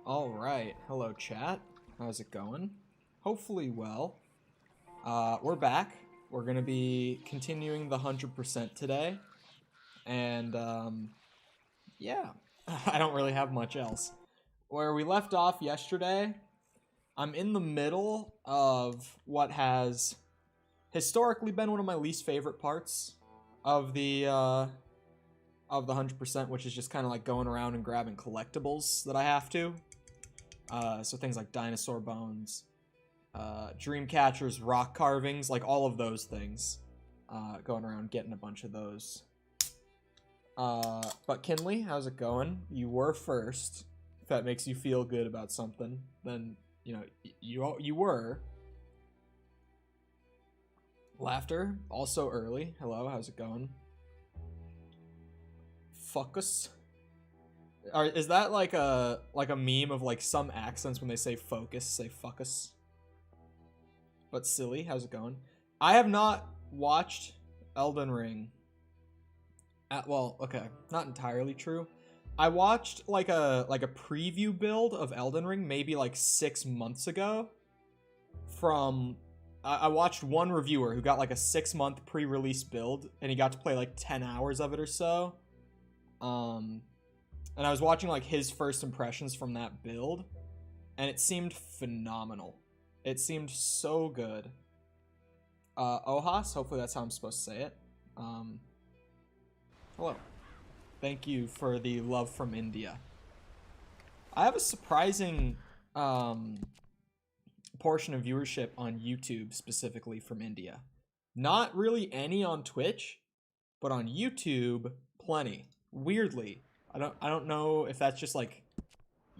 All right. Hello, chat. How's it going? Hopefully well. We're back. We're going to be continuing the 100% today. And, yeah. I don't really have much else. Where we left off yesterday, I'm in the middle of what has historically been one of my least favorite parts of the 100%, which is just kind of like going around and grabbing collectibles that I have to. So things like dinosaur bones, dream catchers, rock carvings, like all of those things. Going around getting a bunch of those. But Kinley, how's it going? You were first. If that makes you feel good about something, then, you know, you were. Laughter, also early. Hello, how's it going? Focus. Is that like a meme of like some accents when they say focus, say fuckus? But silly, how's it going? I have not watched Elden Ring. Well, okay, not entirely true. I watched like a preview build of Elden Ring maybe like 6 months ago. I watched one reviewer who got like a 6-month pre-release build, and he got to play like 10 hours of it or so. And I was watching like his first impressions from that build, and it seemed phenomenal. It seemed so good. Ohas, hopefully that's how I'm supposed to say it. Hello. Thank you for the love from India. I have a surprising portion of viewership on YouTube, specifically from India. Not really any on Twitch, but on YouTube, plenty. Weirdly. I don't know if that's just like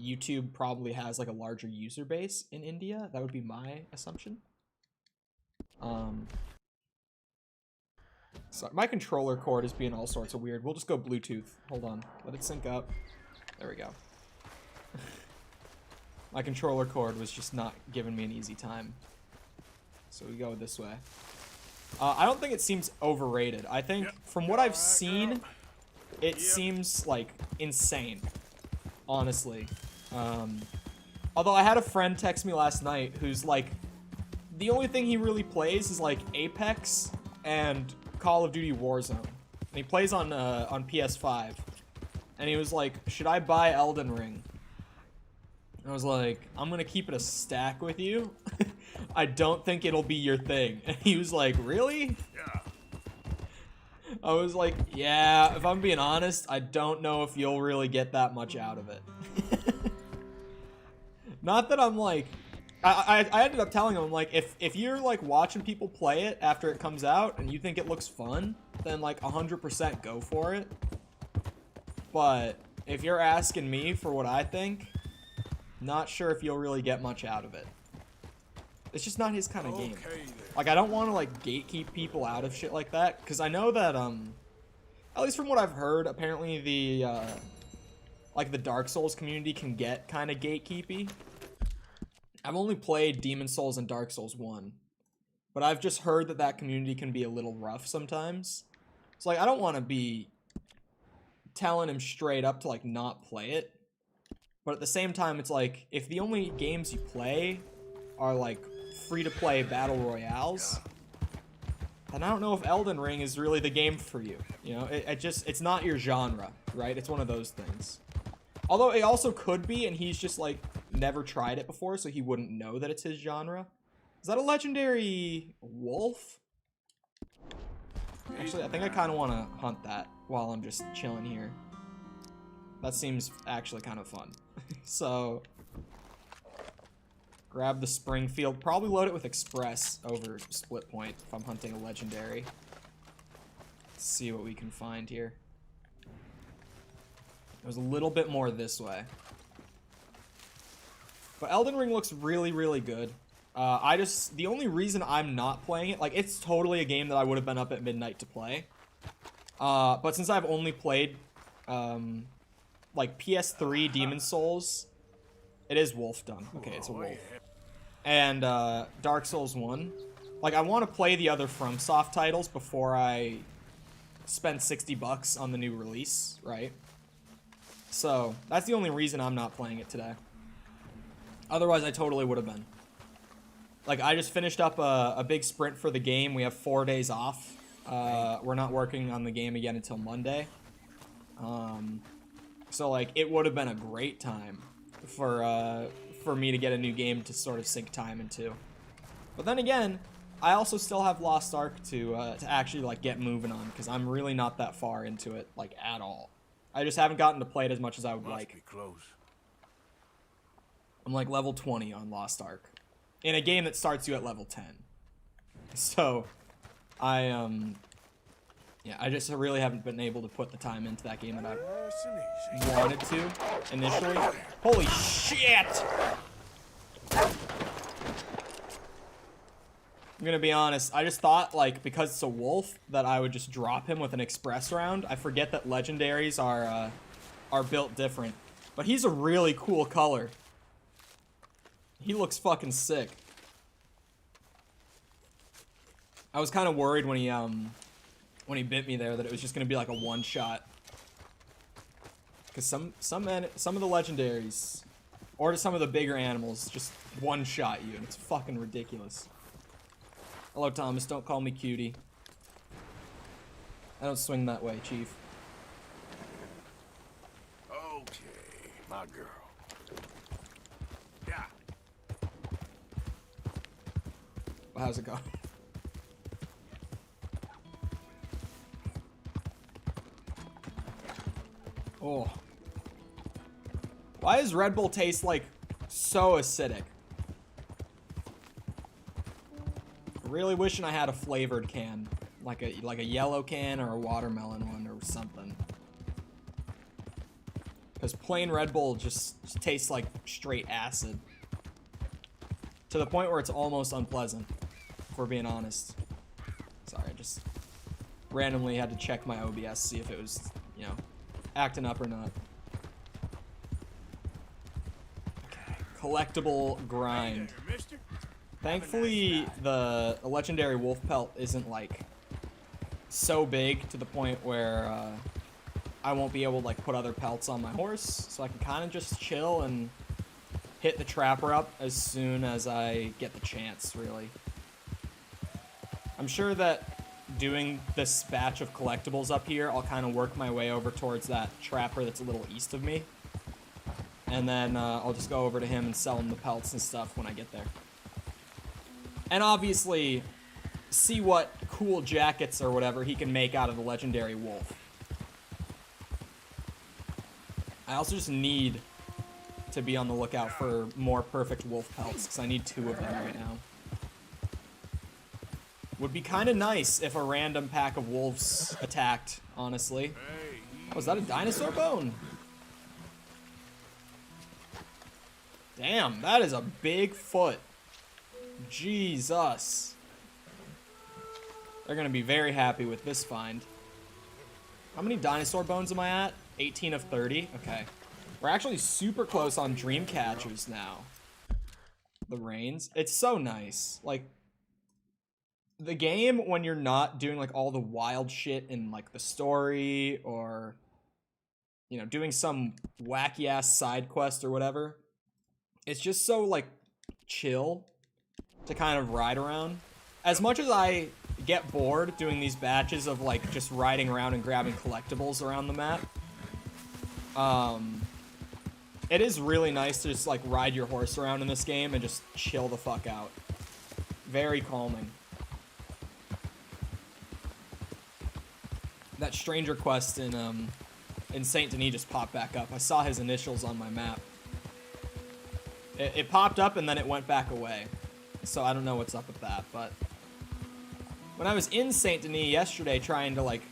YouTube probably has like a larger user base in India. That would be my assumption. So my controller cord is being all sorts of weird. We'll just go Bluetooth. Hold on. Let it sync up. There we go. My controller cord was just not giving me an easy time. So we go this way. I don't think it seems overrated. I think from what I've seen, it seems like insane, honestly. Although I had a friend text me last night who's like, the only thing he really plays is like Apex and Call of Duty Warzone. And he plays on PS5. And he was like, should I buy Elden Ring? And I was like, I'm gonna keep it a stack with you. I don't think it'll be your thing. And he was like, really? Yeah. I was like, yeah, if I'm being honest, I don't know if you'll really get that much out of it. Not that I'm like, I ended up telling him, I'm like, if you're like watching people play it after it comes out and you think it looks fun, then like 100% go for it. But if you're asking me for what I think, not sure if you'll really get much out of it. It's just not his kind of game. Like, I don't want to like gatekeep people out of shit like that, because I know that at least from what I've heard, apparently the like the Dark Souls community can get kind of gatekeepy. I've only played Demon Souls and Dark Souls 1, but I've just heard that community can be a little rough sometimes. It's like, I don't want to be telling him straight up to like not play it, but at the same time, it's like, if the only games you play are like free-to-play battle royales, then I don't know if Elden Ring is really the game for you. You know, it's not your genre, right? It's one of those things. Although it also could be, and he's just like never tried it before, so he wouldn't know that it's his genre. Is that a legendary wolf? Actually, I think I kind of want to hunt that while I'm just chilling here. That seems actually kind of fun. So, grab the Springfield. Probably load it with Express over Split Point if I'm hunting a legendary. Let's see what we can find here. It was a little bit more this way. But Elden Ring looks really, really good. The only reason I'm not playing it, like, it's totally a game that I would have been up at midnight to play. But since I've only played, like, PS3 Demon Souls, it is Wolf done. Okay, it's a wolf. And, Dark Souls 1. Like, I want to play the other FromSoft titles before I spend $60 on the new release, right? So, that's the only reason I'm not playing it today. Otherwise, I totally would have been. Like, I just finished up a big sprint for the game. We have 4 days off. We're not working on the game again until Monday. So, like, it would have been a great time for me to get a new game to sort of sink time into. But then again, I also still have Lost Ark to actually, like, get moving on, because I'm really not that far into it, like, at all. I just haven't gotten to play it as much as I would like. Be close. I'm, like, level 20 on Lost Ark. In a game that starts you at level 10. So, yeah, I just really haven't been able to put the time into that game that I wanted to initially. Holy shit! I'm gonna be honest, I just thought, like, because it's a wolf, that I would just drop him with an express round. I forget that legendaries are built different. But he's a really cool color. He looks fucking sick. I was kind of worried when he bit me there that it was just gonna be like a one-shot. Because some of the legendaries, or some of the bigger animals, just one-shot you, and it's fucking ridiculous. Hello, Thomas. Don't call me cutie. I don't swing that way, Chief. Okay, my girl. Yeah. Well, how's it going? Oh. Why does Red Bull taste like so acidic? Really wishing I had a flavored can, like a yellow can or a watermelon one or something. Because plain Red Bull just tastes like straight acid. To the point where it's almost unpleasant, if we're being honest. Sorry, I just randomly had to check my OBS, see if it was, you know, acting up or not. Okay, collectible grind. Thankfully, the legendary wolf pelt isn't, like, so big to the point where I won't be able to, like, put other pelts on my horse. So I can kind of just chill and hit the trapper up as soon as I get the chance, really. I'm sure that doing this batch of collectibles up here, I'll kind of work my way over towards that trapper that's a little east of me. And then I'll just go over to him and sell him the pelts and stuff when I get there. And obviously, see what cool jackets or whatever he can make out of the legendary wolf. I also just need to be on the lookout for more perfect wolf pelts, because I need 2 of them right now. Would be kind of nice if a random pack of wolves attacked, honestly. Oh, is that a dinosaur bone? Damn, that is a big foot. Jesus. They're gonna be very happy with this find. How many dinosaur bones am I at? 18 of 30? Okay. We're actually super close on dream catchers now. The rains. It's so nice. Like, the game, when you're not doing, like, all the wild shit in, like, the story, or, you know, doing some wacky-ass side quest or whatever, it's just so, like, chill to kind of ride around. As much as I get bored doing these batches of, like, just riding around and grabbing collectibles around the map, it is really nice to just, like, ride your horse around in this game and just chill the fuck out. Very calming. That stranger quest in Saint Denis just popped back up. I saw his initials on my map. It popped up and then it went back away. So I don't know what's up with that, but when I was in Saint Denis yesterday trying to, like,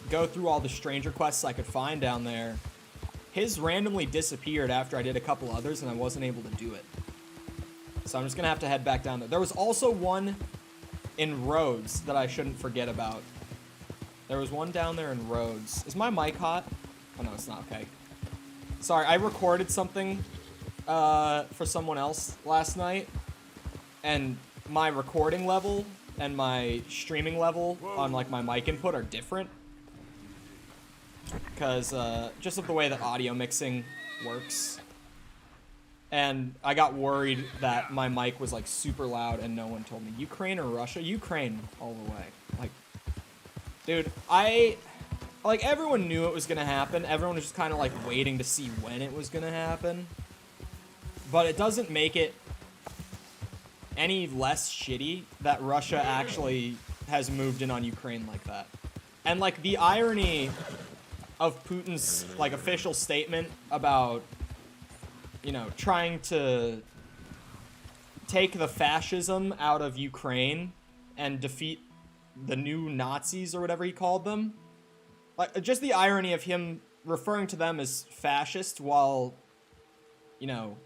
go through all the stranger quests I could find down there, his randomly disappeared after I did a couple others and I wasn't able to do it. So I'm just gonna have to head back down there. There was also one in Rhodes that I shouldn't forget about. There was one down there in Rhodes. Is my mic hot? Oh no, it's not. Okay. Sorry, I recorded something for someone else last night, and my recording level and my streaming level on, like, my mic input are different. Because just of the way that audio mixing works. And I got worried that my mic was like super loud and no one told me. Ukraine or Russia? Ukraine all the way. Like, dude, like everyone knew it was gonna happen. Everyone was just kind of like waiting to see when it was gonna happen. But it doesn't make it any less shitty that Russia actually has moved in on Ukraine like that. And like the irony of Putin's like official statement about, you know, trying to take the fascism out of Ukraine and defeat the new Nazis or whatever he called them. Like, just the irony of him referring to them as fascist while, you know,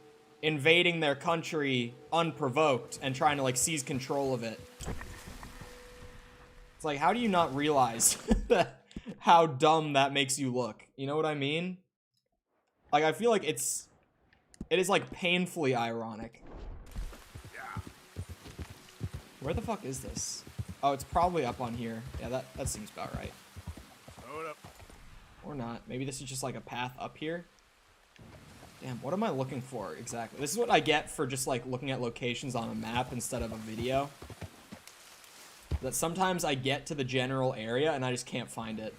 invading their country unprovoked and trying to, like, seize control of it. It's like, how do you not realize how dumb that makes you look? You know what I mean? Like, I feel like it is, like, painfully ironic. Where the fuck is this? Oh, it's probably up on here. Yeah, that seems about right. Load up. Or not. Maybe this is just like a path up here. Damn, what am I looking for exactly? This is what I get for just like looking at locations on a map instead of a video. That sometimes I get to the general area and I just can't find it.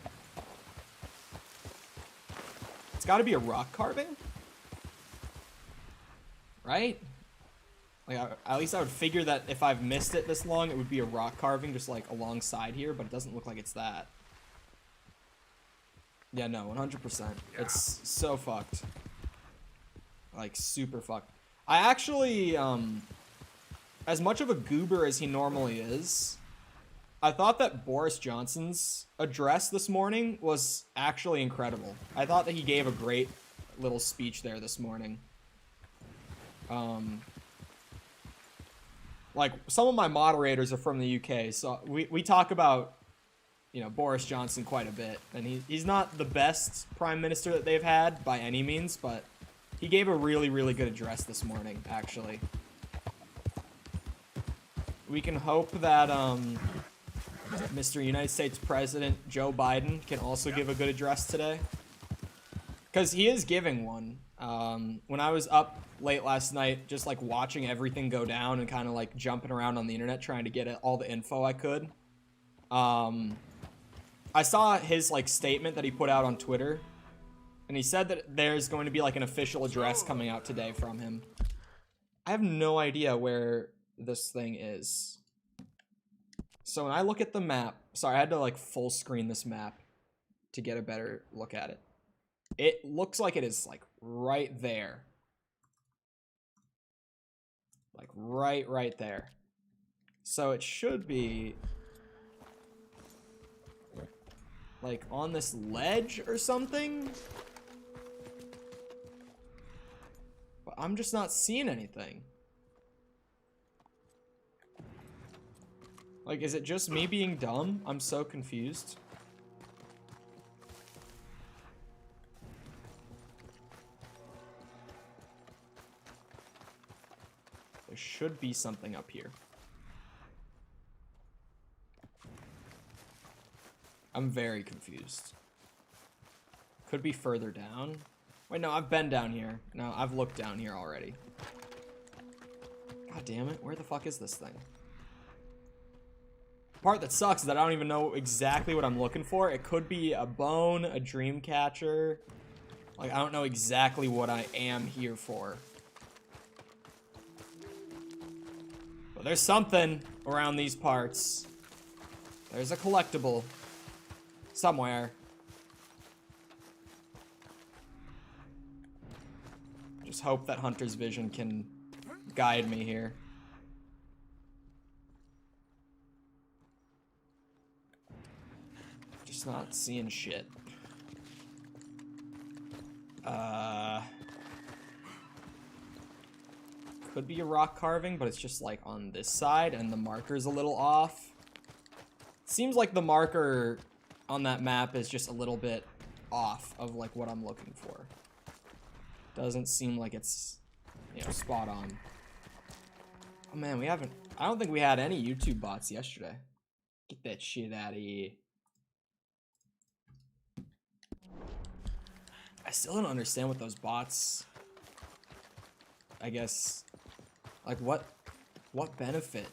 It's gotta be a rock carving? Right? Like, at least I would figure that if I've missed it this long, it would be a rock carving just like alongside here, but it doesn't look like it's that. Yeah, no, 100%. It's so fucked. Like, super fucked. I actually, as much of a goober as he normally is, I thought that Boris Johnson's address this morning was actually incredible. I thought that he gave a great little speech there this morning. Like, some of my moderators are from the UK, so we talk about, you know, Boris Johnson quite a bit. And he's not the best prime minister that they've had by any means, but he gave a really, really good address this morning, actually. We can hope that Mr. United States President Joe Biden can also give a good address today. Because he is giving one. When I was up late last night, just like watching everything go down and kind of like jumping around on the internet trying to get all the info I could. I saw his like statement that he put out on Twitter, and he said that there's going to be like an official address coming out today from him. I have no idea where this thing is. So when I look at the map, sorry, I had to like full screen this map to get a better look at it. It looks like it is like right there. Like right there. So it should be like on this ledge or something. But I'm just not seeing anything. Like, is it just me being dumb? I'm so confused. There should be something up here. I'm very confused. Could be further down. Wait, no, I've been down here. No, I've looked down here already. God damn it, where the fuck is this thing? The part that sucks is that I don't even know exactly what I'm looking for. It could be a bone, a dream catcher. Like, I don't know exactly what I am here for. But there's something around these parts. There's a collectible somewhere. Just hope that Hunter's vision can guide me here. Just not seeing shit. Could be a rock carving, but it's just like on this side and the marker's a little off. Seems like the marker on that map is just a little bit off of like what I'm looking for. Doesn't seem like it's, you know, spot on. Oh man, I don't think we had any YouTube bots yesterday. Get that shit out of here. I still don't understand what those bots I guess, like, what benefit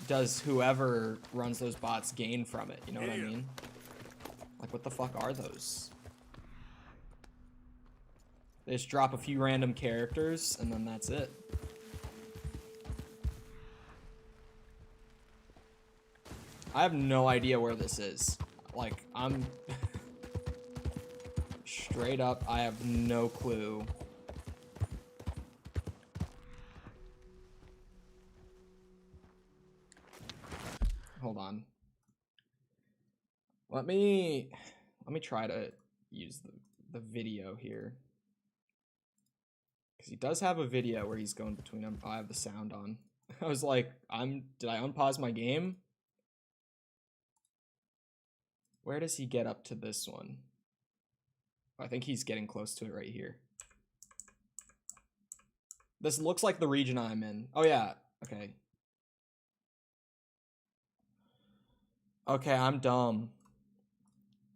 does whoever runs those bots gain from it? You know what I mean? Like, what the fuck are those? They just drop a few random characters, and then that's it. I have no idea where this is. Like, I'm... Straight up, I have no clue. Hold on. Let me try to use the video here. Because he does have a video where he's going between them. Oh, I have the sound on. I was like, did I unpause my game? Where does he get up to this one? I think he's getting close to it right here. This looks like the region I'm in. Oh yeah, okay. Okay, I'm dumb.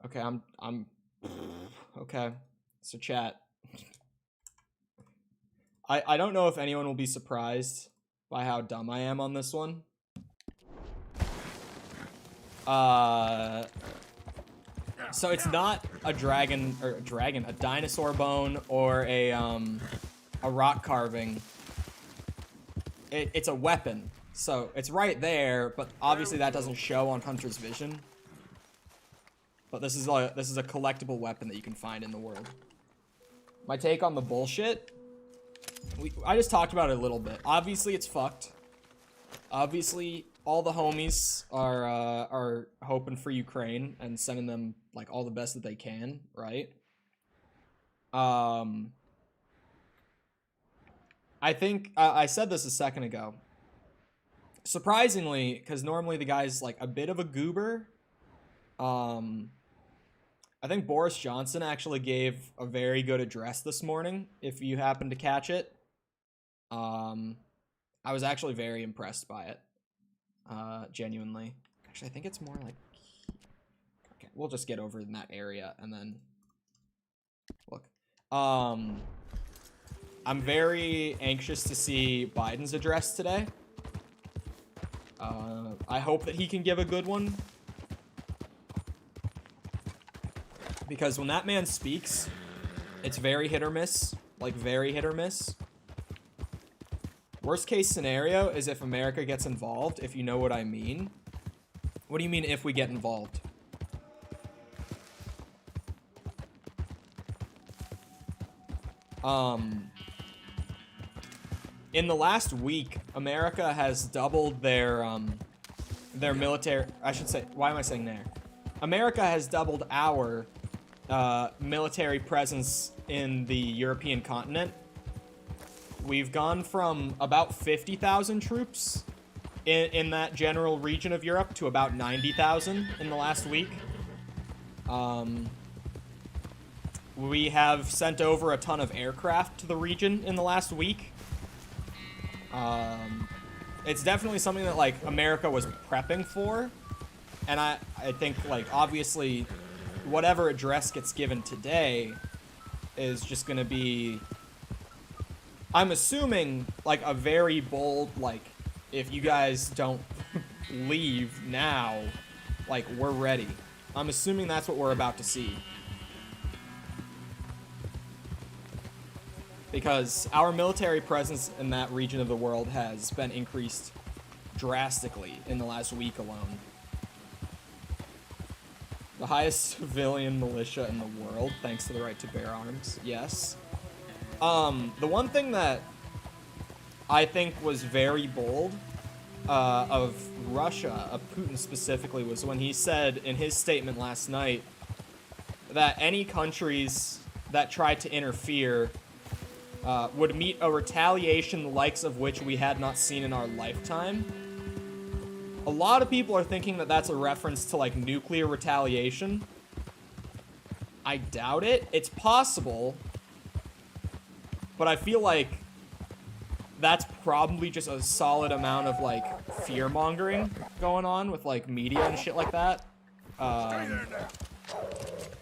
Okay, I'm okay. So chat. I don't know if anyone will be surprised by how dumb I am on this one. So it's not a a dinosaur bone or a rock carving. It's a weapon. So it's right there, but obviously that doesn't show on Hunter's vision. But this is a collectible weapon that you can find in the world. My take on the bullshit. I just talked about it a little bit. Obviously it's fucked. Obviously all the homies are hoping for Ukraine and sending them like all the best that they can, right? I think I said this a second ago. Surprisingly, because normally the guy's like a bit of a goober. I think Boris Johnson actually gave a very good address this morning, if you happen to catch it. I was actually very impressed by it. Genuinely. Actually, I think it's more like... Okay, we'll just get over in that area and then... Look. I'm very anxious to see Biden's address today. I hope that he can give a good one. Because when that man speaks, it's very hit or miss. Like, very hit or miss. Worst case scenario is if America gets involved, if you know what I mean. What do you mean if we get involved? In the last week, America has doubled their military... I should say... Why am I saying there? America has doubled our military presence in the European continent. We've gone from about 50,000 troops in that general region of Europe to about 90,000 in the last week. We have sent over a ton of aircraft to the region in the last week. It's definitely something that, like, America was prepping for. And I think, like, obviously, whatever address gets given today is just going to be... I'm assuming, like, a very bold, like, if you guys don't leave now, like, we're ready. I'm assuming that's what we're about to see. Because our military presence in that region of the world has been increased drastically in the last week alone. The highest civilian militia in the world, thanks to the right to bear arms. Yes. The one thing that I think was very bold of Russia, of Putin specifically, was when he said in his statement last night that any countries that tried to interfere would meet a retaliation the likes of which we had not seen in our lifetime. A lot of people are thinking that that's a reference to, like, nuclear retaliation. I doubt it. It's possible. But I feel like that's probably just a solid amount of, like, fear-mongering going on with, like, media and shit like that.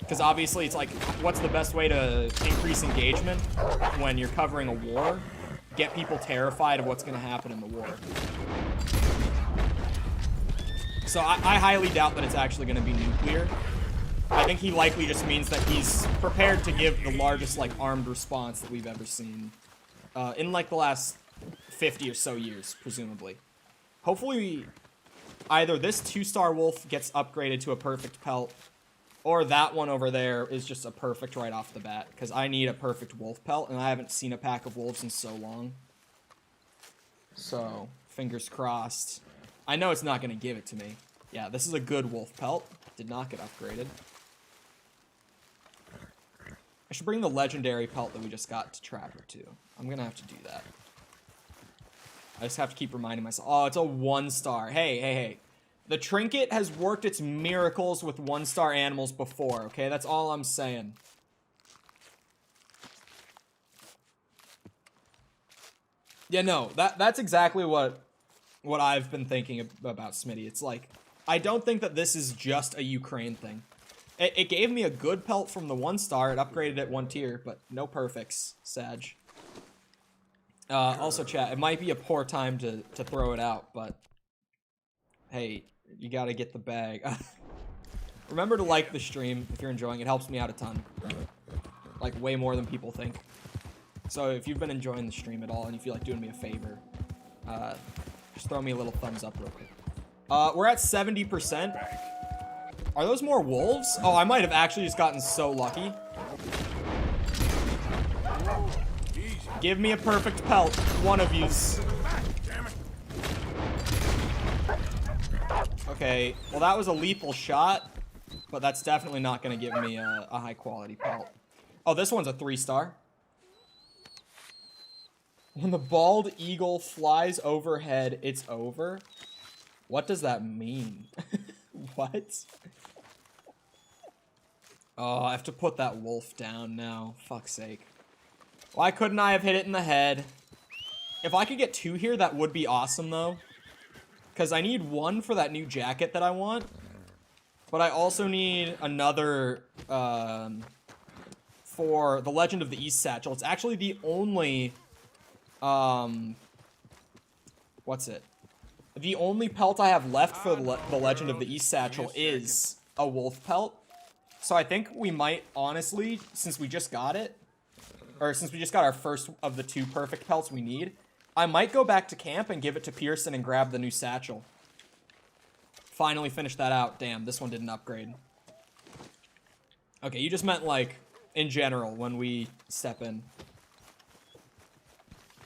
Because obviously it's like, what's the best way to increase engagement when you're covering a war? Get people terrified of what's going to happen in the war. So I highly doubt that it's actually going to be nuclear. I think he likely just means that he's prepared to give the largest, like, armed response that we've ever seen. In, like, the last 50 or so years, presumably. Hopefully, either this 2-star wolf gets upgraded to a perfect pelt, or that one over there is just a perfect right off the bat. Because I need a perfect wolf pelt, and I haven't seen a pack of wolves in so long. So, fingers crossed. I know it's not going to give it to me. Yeah, this is a good wolf pelt. Did not get upgraded. I should bring the legendary pelt that we just got to Trapper too. I'm going to have to do that. I just have to keep reminding myself. Oh, it's a 1-star. Hey. The trinket has worked its miracles with 1-star animals before, okay? That's all I'm saying. Yeah, no, that's exactly what I've been thinking about Smitty. It's like, I don't think that this is just a Ukraine thing. It gave me a good pelt from the 1-star. It upgraded it 1 tier, but no perfects, Sag. Also, chat, it might be a poor time to throw it out, but hey, you gotta get the bag. Remember to like the stream if you're enjoying it. It helps me out a ton. Like, way more than people think. So if you've been enjoying the stream at all and you feel like doing me a favor, just throw me a little thumbs up real quick. We're at 70%. Are those more wolves? Oh, I might have actually just gotten so lucky. Give me a perfect pelt. One of yous. Okay, well that was a lethal shot, but that's definitely not going to give me a high quality pelt. Oh, this one's a 3-star. When the bald eagle flies overhead, it's over. What does that mean? What? Oh, I have to put that wolf down now. Fuck's sake. Why couldn't I have hit it in the head? If I could get 2 here, that would be awesome, though. Because I need 1 for that new jacket that I want. But I also need another for the Legend of the East Satchel. It's actually the only... what's it? The only pelt I have left for the Legend of the East Satchel is a wolf pelt. So I think we might, honestly, since we just got it, or since we just got our first of the 2 perfect pelts we need, I might go back to camp and give it to Pearson and grab the new satchel. Finally finish that out. Damn, this one didn't upgrade. Okay, you just meant, like, in general, when we step in.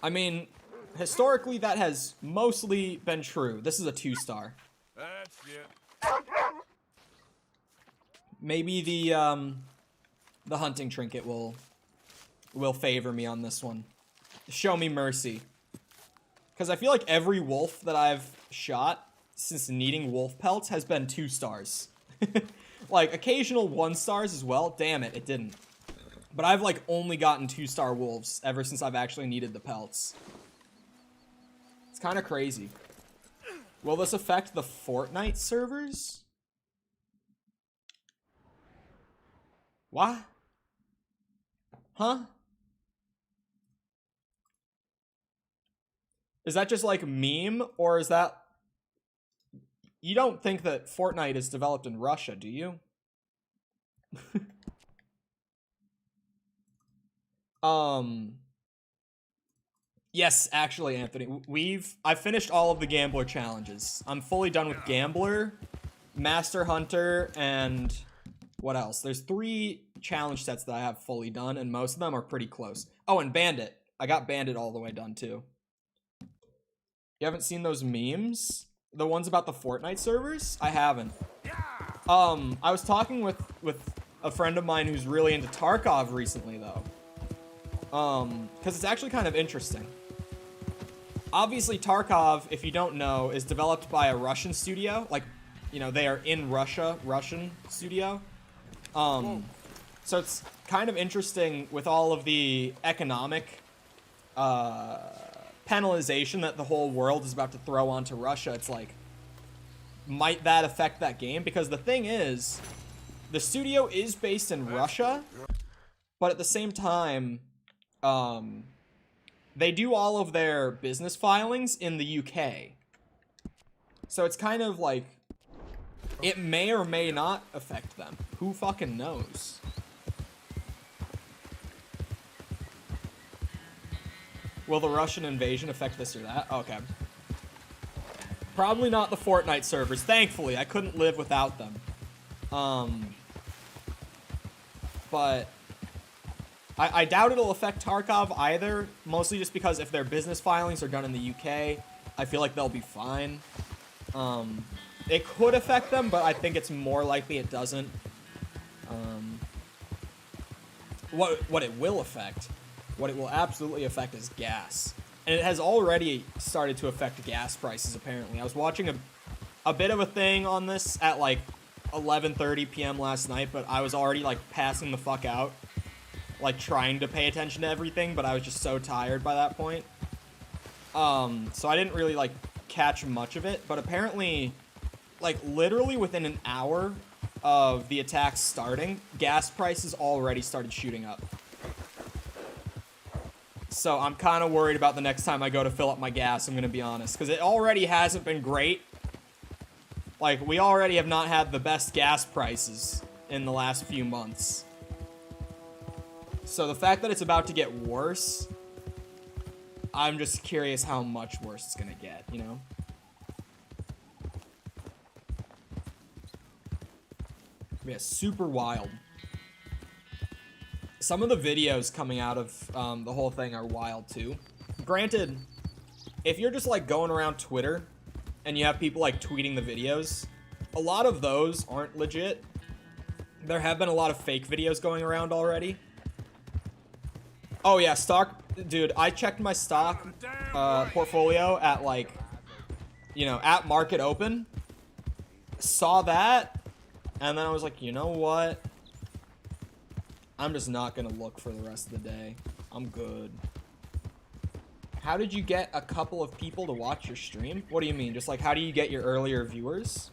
I mean, historically, that has mostly been true. This is a 2-star. That's it. Maybe the hunting trinket will favor me on this one. Show me mercy. Because I feel like every wolf that I've shot since needing wolf pelts has been 2 stars. Like, occasional 1 stars as well. Damn it, it didn't. But I've, like, only gotten 2-star wolves ever since I've actually needed the pelts. It's kind of crazy. Will this affect the Fortnite servers? What? Huh? Is that just like meme, or is that... You don't think that Fortnite is developed in Russia, do you? Yes, actually, Anthony, I've finished all of the Gambler challenges. I'm fully done with Gambler, Master Hunter, and what else? There's 3 challenge sets that I have fully done, and most of them are pretty close. Oh, and Bandit. I got Bandit all the way done, too. You haven't seen those memes? The ones about the Fortnite servers? I haven't. I was talking with a friend of mine who's really into Tarkov recently, though. Because it's actually kind of interesting. Obviously, Tarkov, if you don't know, is developed by a Russian studio. Like, you know, they are in Russia, Russian studio. So it's kind of interesting with all of the economic penalization that the whole world is about to throw onto Russia. It's like, might that affect that game? Because the thing is, the studio is based in Russia, but at the same time, they do all of their business filings in the UK. So it's kind of like, it may or may not affect them. Who fucking knows? Will the Russian invasion affect this or that? Okay. Probably not the Fortnite servers. Thankfully, I couldn't live without them. But I doubt it'll affect Tarkov either, mostly just because if their business filings are done in the UK, I feel like they'll be fine. It could affect them, but I think it's more likely it doesn't. What it will affect, what it will absolutely affect is gas. And it has already started to affect gas prices, apparently. I was watching a bit of a thing on this at like 11:30 p.m. last night, but I was already like passing the fuck out, like trying to pay attention to everything, but I was just so tired by that point. So I didn't really like catch much of it, but apparently, like literally within an hour of the attacks starting, gas prices already started shooting up. So I'm kind of worried about the next time I go to fill up my gas, I'm going to be honest, because it already hasn't been great. Like, we already have not had the best gas prices in the last few months. So the fact that it's about to get worse, I'm just curious how much worse it's going to get, you know? Yeah, super wild. Some of the videos coming out of the whole thing are wild too. Granted, if you're just like going around Twitter and you have people like tweeting the videos, a lot of those aren't legit. There have been a lot of fake videos going around already. Oh yeah, stock, dude, I checked my stock portfolio at like, you know, at market open. Saw that, and then I was like, you know what? I'm just not gonna look for the rest of the day. I'm good. How did you get a couple of people to watch your stream? What do you mean? Just like, how do you get your earlier viewers?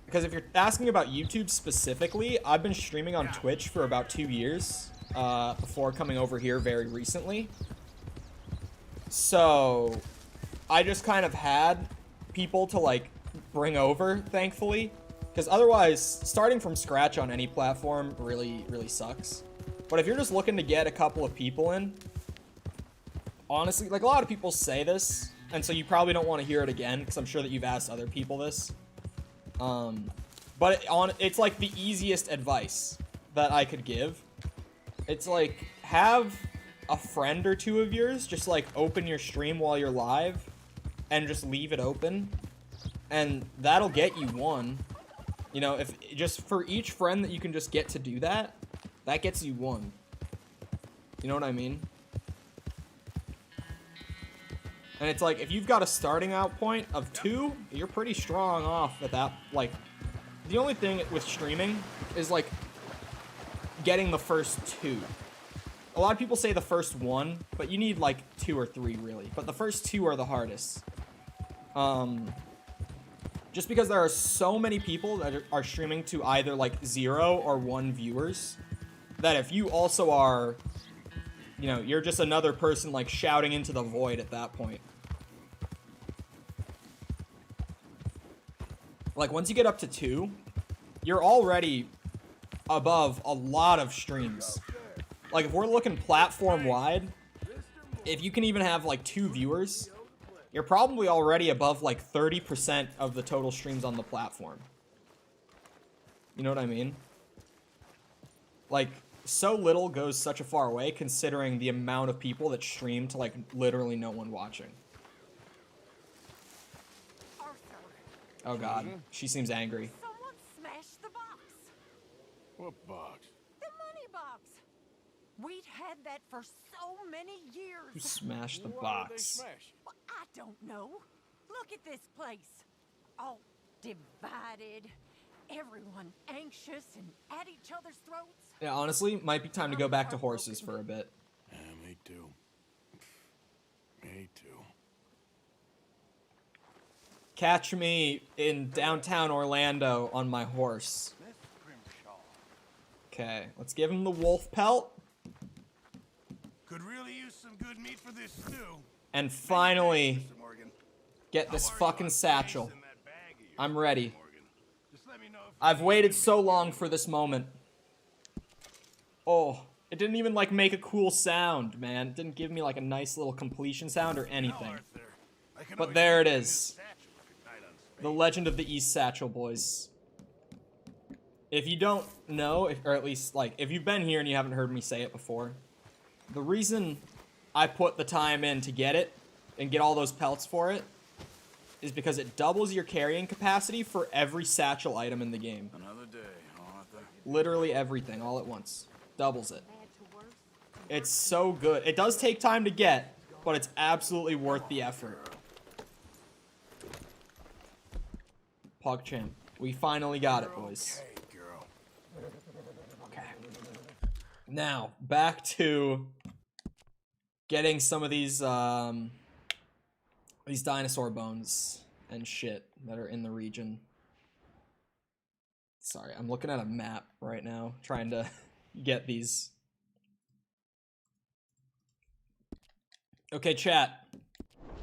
Because if you're asking about YouTube specifically, I've been streaming on Twitch for about 2 years before coming over here very recently. So I just kind of had people to like bring over, thankfully. Because otherwise, starting from scratch on any platform really, really sucks. But if you're just looking to get a couple of people in, honestly, like a lot of people say this, and so you probably don't want to hear it again, because I'm sure that you've asked other people this. But it's like the easiest advice that I could give. It's like, have a friend or two of yours just like open your stream while you're live, and just leave it open, and that'll get you one. You know, if just for each friend that you can just get to do that, that gets you one. You know what I mean? And it's like, if you've got a starting out point of 2, you're pretty strong off at that. Like, the only thing with streaming is like getting the first 2. A lot of people say the first 1, but you need like 2 or 3 really. But the first 2 are the hardest. Just because there are so many people that are streaming to either like 0 or 1 viewers, that if you also are, you know, you're just another person like shouting into the void at that point. Like once you get up to 2, you're already above a lot of streams. Like if we're looking platform wide, if you can even have like 2 viewers, you're probably already above like 30% of the total streams on the platform. You know what I mean? Like, so little goes such a far way considering the amount of people that stream to like literally no one watching. Arthur, Oh god, she seems angry. someone smashed the box. What box? The money box. We'd had that for so many Who years. smashed the Why did they box? smash? Well, I don't know. Look at this place. All divided. Everyone anxious and at each other's throats. Yeah, honestly, might be time to go back to horses for a bit. Yeah, me too. Me too. Catch me in downtown Orlando on my horse. Okay, let's give him the wolf pelt. Could really use some good meat for this stew. And finally, Mr. Morgan. get this How are you fucking on satchel. pace in that bag of yours, I'm ready. Morgan? Just let me know if I've waited so long for this moment. Oh, it didn't even, like, make a cool sound, man. It didn't give me, like, a nice little completion sound or anything. Arthur, I can But always there it use a new is. satchel if you're tight on space. The Legend of the East Satchel, boys. If you don't know, or at least, like, if you've been here and you haven't heard me say it before, the reason I put the time in to get it and get all those pelts for it is because it doubles your carrying capacity for every satchel item in the game. Another day, Arthur. Literally everything, all at once. Doubles it. It's so good. It does take time to get, but it's absolutely worth the effort. PogChamp. We finally got it, boys. Hey, girl. Okay. Now, back to getting some of these dinosaur bones and shit that are in the region. Sorry, I'm looking at a map right now, trying to get these. Okay, chat.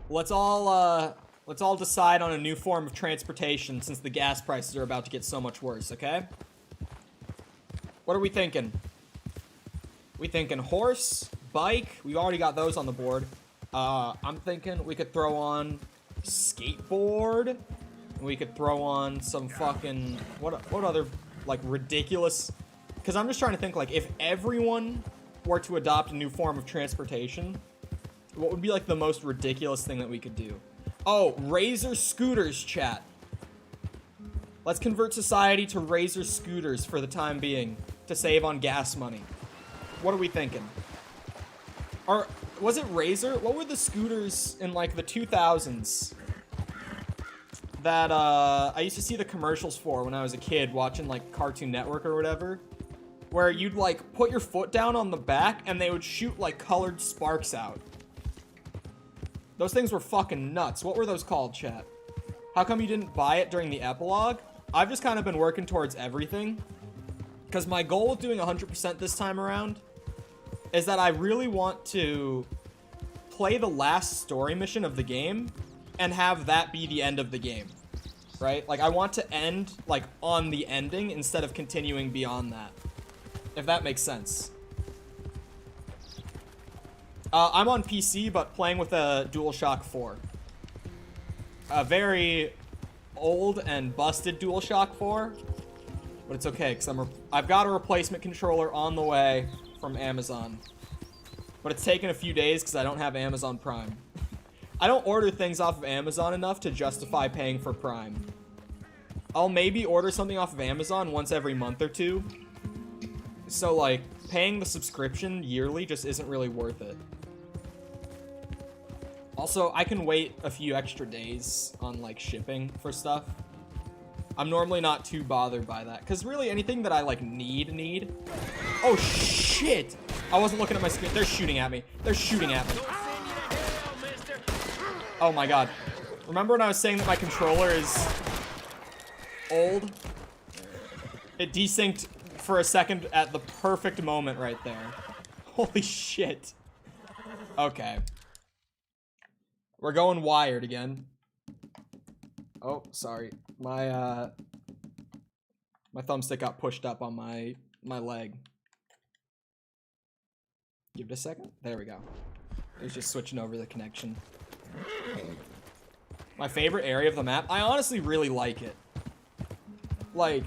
Let's all decide on a new form of transportation since the gas prices are about to get so much worse, okay? What are we thinking? We thinking horse, bike? We already got those on the board. I'm thinking we could throw on skateboard. We could throw on some fucking what other like ridiculous? Because I'm just trying to think like if everyone were to adopt a new form of transportation, what would be like the most ridiculous thing that we could do? Oh, Razor scooters, chat. Let's convert society to Razor scooters for the time being to save on gas money. What are we thinking? Or was it Razor? What were the scooters in like the 2000s that I used to see the commercials for when I was a kid watching like Cartoon Network or whatever, where you'd like put your foot down on the back and they would shoot like colored sparks out. Those things were fucking nuts. What were those called, chat? How come you didn't buy it during the epilogue? I've just kind of been working towards everything. Because my goal with doing 100% this time around is that I really want to play the last story mission of the game and have that be the end of the game. Right? Like, I want to end, like, on the ending instead of continuing beyond that. If that makes sense. I'm on PC, but playing with a DualShock 4. A very old and busted DualShock 4. But it's okay, because I've got a replacement controller on the way from Amazon. But it's taken a few days because I don't have Amazon Prime. I don't order things off of Amazon enough to justify paying for Prime. I'll maybe order something off of Amazon once every month or two. So, like, paying the subscription yearly just isn't really worth it. Also, I can wait a few extra days on, like, shipping for stuff. I'm normally not too bothered by that. Because really, anything that I, like, need... Oh, shit! I wasn't looking at my screen. They're shooting at me. They're shooting at me. Oh, my God. Remember when I was saying that my controller is old? It desynced for a second at the perfect moment right there. Holy shit. Okay. We're going wired again. Oh, sorry. My thumbstick got pushed up on my leg. Give it a second. There we go. It was just switching over the connection. My favorite area of the map. I honestly really like it. Like...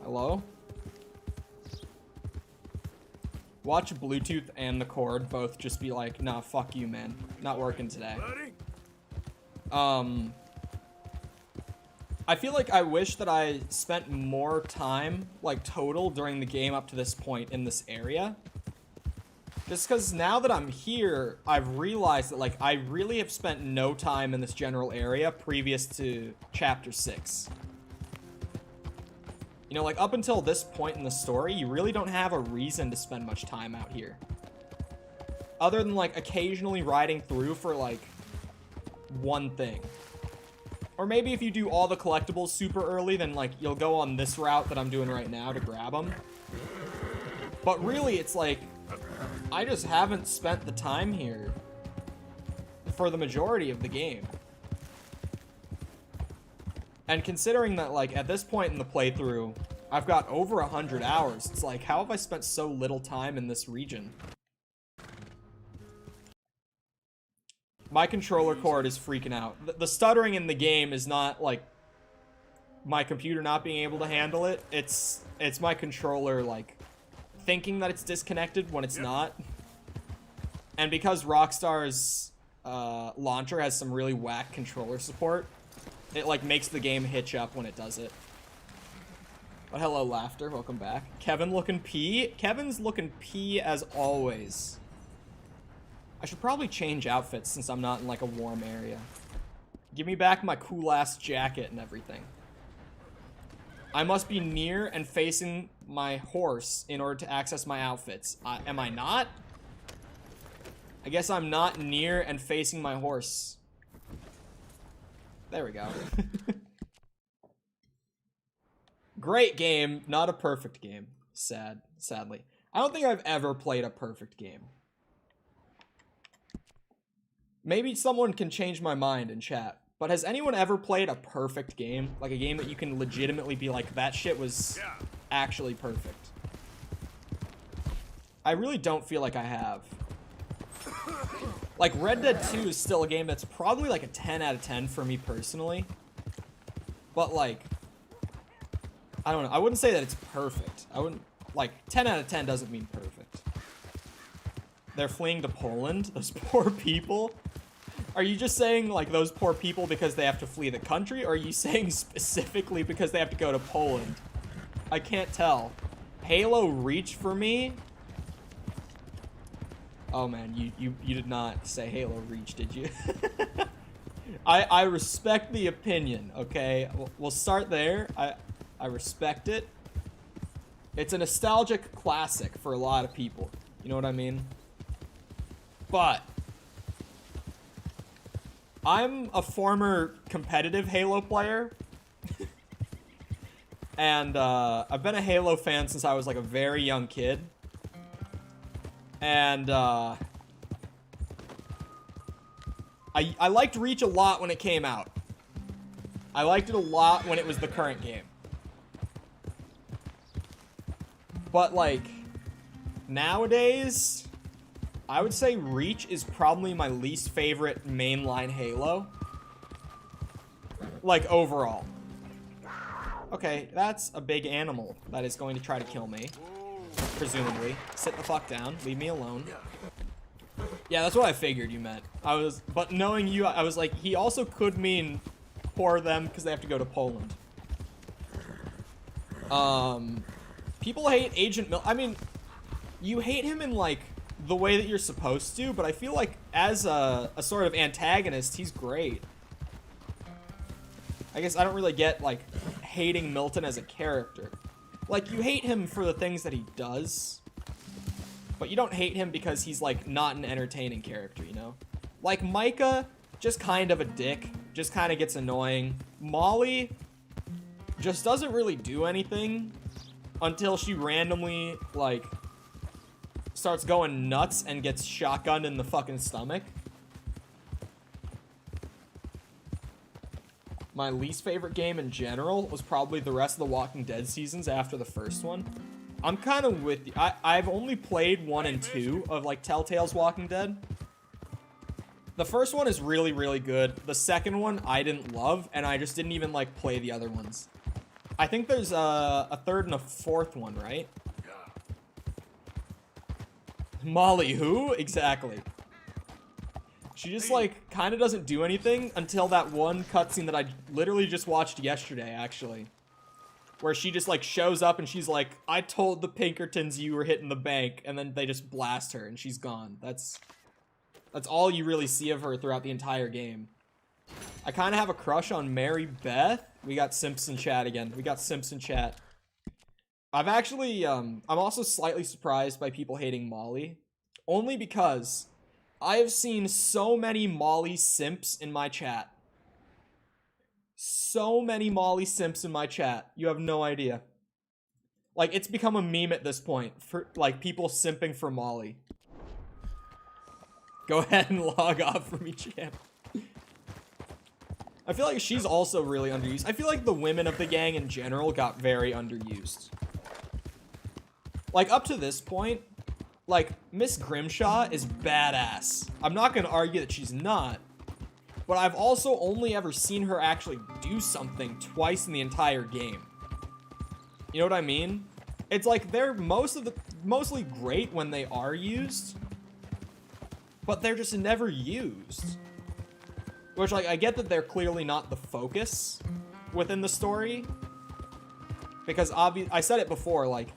Hello? Watch Bluetooth and the cord both just be like, nah, fuck you, man. Not working today. I feel like I wish that I spent more time, like, total during the game up to this point in this area. Just because now that I'm here, I've realized that, like, I really have spent no time in this general area previous to Chapter 6. You know, like, up until this point in the story, you really don't have a reason to spend much time out here. Other than, like, occasionally riding through for, like, one thing. Or maybe if you do all the collectibles super early, then, like, you'll go on this route that I'm doing right now to grab them. But really, it's like, I just haven't spent the time here for the majority of the game. And considering that, like, at this point in the playthrough, I've got over 100 hours, it's like, how have I spent so little time in this region? My controller cord is freaking out. The stuttering in the game is not, like, my computer not being able to handle it. It's my controller, like, thinking that it's disconnected when it's not. And because Rockstar's launcher has some really whack controller support, it, like, makes the game hitch up when it does it. But hello, Laughter. Welcome back. Kevin looking pee. Kevin's looking pee as always. I should probably change outfits since I'm not in, like, a warm area. Give me back my cool-ass jacket and everything. I must be near and facing my horse in order to access my outfits. Am I not? I guess I'm not near and facing my horse. There we go. Great game, not a perfect game. Sadly. I don't think I've ever played a perfect game. Maybe someone can change my mind in chat, but has anyone ever played a perfect game? Like a game that you can legitimately be like, that shit was actually perfect. I really don't feel like I have. Like, Red Dead 2 is still a game that's probably like a 10 out of 10 for me personally. But like, I don't know. I wouldn't say that it's perfect. I wouldn't, like, 10 out of 10 doesn't mean perfect. They're fleeing to Poland? Those poor people? Are you just saying, like, those poor people because they have to flee the country? Or are you saying specifically because they have to go to Poland? I can't tell. Halo Reach for me? Oh, man, you did not say Halo Reach, did you? I respect the opinion, okay? We'll start there. I respect it. It's a nostalgic classic for a lot of people. You know what I mean? But I'm a former competitive Halo player. And I've been a Halo fan since I was like a very young kid. And I liked Reach a lot when it came out. I liked it a lot when it was the current game. But like, nowadays, I would say Reach is probably my least favorite mainline Halo. Like, overall. Okay, that's a big animal that is going to try to kill me. Presumably. Sit the fuck down. Leave me alone. Yeah, that's what I figured you meant. But knowing you, I was like, he also could mean poor them because they have to go to Poland. People hate Agent I mean, you hate him in, like, the way that you're supposed to, but I feel like as a sort of antagonist, he's great. I guess I don't really get, like, hating Milton as a character. Like, you hate him for the things that he does, but you don't hate him because he's, like, not an entertaining character, you know? Like, Micah, just kind of a dick, just kind of gets annoying. Molly just doesn't really do anything until she randomly, like, starts going nuts and gets shotgunned in the fucking stomach. My least favorite game in general was probably the rest of the Walking Dead seasons after the first one. I'm kind of with you. I've only played 1 and 2 of, like, Telltale's Walking Dead. The first one is really, really good. The second one I didn't love, and I just didn't even, like, play the other ones. I think there's a third and a fourth one, right? Molly who? Exactly. She just, like, kind of doesn't do anything until that one cutscene that I literally just watched yesterday, actually. Where she just, like, shows up and she's like, I told the Pinkertons you were hitting the bank, and then they just blast her and she's gone. That's all you really see of her throughout the entire game. I kind of have a crush on Mary Beth. We got Simpson chat again. We got Simpson chat. I've actually, I'm also slightly surprised by people hating Molly. Only because I have seen so many Molly simps in my chat. So many Molly simps in my chat. You have no idea. Like, it's become a meme at this point for, like, people simping for Molly. Go ahead and log off from each camp. I feel like she's also really underused. I feel like the women of the gang in general got very underused. Like, up to this point, like, Miss Grimshaw is badass. I'm not gonna argue that she's not, but I've also only ever seen her actually do something twice in the entire game. You know what I mean? It's like they're mostly great when they are used, but they're just never used. Which, like, I get that they're clearly not the focus within the story. Because I said it before, like,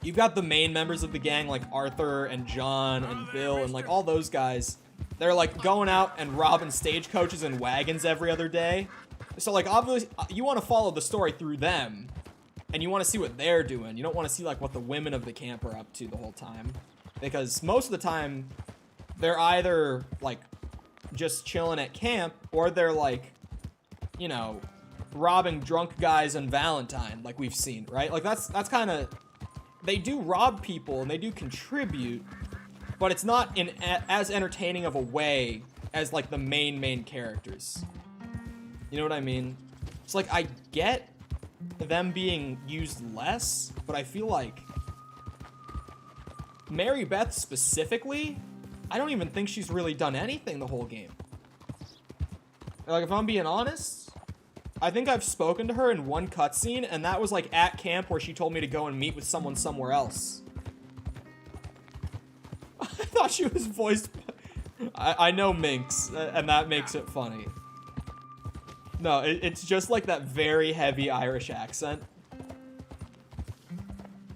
you've got the main members of the gang, like Arthur and John and Bill and, like, all those guys. They're, like, going out and robbing stagecoaches and wagons every other day. So, like, obviously, you want to follow the story through them. And you want to see what they're doing. You don't want to see, like, what the women of the camp are up to the whole time. Because most of the time, they're either, like, just chilling at camp, or they're like, you know, robbing drunk guys on Valentine, like we've seen, right? Like that's kind of, they do rob people and they do contribute, but it's not in as entertaining of a way as like the main characters. You know what I mean? It's like I get them being used less, but I feel like Mary Beth specifically, I don't even think she's really done anything the whole game. Like, if I'm being honest, I think I've spoken to her in one cutscene, and that was, like, at camp where she told me to go and meet with someone somewhere else. I thought she was voiced by... I know Minx, and that makes it funny. No, it's just, like, that very heavy Irish accent.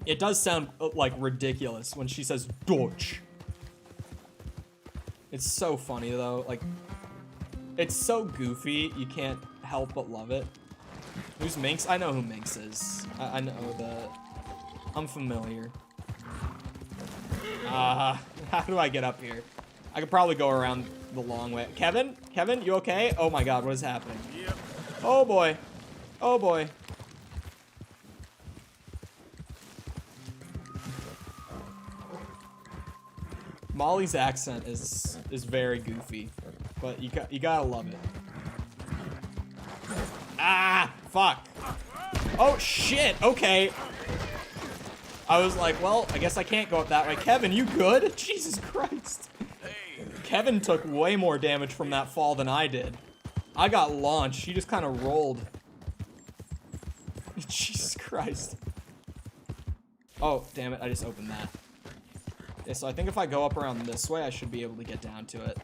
It does sound, like, ridiculous when she says Deutsch. It's so funny, though. Like, it's so goofy, you can't help but love it. Who's Minx? I know who Minx is. I know that. I'm familiar. How do I get up here? I could probably go around the long way. Kevin? Kevin, you okay? Oh my god, what is happening? Yep. Oh boy. Oh boy. Molly's accent is very goofy, but you gotta love it. Ah, fuck. Oh shit. Okay. I was like, well, I guess I can't go up that way. Kevin, you good? Jesus Christ. Kevin took way more damage from that fall than I did. I got launched. She just kind of rolled. Jesus Christ. Oh, damn it. I just opened that. Yeah, so I think if I go up around this way, I should be able to get down to it.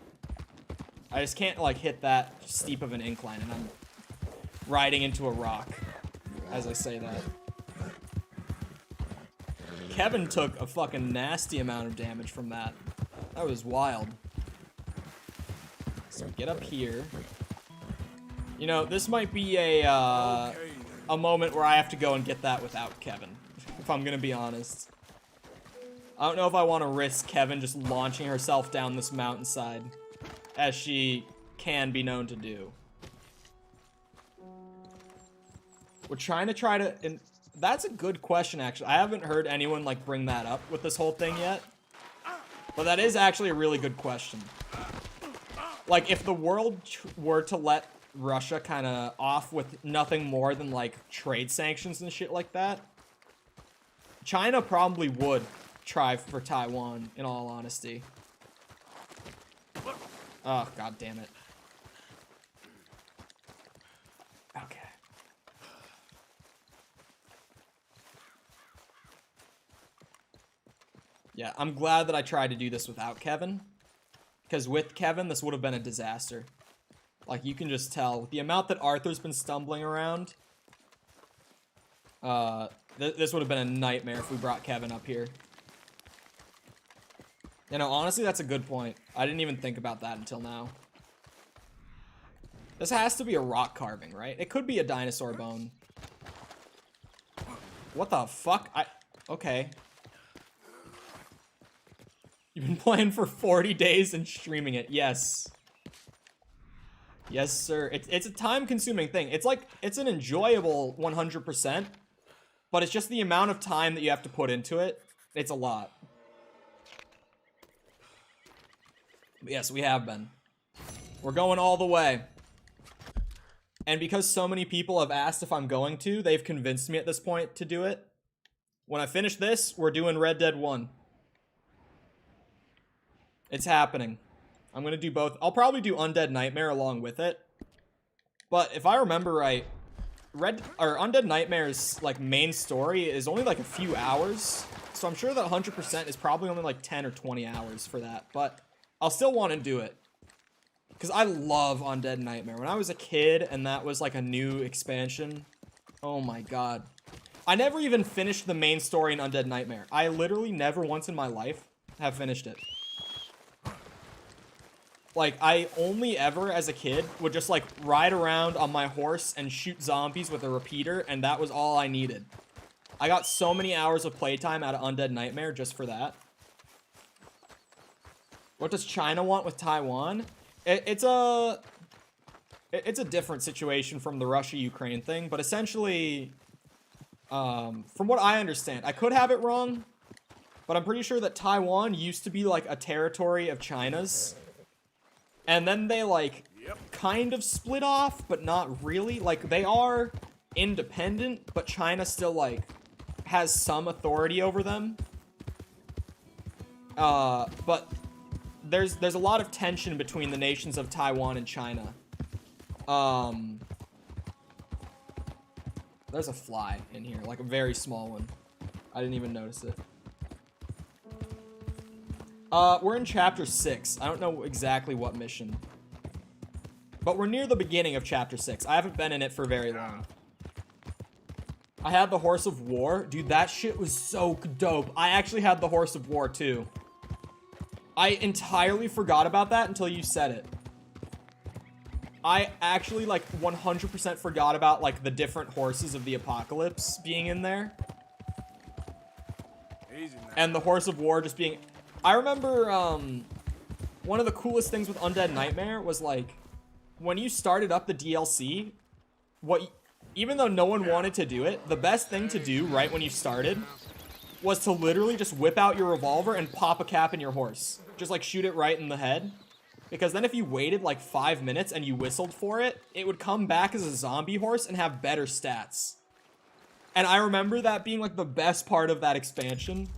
I just can't, like, hit that steep of an incline, and I'm riding into a rock as I say that. Kevin took a fucking nasty amount of damage from that. That was wild. So get up here. You know, this might be a moment where I have to go and get that without Kevin, if I'm gonna be honest. I don't know if I want to risk Kevin just launching herself down this mountainside, as she can be known to do. We're trying to and that's a good question, actually. I haven't heard anyone, like, bring that up with this whole thing yet. But that is actually a really good question. Like, if the world were to let Russia kind of off with nothing more than, like, trade sanctions and shit like that, China probably would try for Taiwan, in all honesty. Oh, god damn it. Okay. Yeah, I'm glad that I tried to do this without Kevin. Because with Kevin, this would have been a disaster. Like, you can just tell. With the amount that Arthur's been stumbling around, this would have been a nightmare if we brought Kevin up here. You know, honestly, that's a good point. I didn't even think about that until now. This has to be a rock carving, right? It could be a dinosaur bone. What the fuck? Okay. You've been playing for 40 days and streaming it. Yes. Yes, sir. It's a time-consuming thing. It's an enjoyable 100%, but it's just the amount of time that you have to put into it. It's a lot. But yes, we have been. We're going all the way. And because so many people have asked if I'm going to, they've convinced me at this point to do it. When I finish this, we're doing Red Dead 1. It's happening. I'm gonna do both. I'll probably do Undead Nightmare along with it. But if I remember right, Undead Nightmare's like main story is only like a few hours. So I'm sure that 100% is probably only like 10 or 20 hours for that. But I'll still want to do it. Because I love Undead Nightmare. When I was a kid and that was like a new expansion, oh my god. I never even finished the main story in Undead Nightmare. I literally never once in my life have finished it. Like, I only ever, as a kid, would just like ride around on my horse and shoot zombies with a repeater, and that was all I needed. I got so many hours of playtime out of Undead Nightmare just for that. What does China want with Taiwan? It's a different situation from the Russia-Ukraine thing, but essentially, from what I understand, I could have it wrong, but I'm pretty sure that Taiwan used to be like a territory of China's, and then they like kind of split off, but not really. Like, they are independent, but China still like has some authority over them. But there's a lot of tension between the nations of Taiwan and China. There's a fly in here, like a very small one. I didn't even notice it. We're in chapter 6. I don't know exactly what mission. But we're near the beginning of chapter 6. I haven't been in it for very long. I had the Horse of War. Dude, that shit was so dope. I actually had the Horse of War too. I entirely forgot about that until you said it. I actually like 100% forgot about like the different horses of the apocalypse being in there. And the Horse of War just being... I remember one of the coolest things with Undead Nightmare was like when you started up the DLC, even though no one wanted to do it, the best thing to do right when you started was to literally just whip out your revolver and pop a cap in your horse. Just like shoot it right in the head. Because then if you waited like 5 minutes and you whistled for it, it would come back as a zombie horse and have better stats. And I remember that being like the best part of that expansion,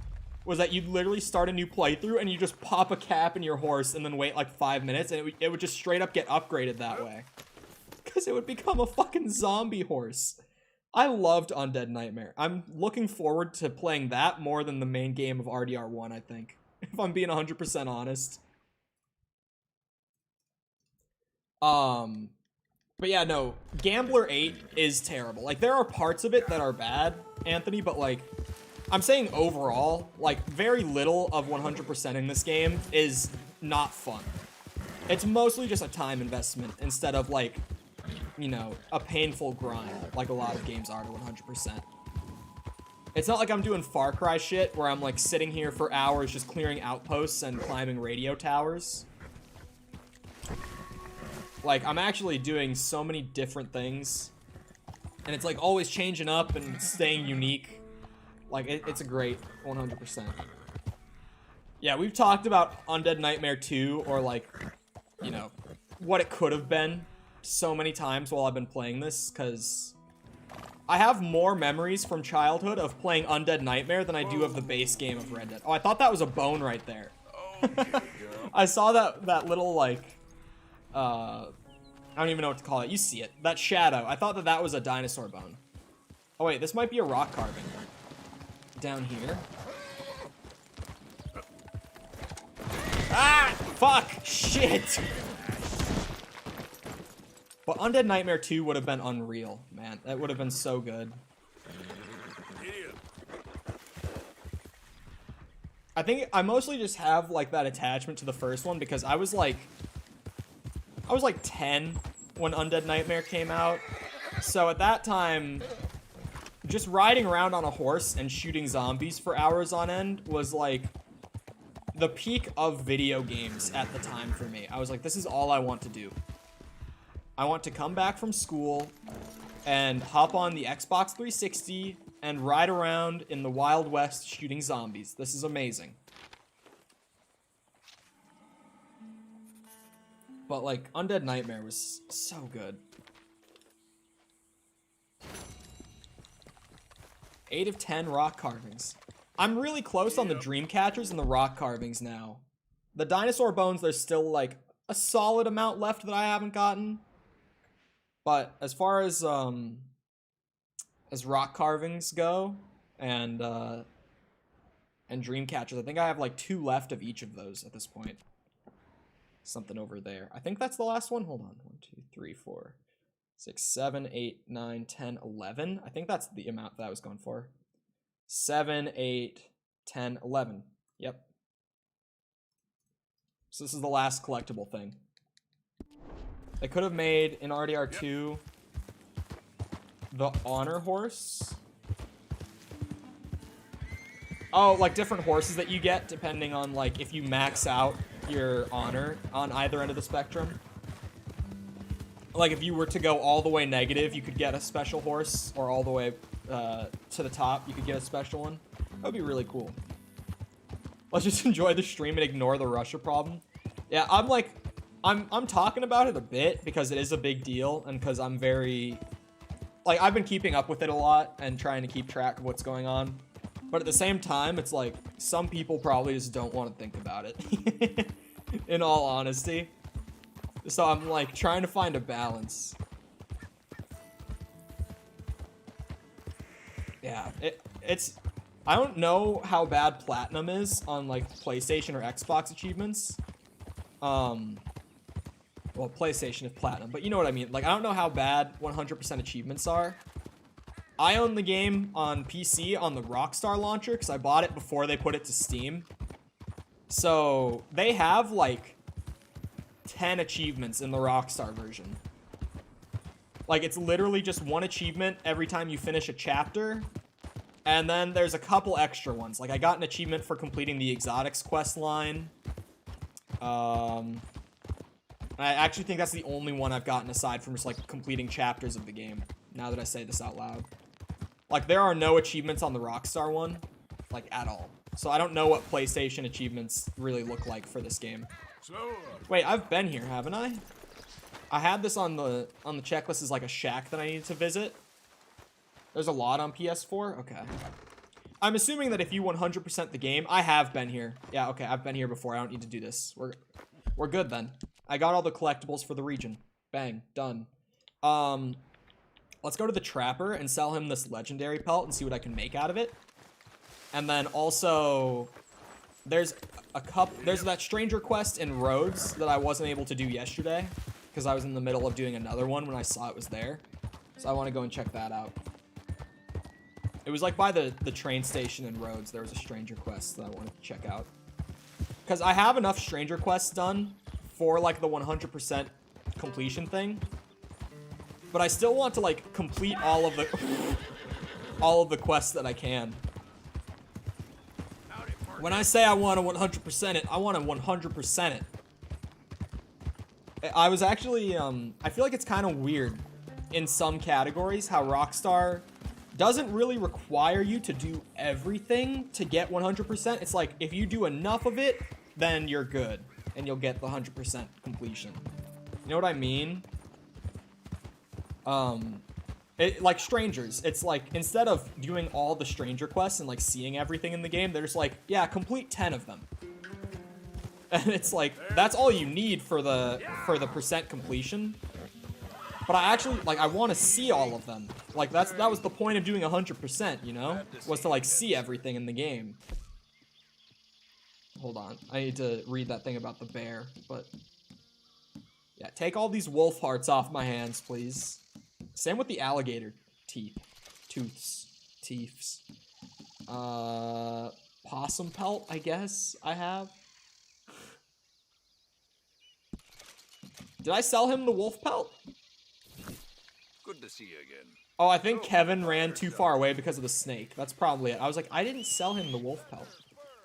was that you'd literally start a new playthrough and you just pop a cap in your horse and then wait like 5 minutes and it would just straight up get upgraded that way. Because it would become a fucking zombie horse. I loved Undead Nightmare. I'm looking forward to playing that more than the main game of RDR1, I think. If I'm being 100% honest. But yeah, no, Gambler 8 is terrible. Like, there are parts of it that are bad, Anthony, but like, I'm saying overall, like, very little of 100% in this game is not fun. It's mostly just a time investment instead of like, you know, a painful grind, like a lot of games are to 100%. It's not like I'm doing Far Cry shit where I'm like sitting here for hours just clearing outposts and climbing radio towers. Like, I'm actually doing so many different things, and it's like always changing up and staying unique. Like, it's a great 100%. Yeah, we've talked about Undead Nightmare 2, or like, you know, what it could have been so many times while I've been playing this, because I have more memories from childhood of playing Undead Nightmare than I do of the base game of Red Dead. Oh, I thought that was a bone right there. I saw that little, like, I don't even know what to call it. You see it. That shadow. I thought that was a dinosaur bone. Oh, wait. This might be a rock carving. Down here. Ah! Fuck! Shit! But Undead Nightmare 2 would have been unreal, man. That would have been so good. I think I mostly just have, like, that attachment to the first one because I was like 10 when Undead Nightmare came out. So at that time, just riding around on a horse and shooting zombies for hours on end was like the peak of video games at the time for me. I was like, this is all I want to do. I want to come back from school and hop on the Xbox 360 and ride around in the Wild West shooting zombies. This is amazing. But, like, Undead Nightmare was so good. 8 of 10 rock carvings. I'm really close on the dream catchers and the rock carvings now. The dinosaur bones, there's still, like, a solid amount left that I haven't gotten. But as far as rock carvings go, and dream catchers, I think I have, like, 2 left of each of those at this point. Something over there. I think that's the last one. Hold on. 1, 2, 3, 4, 6, 7, 8, 9, 10, 11. I think that's the amount that I was going for. 7, 8, 10, 11. Yep. So this is the last collectible thing. They could have made in RDR2 the honor horse. Oh, like different horses that you get depending on like if you max out your honor on either end of the spectrum. Like if you were to go all the way negative, you could get a special horse, or all the way to the top, you could get a special one. That would be really cool. Let's just enjoy the stream and ignore the Russia problem. Yeah, I'm talking about it a bit because it is a big deal, and because I'm very, like, I've been keeping up with it a lot and trying to keep track of what's going on. But at the same time, it's like, some people probably just don't want to think about it. In all honesty. So I'm, like, trying to find a balance. Yeah, it's... I don't know how bad Platinum is on, like, PlayStation or Xbox achievements. Well, PlayStation is Platinum, but you know what I mean. Like, I don't know how bad 100% achievements are. I own the game on PC on the Rockstar launcher because I bought it before they put it to Steam. So they have like 10 achievements in the Rockstar version. Like it's literally just one achievement every time you finish a chapter. And then there's a couple extra ones. Like I got an achievement for completing the Exotics quest line. I actually think that's the only one I've gotten aside from just like completing chapters of the game. Now that I say this out loud. Like, there are no achievements on the Rockstar one, like, at all. So I don't know what PlayStation achievements really look like for this game. Wait, I've been here, haven't I? I had this on the checklist as, like, a shack that I needed to visit. There's a lot on PS4? Okay. I'm assuming that if you 100% the game, I have been here. Yeah, okay, I've been here before. I don't need to do this. We're good, then. I got all the collectibles for the region. Bang. Done. Let's go to the Trapper and sell him this legendary pelt and see what I can make out of it. And then also, there's that stranger quest in Rhodes that I wasn't able to do yesterday because I was in the middle of doing another one when I saw it was there. So I want to go and check that out. It was like by the train station in Rhodes. There was a stranger quest that I wanted to check out. Because I have enough stranger quests done for like the 100% completion thing. But I still want to, like, complete all of the quests that I can. When I say I want to 100% it, I want to 100% it. I was actually, I feel like it's kind of weird in some categories how Rockstar doesn't really require you to do everything to get 100%. It's like, if you do enough of it, then you're good. And you'll get the 100% completion. You know what I mean? Like strangers, it's like instead of doing all the stranger quests and like seeing everything in the game, they're just like, yeah, complete 10 of them. And it's like that's all you need for the percent completion. But I actually like I want to see all of them. Like that was the point of doing 100%, you know? Was to like see everything in the game. Hold on. I need to read that thing about the bear, but yeah, take all these wolf hearts off my hands, please. Same with the alligator teeths. Possum pelt, I guess I have. Did I sell him the wolf pelt? Good to see you again. Oh, I think Kevin ran too far away because of the snake. That's probably it. I was like, I didn't sell him the wolf pelt.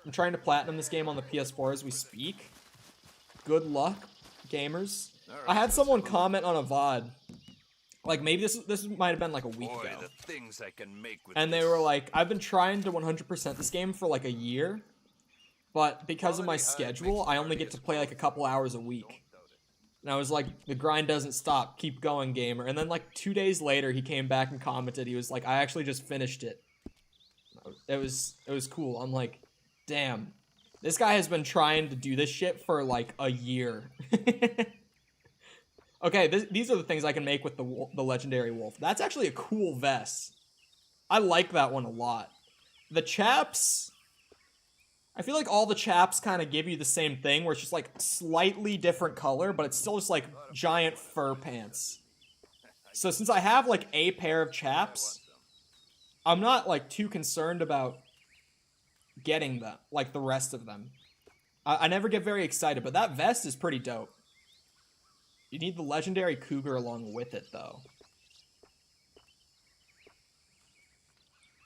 I'm trying to platinum this game on the PS4 as we speak. Good luck, gamers. I had someone comment on a VOD. Like, maybe this might have been like a week Boy, ago. the things I can make with And they were like, I've been trying to 100% this game for like a year. But because of my schedule, I only get to play like a couple hours a week. And I was like, the grind doesn't stop. Keep going, gamer. And then like 2 days later, he came back and commented. He was like, I actually just finished it. It was cool. I'm like, damn. This guy has been trying to do this shit for like a year. Okay, these are the things I can make with the legendary wolf. That's actually a cool vest. I like that one a lot. The chaps... I feel like all the chaps kind of give you the same thing, where it's just like slightly different color, but it's still just like giant fur pants. So since I have like a pair of chaps, I'm not like too concerned about getting them, like the rest of them. I never get very excited, but that vest is pretty dope. You need the legendary cougar along with it, though.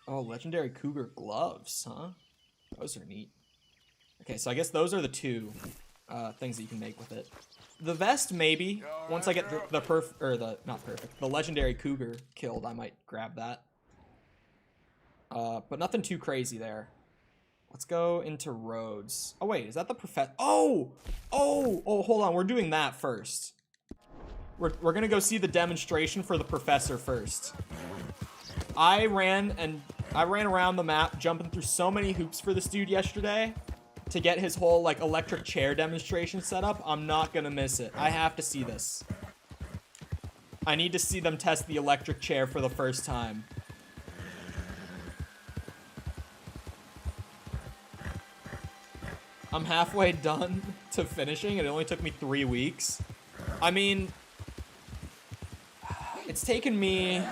Oh, legendary cougar gloves, huh? Those are neat. Okay, so I guess those are the two things that you can make with it. The vest, maybe. Once I get the legendary cougar killed, I might grab that. But nothing too crazy there. Let's go into roads. Oh, wait, is that the professor? Oh, hold on. We're doing that first. We're gonna go see the demonstration for the professor first. I ran around the map, jumping through so many hoops for this dude yesterday to get his whole like electric chair demonstration set up. I'm not gonna miss it. I have to see this. I need to see them test the electric chair for the first time. I'm halfway done to finishing. It only took me 3 weeks. I mean, it's taken me,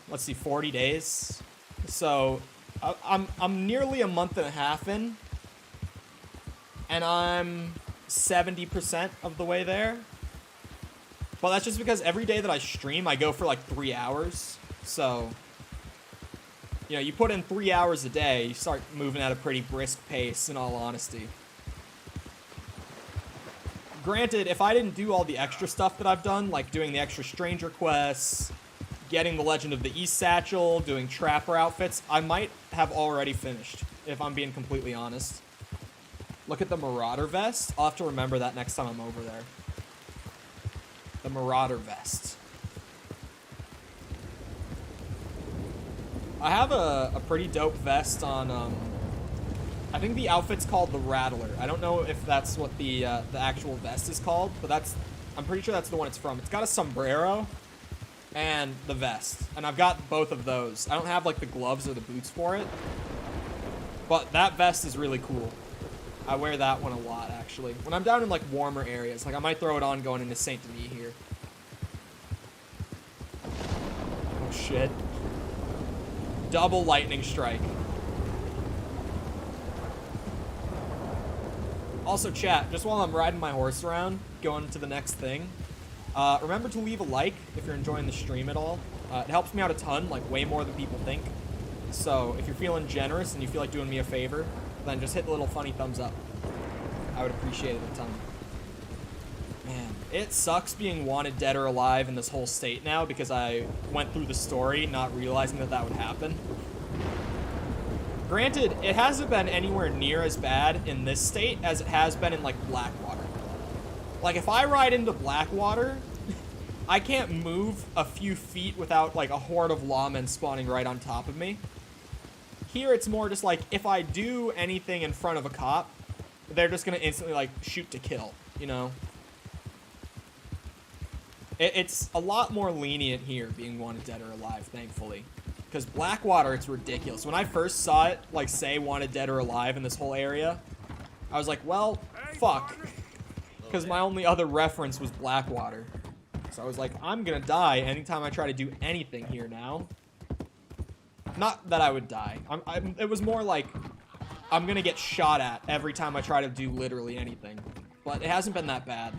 let's see, 40 days. So I'm nearly a month and a half in, and I'm 70% of the way there. But that's just because every day that I stream, I go for like 3 hours. So, you know, you put in 3 hours a day, you start moving at a pretty brisk pace, in all honesty. Granted, if I didn't do all the extra stuff that I've done, like doing the extra stranger quests, getting the Legend of the East Satchel, doing trapper outfits, I might have already finished, if I'm being completely honest. Look at the Marauder vest. I'll have to remember that next time I'm over there. The Marauder vest. I have a pretty dope vest on, I think the outfit's called the Rattler. I don't know if that's what the actual vest is called, but I'm pretty sure that's the one it's from. It's got a sombrero and the vest, and I've got both of those. I don't have like the gloves or the boots for it, but that vest is really cool. I wear that one a lot, actually. When I'm down in like warmer areas, like I might throw it on going into Saint Denis here. Oh shit. Double lightning strike. Also, chat, just while I'm riding my horse around, going to the next thing, remember to leave a like if you're enjoying the stream at all. It helps me out a ton, like way more than people think. So if you're feeling generous and you feel like doing me a favor, then just hit the little funny thumbs up. I would appreciate it a ton. Man, it sucks being wanted dead or alive in this whole state now because I went through the story not realizing that would happen. Granted, it hasn't been anywhere near as bad in this state as it has been in, like, Blackwater. Like, if I ride into Blackwater, I can't move a few feet without, like, a horde of lawmen spawning right on top of me. Here, it's more just, like, if I do anything in front of a cop, they're just gonna instantly, like, shoot to kill, you know? It's a lot more lenient here, being wanted dead or alive, thankfully. Because Blackwater, it's ridiculous. When I first saw it, like, say wanted dead or alive in this whole area, I was like, well, fuck. Because my only other reference was Blackwater. So I was like, I'm gonna die anytime I try to do anything here now. Not that I would die. It was more like, I'm gonna get shot at every time I try to do literally anything. But it hasn't been that bad.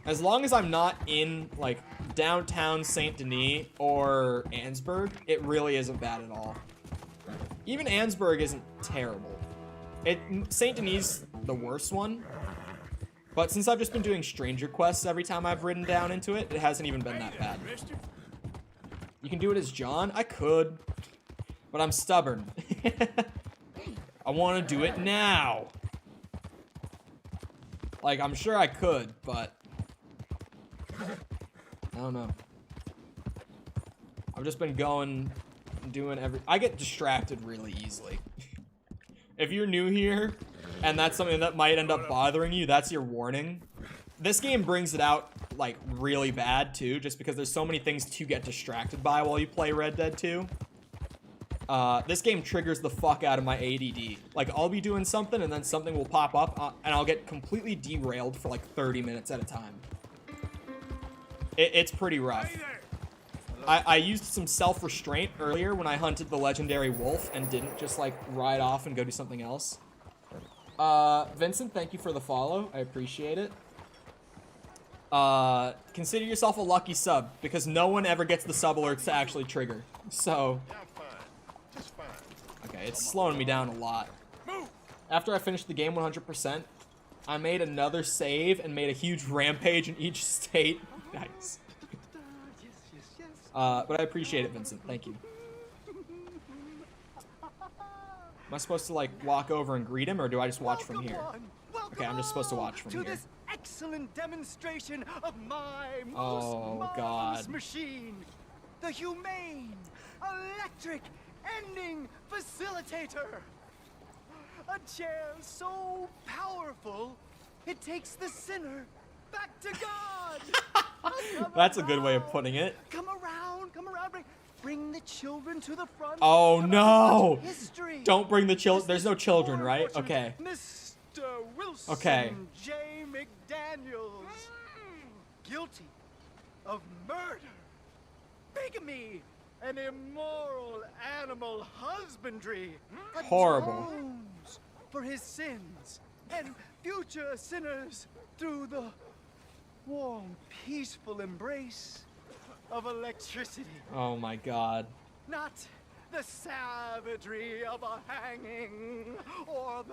As long as I'm not in, like, downtown Saint Denis or Annesburg, it really isn't bad at all. Even Annesburg isn't terrible. Saint Denis, the worst one. But since I've just been doing stranger quests every time I've ridden down into it, it hasn't even been that bad. You can do it as John? I could. But I'm stubborn. I want to do it now. Like, I'm sure I could, but... I don't know. I've just been going and doing I get distracted really easily. If you're new here, and that's something that might end up bothering you, that's your warning. This game brings it out, like, really bad, too, just because there's so many things to get distracted by while you play Red Dead 2. This game triggers the fuck out of my ADD. Like, I'll be doing something, and then something will pop up, and I'll get completely derailed for, like, 30 minutes at a time. It's pretty rough. I used some self-restraint earlier when I hunted the legendary wolf and didn't just, like, ride off and go do something else. Vincent, thank you for the follow. I appreciate it. Consider yourself a lucky sub, because no one ever gets the sub alerts to actually trigger. So... Okay, it's slowing me down a lot. After I finished the game 100%, I made another save and made a huge rampage in each state. Nice. But I appreciate it, Vincent. Thank you. Am I supposed to, like, walk over and greet him, or do I just watch from here? Okay, I'm just supposed to watch from here. This excellent demonstration of my God. machine, the humane electric ending facilitator. A chair so powerful, it takes the sinner back to God. That's a good way of putting it. Come around, bring the children to the front. Oh no! History. Don't bring the children. There's no children, right? Okay. Mr. Wilson Okay. J. McDaniels, guilty of murder, bigamy, and immoral animal husbandry. Horrible. Atones for his sins and future sinners through the warm, peaceful embrace of electricity. Oh my God. Not the savagery of a hanging or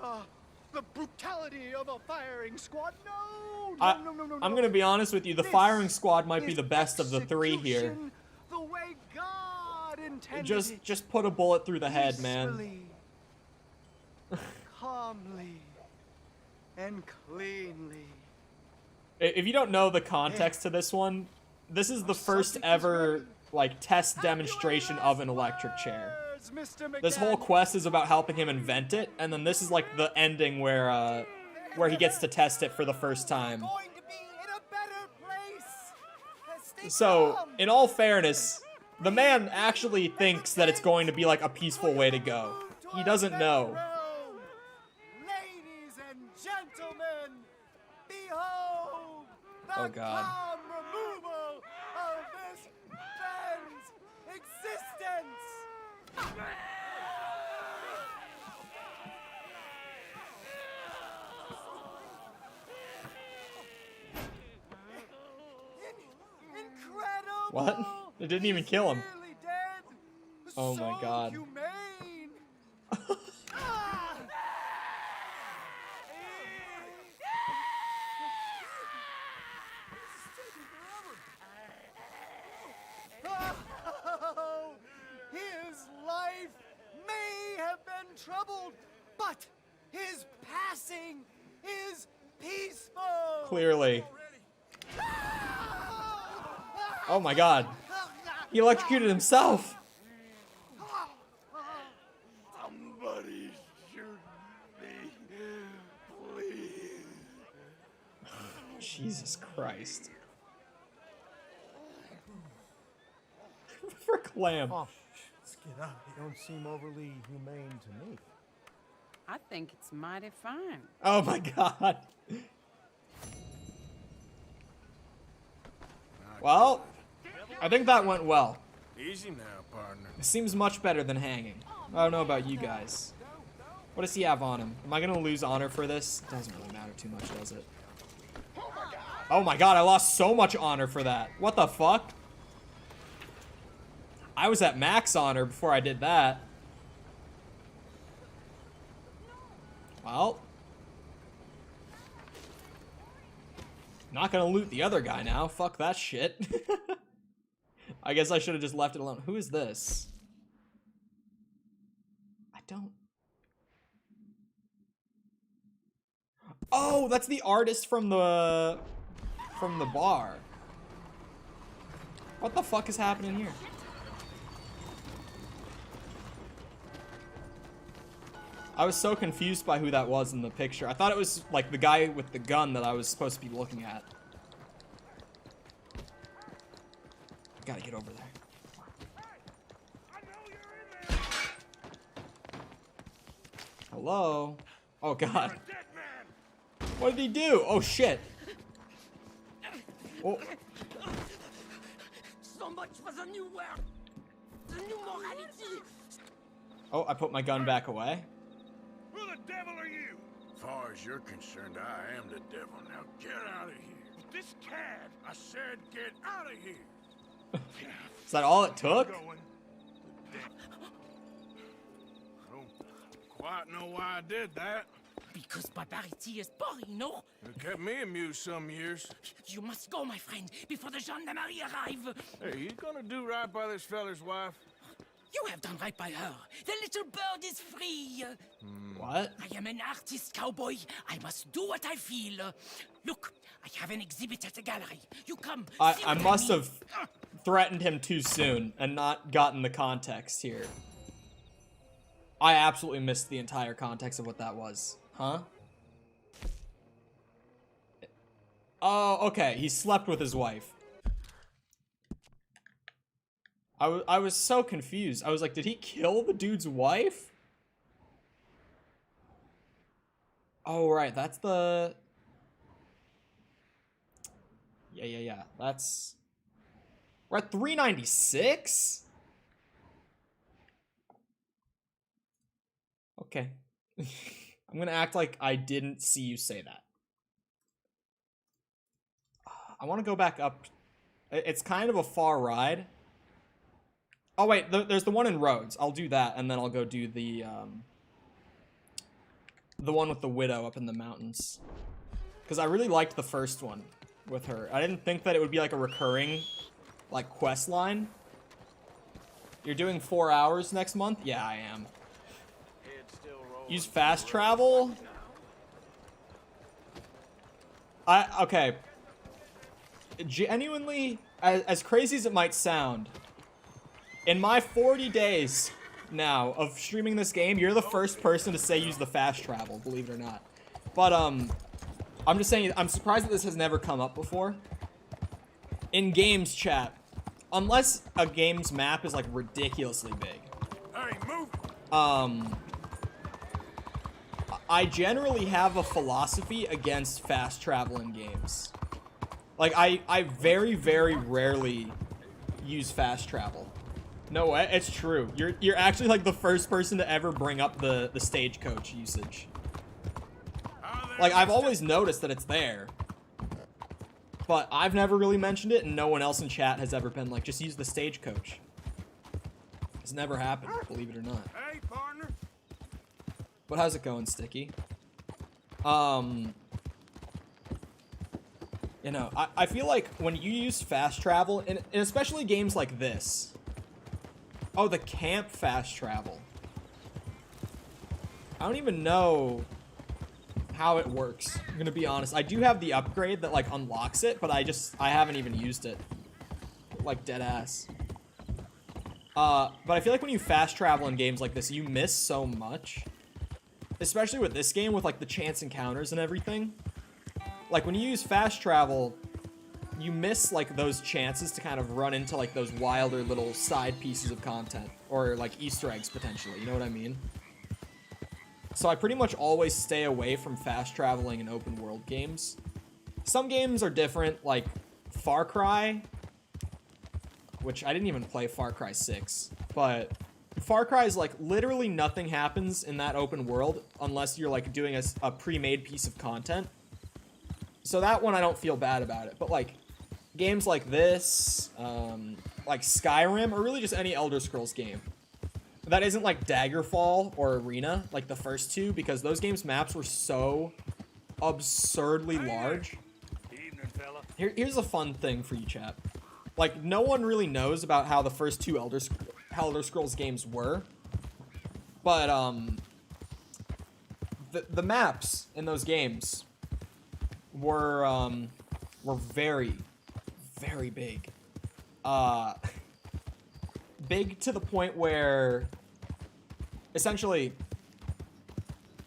the brutality of a firing squad. No. I'm gonna be honest with you. The firing squad might be the best of the three here. Execution the way God intended Just put a bullet through the head, man. peacefully, calmly, and cleanly. If you don't know the context to this one, this is the first ever, like, test demonstration of an electric chair. This whole quest is about helping him invent it, and then this is, like, the ending where he gets to test it for the first time. So, in all fairness, the man actually thinks that it's going to be, like, a peaceful way to go. He doesn't know. Ladies and gentlemen, behold the Oh, God. calm removal of this man's existence. Incredible. What? It didn't even kill him. He's really dead. Oh my So God. humane. Oh, his life may have been troubled, but his passing is peaceful. Clearly. Oh my God. He electrocuted himself. Somebody shoot me, please. Jesus Christ. For Clam. Oh, let's get up. You don't seem overly humane to me. I think it's mighty fine. Oh my God. Well, I think that went well. Easy now, partner. It seems much better than hanging. I don't know about you guys. What does he have on him? Am I gonna lose honor for this? Doesn't really matter too much, does it? Oh my God, I lost so much honor for that. What the fuck? I was at max honor before I did that. Well. Not gonna loot the other guy now. Fuck that shit. I guess I should have just left it alone. Who is this? I don't... Oh, that's the artist from the bar. What the fuck is happening here? I was so confused by who that was in the picture. I thought it was like the guy with the gun that I was supposed to be looking at. I gotta get over there. Hello? Oh god. What did he do? Oh shit. Oh. So much for the new world. The new morality. Oh, I put my gun back away. Who the devil are you? As far as you're concerned, I am the devil. Now get out of here. This cad, I said get out of here. Is that all it took? Going. I don't quite know why I did that. Because barbarity is boring, no? It kept me amused some years. You must go, my friend, before the gendarmerie arrive. Hey, you gonna do right by this feller's wife? You have done right by her. The little bird is free. What? I am an artist, cowboy. I must do what I feel. Look, I have an exhibit at the gallery. You come. I must have threatened him too soon and not gotten the context here. I absolutely missed the entire context of what that was. Huh? Oh, okay. He slept with his wife. I was so confused. I was like, did he kill the dude's wife? Oh, right. That's the... Yeah. That's... We're at 396? Okay. I'm gonna act like I didn't see you say that. I want to go back up. It's kind of a far ride. Oh, wait. There's the one in Rhodes. I'll do that, and then I'll go do the one with the widow up in the mountains. Because I really liked the first one with her. I didn't think that it would be like a recurring, like, quest line. You're doing 4 hours next month? Yeah, I am. Use fast travel? Okay. Genuinely, as crazy as it might sound, in my 40 days now of streaming this game, you're the first person to say use the fast travel, believe it or not. But, I'm just saying, I'm surprised that this has never come up before. In games chat, unless a game's map is, like, ridiculously big. Hey, move! I generally have a philosophy against fast travel in games. Like, I very, very rarely use fast travel. No way, it's true. You're actually, like, the first person to ever bring up the stagecoach usage. Like, I've always noticed that it's there. But I've never really mentioned it, and no one else in chat has ever been like, just use the stagecoach. It's never happened, believe it or not. Hey, partner! But how's it going, Sticky? You know, I feel like when you use fast travel, and especially games like this. Oh, the camp fast travel. I don't even know how it works. I'm gonna be honest. I do have the upgrade that, like, unlocks it, but I haven't even used it. Like, dead ass. But I feel like when you fast travel in games like this, you miss so much. Especially with this game, with, like, the chance encounters and everything. Like, when you use fast travel, you miss, like, those chances to kind of run into, like, those wilder little side pieces of content. Or, like, Easter eggs, potentially. You know what I mean? So I pretty much always stay away from fast traveling in open world games. Some games are different, like Far Cry, which I didn't even play Far Cry 6, but Far Cry is like literally nothing happens in that open world unless you're like doing a pre-made piece of content. So that one I don't feel bad about it, but like games like this, like Skyrim, or really just any Elder Scrolls game that isn't like Daggerfall or Arena, like the first two, because those games' maps were so absurdly large. Evening, fellas. Here's a fun thing for you, chat. Like, no one really knows about how the first two Elder Scrolls games were. But, the maps in those games were very, very big. Big to the point where, essentially,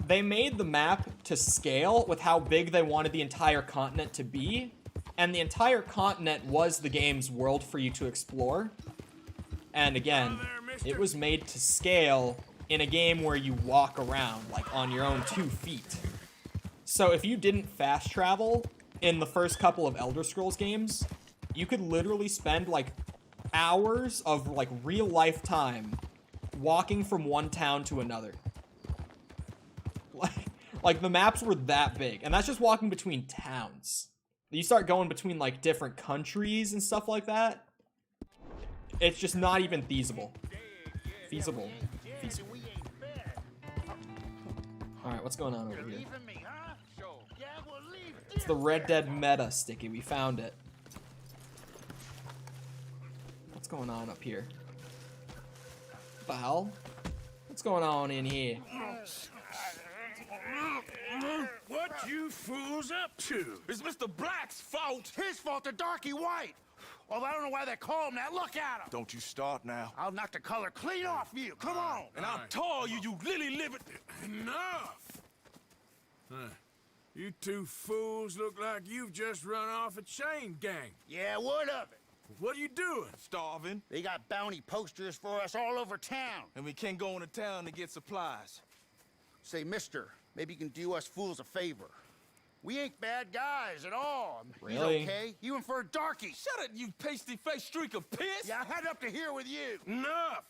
they made the map to scale with how big they wanted the entire continent to be, and the entire continent was the game's world for you to explore. And again, it was made to scale in a game where you walk around, like, on your own 2 feet. So if you didn't fast travel in the first couple of Elder Scrolls games, you could literally spend, like, hours of, like, real-life time walking from one town to another. Like, the maps were that big, and that's just walking between towns. You start going between, like, different countries and stuff like that, it's just not even feasible. Feasible. Alright, what's going on over here? It's the Red Dead meta, Sticky. We found it. What's going on up here? What the hell? What's going on in here? What you fools up to? It's Mr. Black's fault. His fault, the darky white. Well, I don't know why they call him that. Look at him. Don't you start now. I'll knock the color clean off you. Come on. And I'll tell you, you lily-livered... Enough! Huh. You two fools look like you've just run off a chain gang. Yeah, what of it? What are you doing? Starving. They got bounty posters for us all over town. And we can't go into town to get supplies. Say, mister, maybe you can do us fools a favor. We ain't bad guys at all. Really? He's okay. You and for a darky. Shut it, you pasty-faced streak of piss! Yeah, I had up to here with you. Enough!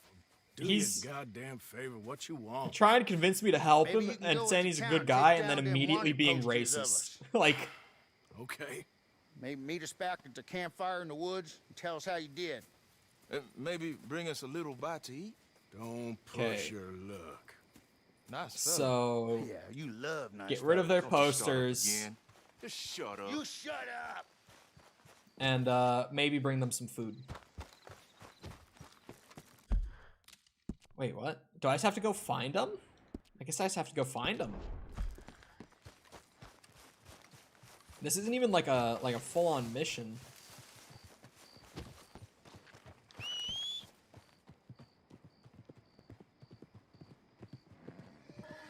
Do He's- your goddamn favor what you want. Trying to convince me to help Maybe him you can and go saying into he's a town good and guy take and then down them immediately wanted being posters of racist. us. Like, Okay. Maybe meet us back at the campfire in the woods and tell us how you did. Maybe bring us a little bite to eat. Don't push 'Kay. your luck. Nice fella. so Yeah, you love nice get rid of their Don't you start posters again. Just shut up. You shut up. and maybe bring them some food. Wait, what? Do I just have to go find them? I guess I just have to go find them. This isn't even like a full-on mission.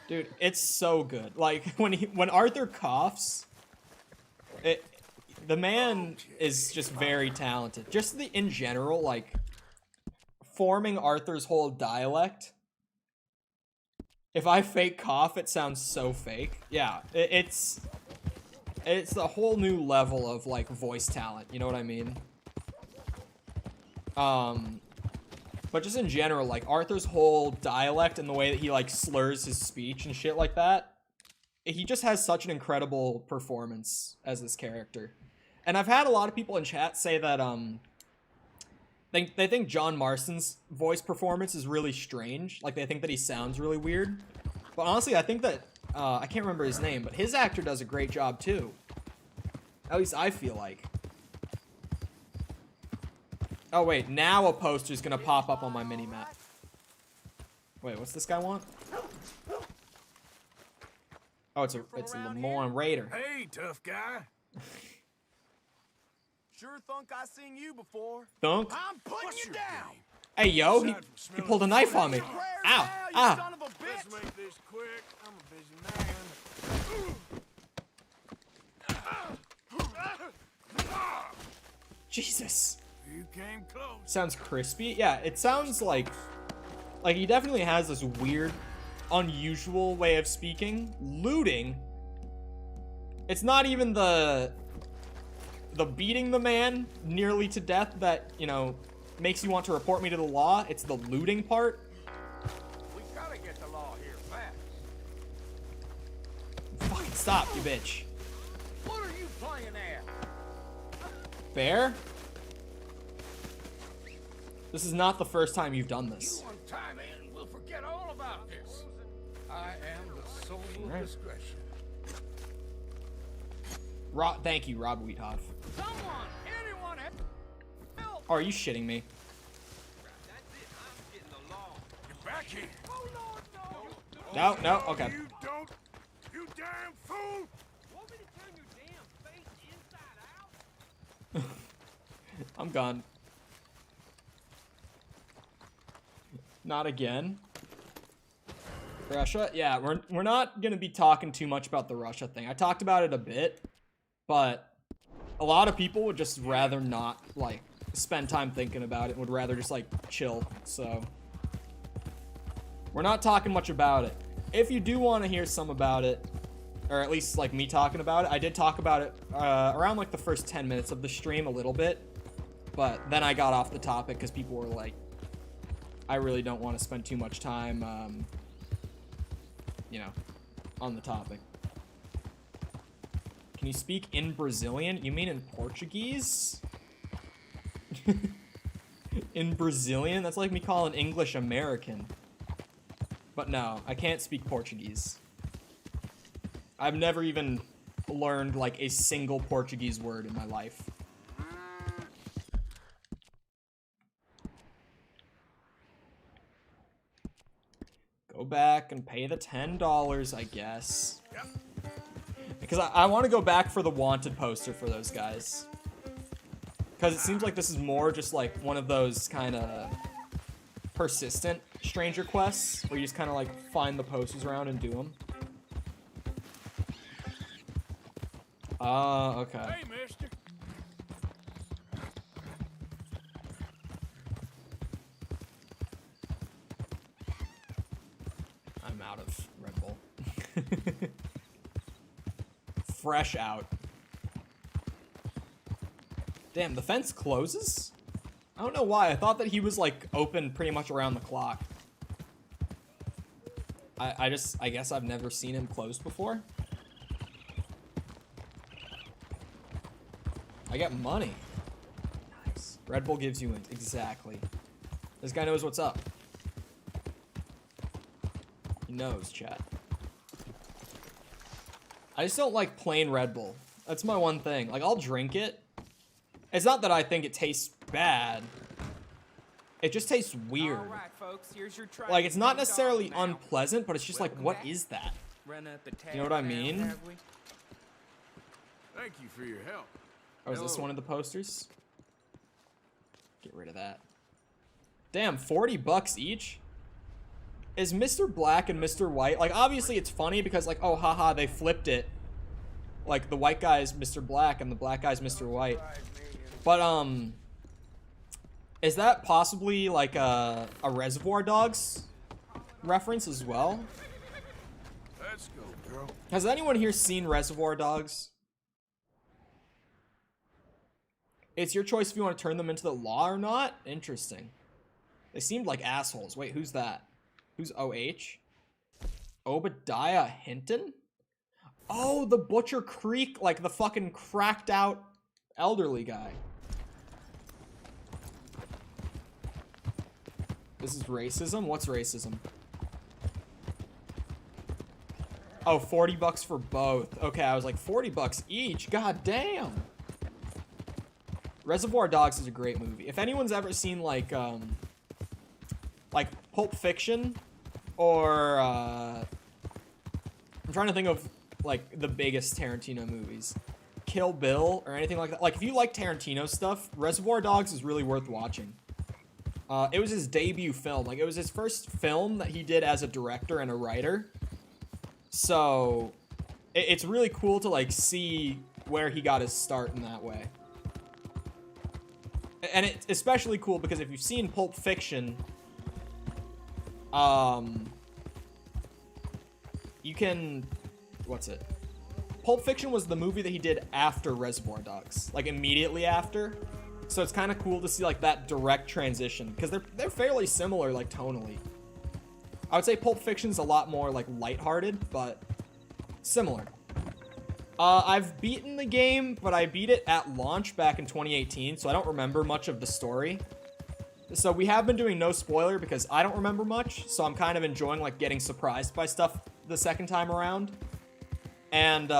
Dude, it's so good. Like when Arthur coughs, the man is just very talented. Just in general, like forming Arthur's whole dialect. If I fake cough, it sounds so fake. Yeah, it's a whole new level of like voice talent. You know what I mean? But just in general, like, Arthur's whole dialect and the way that he, like, slurs his speech and shit like that, he just has such an incredible performance as this character. And I've had a lot of people in chat say that, they think John Marston's voice performance is really strange. Like, they think that he sounds really weird. But honestly, I think that, I can't remember his name, but his actor does a great job, too. At least I feel like. Oh wait, now a poster's gonna pop up on my mini-map. Wait, what's this guy want? Oh, it's a Lemoyne Raider. Hey, tough guy. Sure thunk I seen you before. Thunk? I'm putting What's you your down. name? Hey yo, he pulled a knife on me. Prayers Ow! now, you Ah! son of a Let's bitch. make this quick. I'm a busy man. Jesus. You came close. Sounds crispy. Yeah, it sounds like he definitely has this weird, unusual way of speaking. Looting. It's not even the beating the man nearly to death that, you know, makes you want to report me to the law. It's the looting part. We gotta get the law here fast. Fucking stop, you bitch. What are you playing at? Bear? This is not the first time you've done this. One time in, we'll forget all about this. I am the soul Right. of discretion. Thank you, Rob Wheathoff. Someone, anyone, help! Oh, are you shitting me? Get back here. Oh, Lord, no! No, no, okay. You don't. You damn fool. Want me to turn your damn face inside out? I'm gone. Not again. Russia? Yeah, we're not gonna be talking too much about the Russia thing. I talked about it a bit, but a lot of people would just rather not, like, spend time thinking about it, would rather just, like, chill, so we're not talking much about it. If you do want to hear some about it, or at least, like, me talking about it, I did talk about it around, like, the first 10 minutes of the stream a little bit, but then I got off the topic because people were like, I really don't want to spend too much time, you know, on the topic. Can you speak in Brazilian? You mean in Portuguese? In Brazilian? That's like me calling English American. But no, I can't speak Portuguese. I've never even learned, like, a single Portuguese word in my life. Go back and pay the $10, I guess. Because I want to go back for the wanted poster for those guys. Because it seems like this is more just like one of those kind of persistent stranger quests where you just kind of like find the posters around and do them. Okay. Hey, mister. I'm out of Red Bull. Fresh out. Damn, the fence closes? I don't know why. I thought that he was, like, open pretty much around the clock. I guess I've never seen him closed before. I get money. Nice. Red Bull gives you exactly. This guy knows what's up. He knows, chat. I just don't like plain Red Bull. That's my one thing. Like, I'll drink it. It's not that I think it tastes bad. It just tastes weird. All right, folks, here's your try. Like, it's not necessarily now. unpleasant, but it's just like, Welcome what back. is that? Run up the tab You know what I now, mean? have we? Thank you for your help. Oh, is this Hello. one of the posters? Get rid of that. Damn, 40 bucks each? Is Mr. Black and Mr. White, like, obviously it's funny because, like, oh, haha, they flipped it. Like, the white guy's Mr. Black and the black guy's Mr. White. But, is that possibly, like, a Reservoir Dogs reference as well? Let's go, girl. Has anyone here seen Reservoir Dogs? It's your choice if you want to turn them into the law or not. Interesting. They seemed like assholes. Wait, who's that? Who's OH? Obadiah Hinton? Oh, the Butcher Creek, like the fucking cracked out elderly guy. This is racism? What's racism? Oh, 40 bucks for both. Okay, I was like, 40 bucks each? God damn. Reservoir Dogs is a great movie. If anyone's ever seen, like Pulp Fiction, or, I'm trying to think of, like, the biggest Tarantino movies. Kill Bill, or anything like that. Like, if you like Tarantino stuff, Reservoir Dogs is really worth watching. It was his debut film. Like, it was his first film that he did as a director and a writer. So, it's really cool to, like, see where he got his start in that way. And it's especially cool because if you've seen Pulp Fiction, you can... What's it? Pulp Fiction was the movie that he did after Reservoir Dogs. Like, immediately after. So it's kind of cool to see, like, that direct transition. Because they're fairly similar, like, tonally. I would say Pulp Fiction's a lot more, like, lighthearted, but similar. I've beaten the game, but I beat it at launch back in 2018, so I don't remember much of the story. So we have been doing no spoiler because I don't remember much, so I'm kind of enjoying, like, getting surprised by stuff the second time around. And,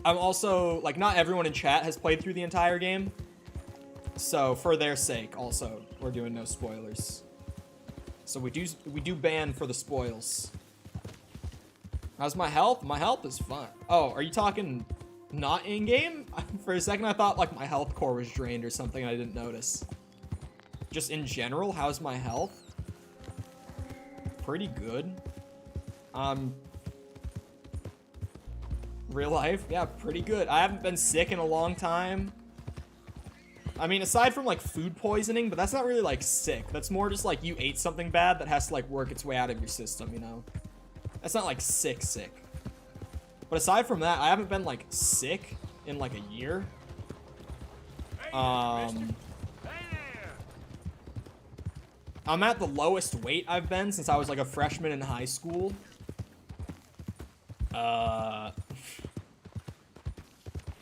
I'm also, like, not everyone in chat has played through the entire game. So, for their sake, also, we're doing no spoilers. So we do ban for the spoils. How's my health? My health is fine. Oh, are you talking not in-game? For a second, I thought, like, my health core was drained or something I didn't notice. Just in general, how's my health? Pretty good. Real life? Yeah, pretty good. I haven't been sick in a long time. I mean, aside from, like, food poisoning, but that's not really, like, sick. That's more just, like, you ate something bad that has to, like, work its way out of your system, you know? That's not, like, sick. But aside from that, I haven't been, like, sick in, like, a year. I'm at the lowest weight I've been since I was, like, a freshman in high school.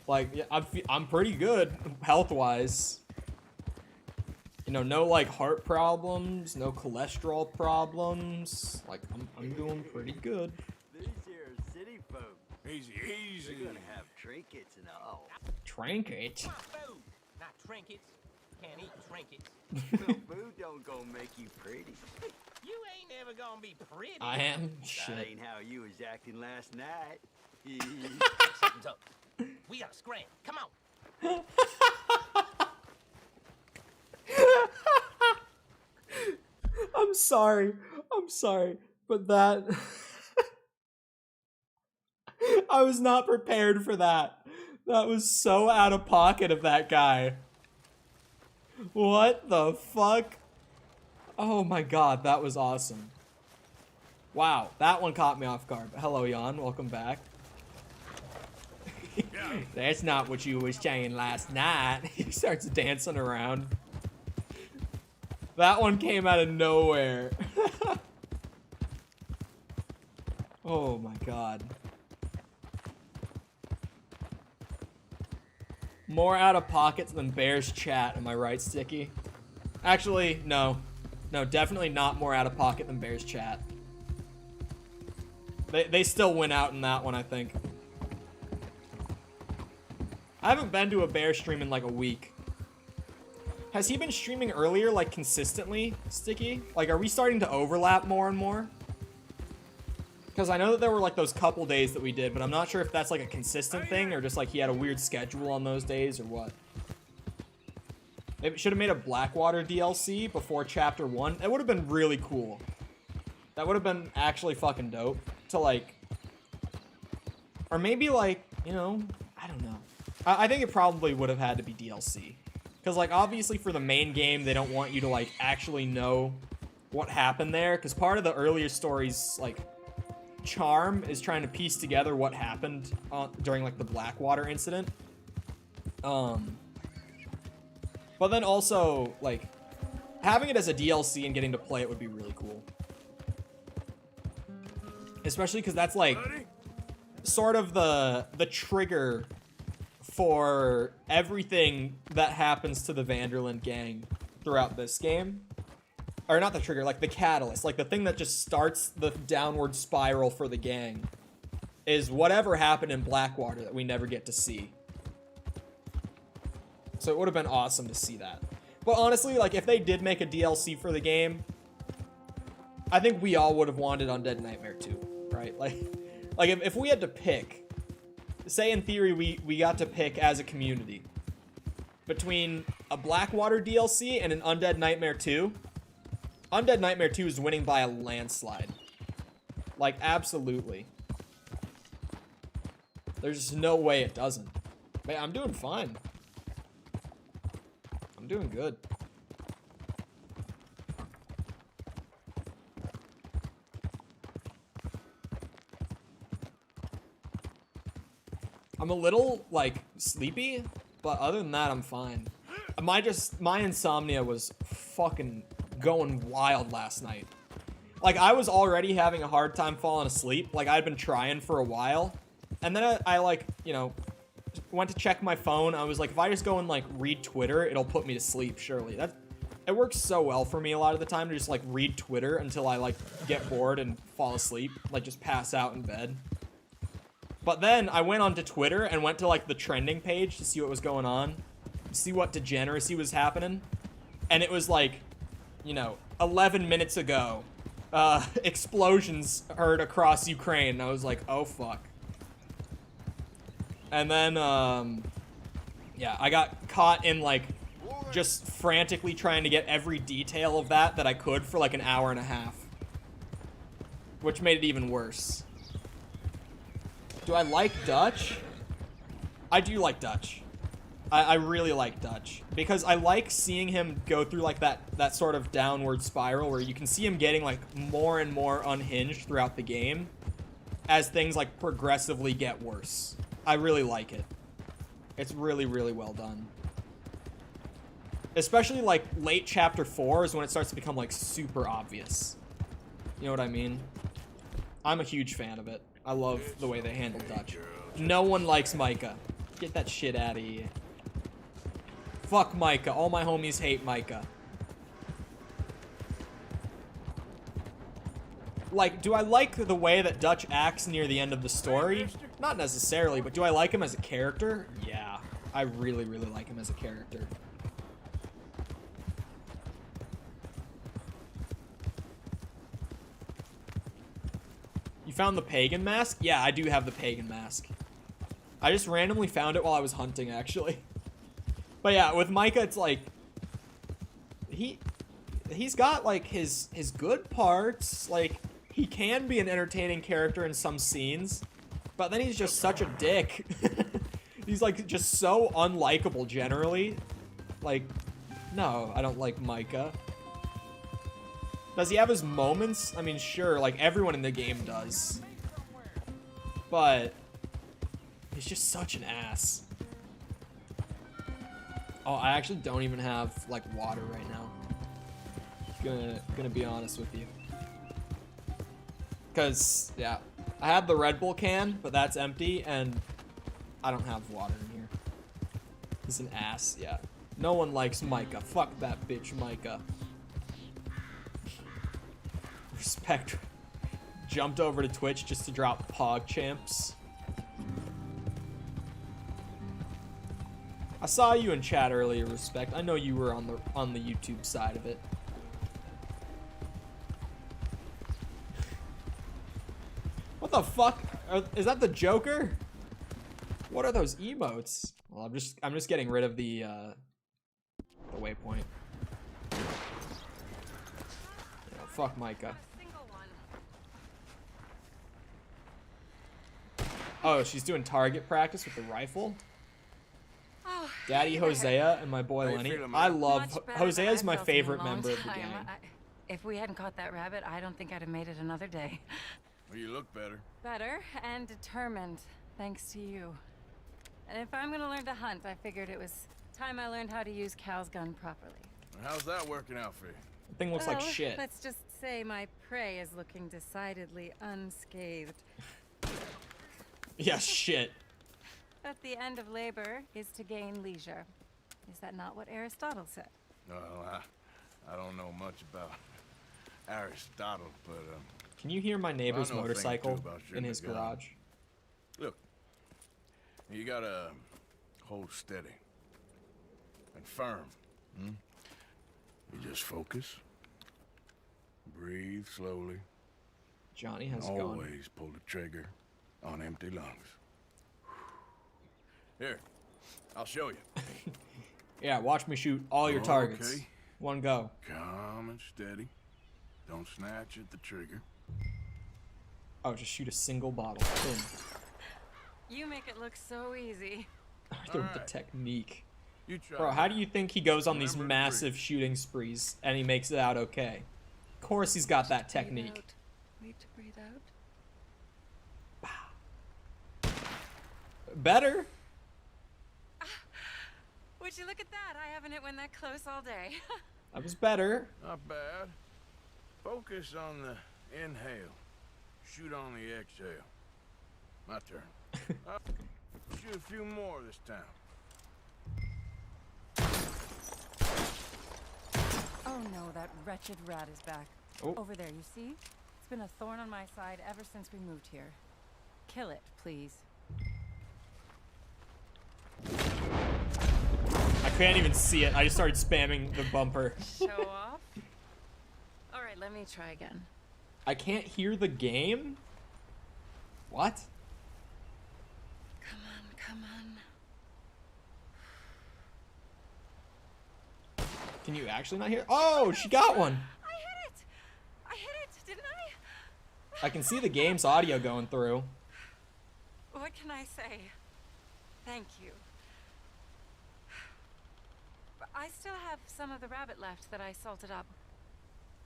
Like, yeah, I'm pretty good health-wise. You know, no, like, heart problems, no cholesterol problems. Like, I'm doing pretty good. These here city folk. Easy, easy. They're gonna have trinkets and all. Trinkets? Food, not trinkets. Can't eat trinkets. Well, food don't go make you pretty. You ain't never gonna be pretty. I am? That Shit. ain't how you was acting last night. Something's up. We gotta scram. Come on. I'm sorry, but that... I was not prepared for that. That was so out of pocket of that guy. What the fuck? Oh my god, that was awesome. Wow, that one caught me off guard. Hello, Jan, welcome back. That's not what you was saying last night. He starts dancing around. That one came out of nowhere. Oh my god. More out of pockets than Bear's chat, am I right, Sticky? Actually, no. No, definitely not more out of pocket than Bear's chat. They still win out in that one, I think. I haven't been to a Bear stream in like a week. Has he been streaming earlier, like, consistently, Sticky? Like, are we starting to overlap more and more? Because I know that there were, like, those couple days that we did, but I'm not sure if that's, like, a consistent thing or just, like, he had a weird schedule on those days or what. Maybe should have made a Blackwater DLC before Chapter 1. It would have been really cool. That would have been actually fucking dope to, like... Or maybe, like, you know, I don't know. I think it probably would have had to be DLC. Because, like, obviously for the main game, they don't want you to, like, actually know what happened there. Because part of the earlier story's, like, charm is trying to piece together what happened during, like, the Blackwater incident. But then also, like, having it as a DLC and getting to play it would be really cool. Especially because that's, like, sort of the trigger for everything that happens to the Vanderland gang throughout this game. Or not the trigger, like the catalyst. Like the thing that just starts the downward spiral for the gang is whatever happened in Blackwater that we never get to see. So it would have been awesome to see that. But honestly, like if they did make a DLC for the game, I think we all would have wanted Undead Nightmare 2, right? Like if we had to pick, say in theory we got to pick as a community between a Blackwater DLC and an Undead Nightmare 2, Undead Nightmare 2 is winning by a landslide. Like, absolutely. There's just no way it doesn't. Man, I'm doing fine. I'm doing good. I'm a little, like, sleepy, but other than that, I'm fine. My insomnia was fucking going wild last night. Like, I was already having a hard time falling asleep. Like, I'd been trying for a while. And then I like, you know, went to check my phone. I was like, if I just go and, like, read Twitter, it'll put me to sleep, surely. It works so well for me a lot of the time to just, like, read Twitter until I, like, get bored and fall asleep. Like, just pass out in bed. But then I went onto Twitter and went to like the trending page to see what was going on, see what degeneracy was happening. And it was like, you know, 11 minutes ago, explosions heard across Ukraine. And I was like, oh fuck. And then, yeah, I got caught in like just frantically trying to get every detail of that I could for like an hour and a half. Which made it even worse. Do I like Dutch? I do like Dutch. I really like Dutch. Because I like seeing him go through like that sort of downward spiral where you can see him getting like more and more unhinged throughout the game as things like progressively get worse. I really like it. It's really, really well done. Especially like late chapter 4 is when it starts to become like super obvious. You know what I mean? I'm a huge fan of it. I love the way they handle Dutch. No one likes Micah. Get that shit out of here. Fuck Micah. All my homies hate Micah. Like, do I like the way that Dutch acts near the end of the story? Not necessarily, but do I like him as a character? Yeah. I really, really like him as a character. You found the pagan mask? Yeah, I do have the pagan mask. I just randomly found it while I was hunting, actually. But yeah, with Micah, it's like... He's got, like, his good parts. Like, he can be an entertaining character in some scenes. But then he's just such a dick. He's, like, just so unlikable, generally. Like, no, I don't like Micah. Does he have his moments? I mean, sure, like everyone in the game does. But he's just such an ass. Oh, I actually don't even have like water right now. Gonna be honest with you. Cause yeah, I have the Red Bull can, but that's empty, and I don't have water in here. He's an ass, yeah. No one likes Micah. Fuck that bitch, Micah. Respect. Jumped over to Twitch just to drop Pog Champs. I saw you in chat earlier, Respect. I know you were on the YouTube side of it. What the fuck? Is that the Joker? What are those emotes? Well, I'm just getting rid of the waypoint. Yeah, fuck Micah. Oh, she's doing target practice with the rifle. Oh, Daddy Hosea and my boy Lenny. I love Hosea's my favorite member of the gang. If we hadn't caught that rabbit, I don't think I'd have made it another day. Well, you look better. Better and determined, thanks to you. And if I'm gonna learn to hunt, I figured it was time I learned how to use Cal's gun properly. How's that working out for you? The thing looks like shit. Let's just say my prey is looking decidedly unscathed. Yeah, shit. Oh, At the end of labor is to gain leisure. Is that not what Aristotle said? Well, I don't know much about Aristotle, but Can you hear my neighbor's I know a thing or two motorcycle about shooting in his a gun. garage? Look, you gotta hold steady and firm. Hmm? You just focus, breathe slowly, Johnny has and gone. always pull the trigger on empty lungs. Here, I'll show you. Yeah, watch me shoot all your targets. Okay. One go. Calm and steady. Don't snatch at the trigger. Oh, just shoot a single bottle. Boom. You make it look so easy. The Alright. technique. You try. Bro, how do you think he goes on these Remember to massive shooting sprees and he makes it out okay? Of course he's got that technique. Wait to breathe out. Better. Would you look at that? I haven't hit one that close all day. That was better. Not bad. Focus on the inhale. Shoot on the exhale. My turn. Shoot a few more this time. Oh no, that wretched rat is back. Oh. Over there, you see? It's been a thorn on my side ever since we moved here. Kill it, please. I can't even see it. I just started spamming the bumper. Show off. All right, let me try again. I can't hear the game? What? Come on, come on. Can you actually not hear? Oh, she got one. I hit it! I hit it, didn't I? I can see the game's audio going through. What can I say? Thank you. But I still have some of the rabbit left that I salted up.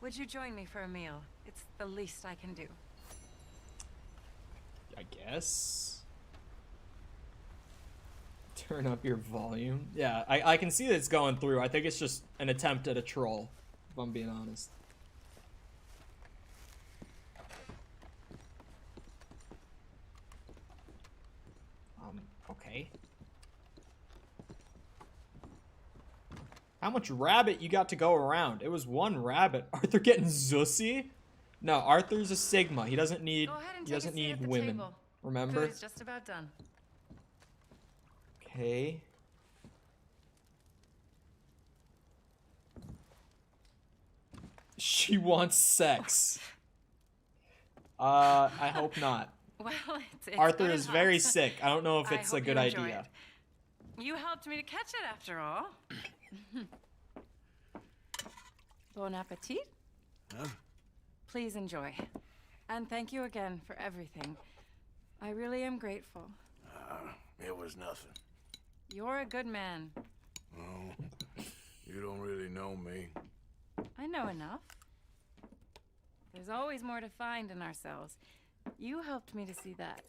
Would you join me for a meal? It's the least I can do. I guess. Turn up your volume. Yeah, I can see that it's going through. I think it's just an attempt at a troll, if I'm being honest. Okay. How much rabbit you got to go around? It was one rabbit. Arthur getting zussy? No, Arthur's a Sigma. He doesn't need Go ahead and he take a doesn't seat need at the women. table. Remember? Food's just about done. Okay. She wants sex. I hope not. Well, it's Arthur been is hot. very sick. I don't know if I it's a hope good you enjoy idea. it. You helped me to catch it after all. Bon appetit. Huh? Please enjoy. And thank you again for everything. I really am grateful. It was nothing. You're a good man. Oh, you don't really know me. I know enough. There's always more to find in ourselves. You helped me to see that.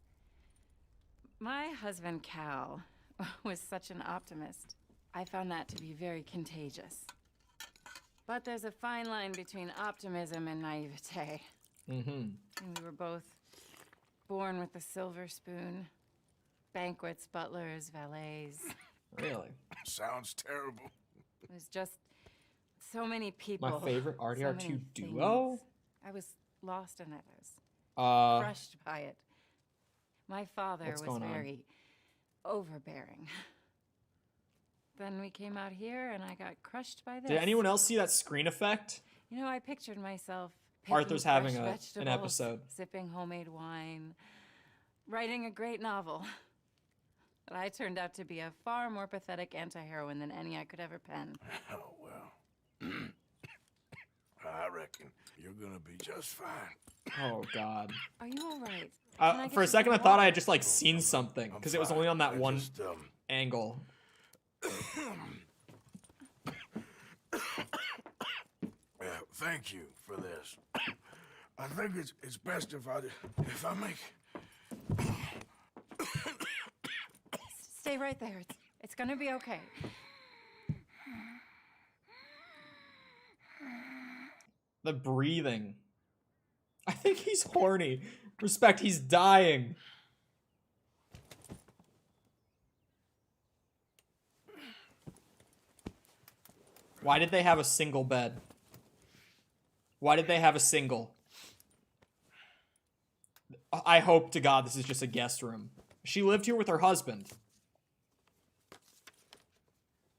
My husband, Cal, was such an optimist. I found that to be very contagious. But there's a fine line between optimism and naivete. Mm-hmm. And we were both born with a silver spoon. Banquets, butlers, valets. Really? Sounds terrible. It was just so many people. My favorite so RDR2 many duo? things. I was lost in it. I was crushed by it. My father what's was going on? very overbearing. Then we came out here and I got crushed by this. Did anyone else see that screen effect? You know, I pictured myself picking Arthur's having fresh an vegetables, episode. sipping homemade wine, writing a great novel. But I turned out to be a far more pathetic anti-heroine than any I could ever pen. Oh, well. I reckon you're gonna be just fine. Oh God. Are you all right? Can I get For a you second, I some thought I water? had just like seen something I'm because it was fine. only on that I one just, angle. Yeah, thank you for this. I think it's best if I make. Stay right there. It's gonna be okay. The breathing. I think he's horny. Respect, he's dying. Why did they have a single bed? Why did they have a single? I hope to God this is just a guest room. She lived here with her husband.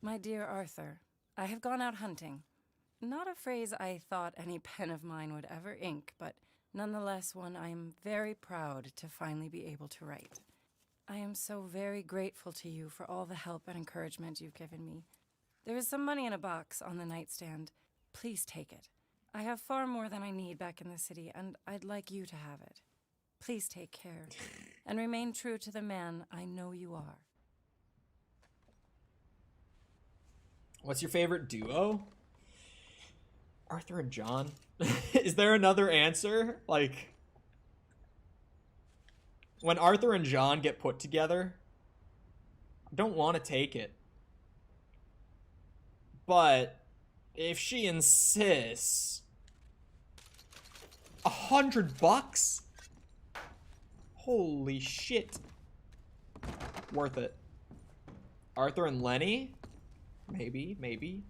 My dear Arthur, I have gone out hunting. Not a phrase I thought any pen of mine would ever ink, but nonetheless one I am very proud to finally be able to write. I am so very grateful to you for all the help and encouragement you've given me. There is some money in a box on the nightstand. Please take it. I have far more than I need back in the city, and I'd like you to have it. Please take care, and remain true to the man I know you are. What's your favorite duo? Arthur and John. Is there another answer? Like, when Arthur and John get put together, I don't want to take it. But if she insists, $100? Holy shit. Worth it. Arthur and Lenny? Maybe, maybe.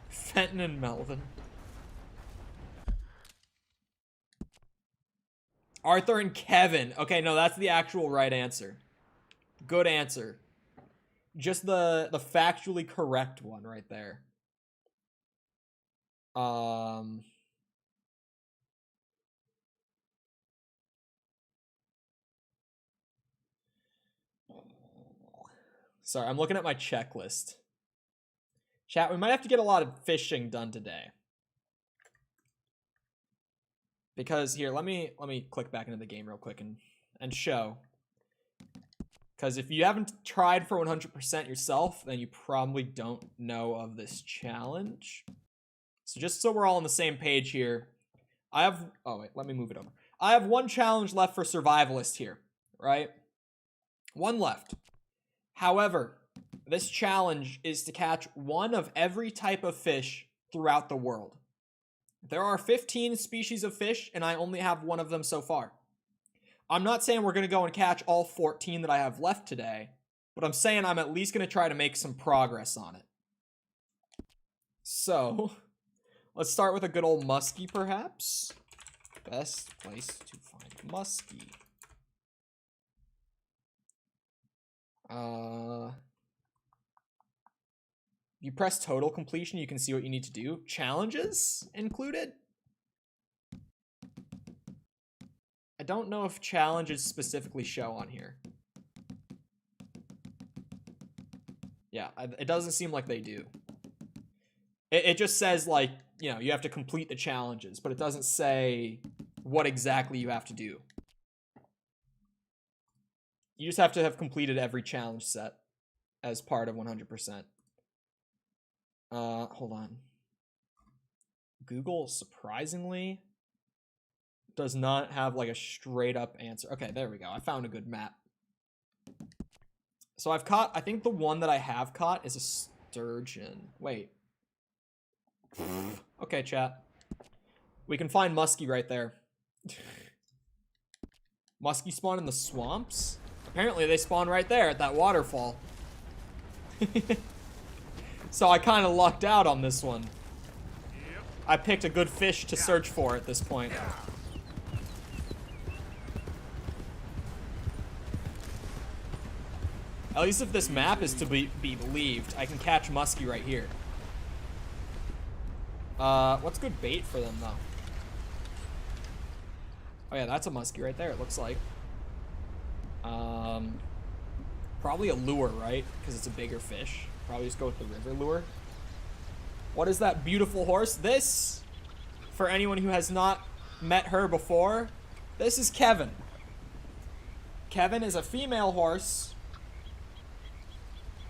Fenton and Melvin. Arthur and Kevin. Okay, no, that's the actual right answer. Good answer. Just the factually correct one right there. Sorry, I'm looking at my checklist. Chat, we might have to get a lot of fishing done today. Because here, let me click back into the game real quick and show. Because if you haven't tried for 100% yourself, then you probably don't know of this challenge. So just so we're all on the same page here, I have... Oh, wait, let me move it over. I have one challenge left for Survivalist here, right? One left. However, this challenge is to catch one of every type of fish throughout the world. There are 15 species of fish, and I only have one of them so far. I'm not saying we're going to go and catch all 14 that I have left today, but I'm saying I'm at least going to try to make some progress on it. So, let's start with a good old muskie, perhaps. Best place to find muskie. You press total completion, you can see what you need to do. Challenges included? I don't know if challenges specifically show on here. Yeah, it doesn't seem like they do. It just says, like, you know, you have to complete the challenges, but it doesn't say what exactly you have to do. You just have to have completed every challenge set as part of 100%. Hold on. Google, surprisingly, does not have, like, a straight-up answer. Okay, there we go. I found a good map. So I've caught... I think the one that I have caught is a sturgeon. Wait. Okay, chat. We can find muskie right there. Muskie spawn in the swamps? Apparently they spawn right there at that waterfall. So I kind of lucked out on this one. I picked a good fish to search for at this point. At least if this map is to be believed, I can catch muskie right here. What's good bait for them, though? Oh yeah, that's a muskie right there, it looks like. Probably a lure, right? Because it's a bigger fish. Probably just go with the river lure. What is that beautiful horse? This, for anyone who has not met her before, this is Kevin. Kevin is a female horse.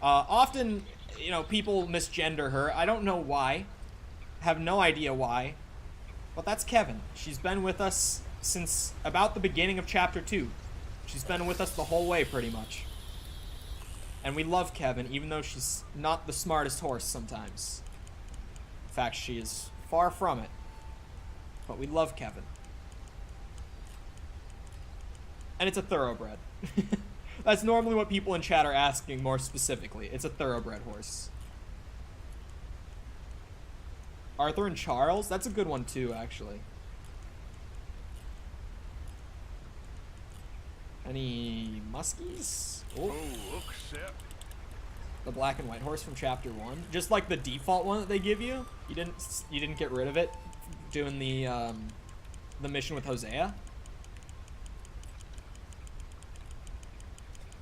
Often, you know, people misgender her. I don't know why. Have no idea why. But that's Kevin. She's been with us since about the beginning of Chapter 2. She's been with us the whole way, pretty much. And we love Kevin, even though she's not the smartest horse sometimes. In fact, she is far from it. But we love Kevin. And it's a thoroughbred. That's normally what people in chat are asking more specifically. It's a thoroughbred horse. Arthur and Charles? That's a good one too, actually. Any muskies? Oh, the black and white horse from Chapter 1. Just like the default one that they give you. You didn't get rid of it doing the mission with Hosea.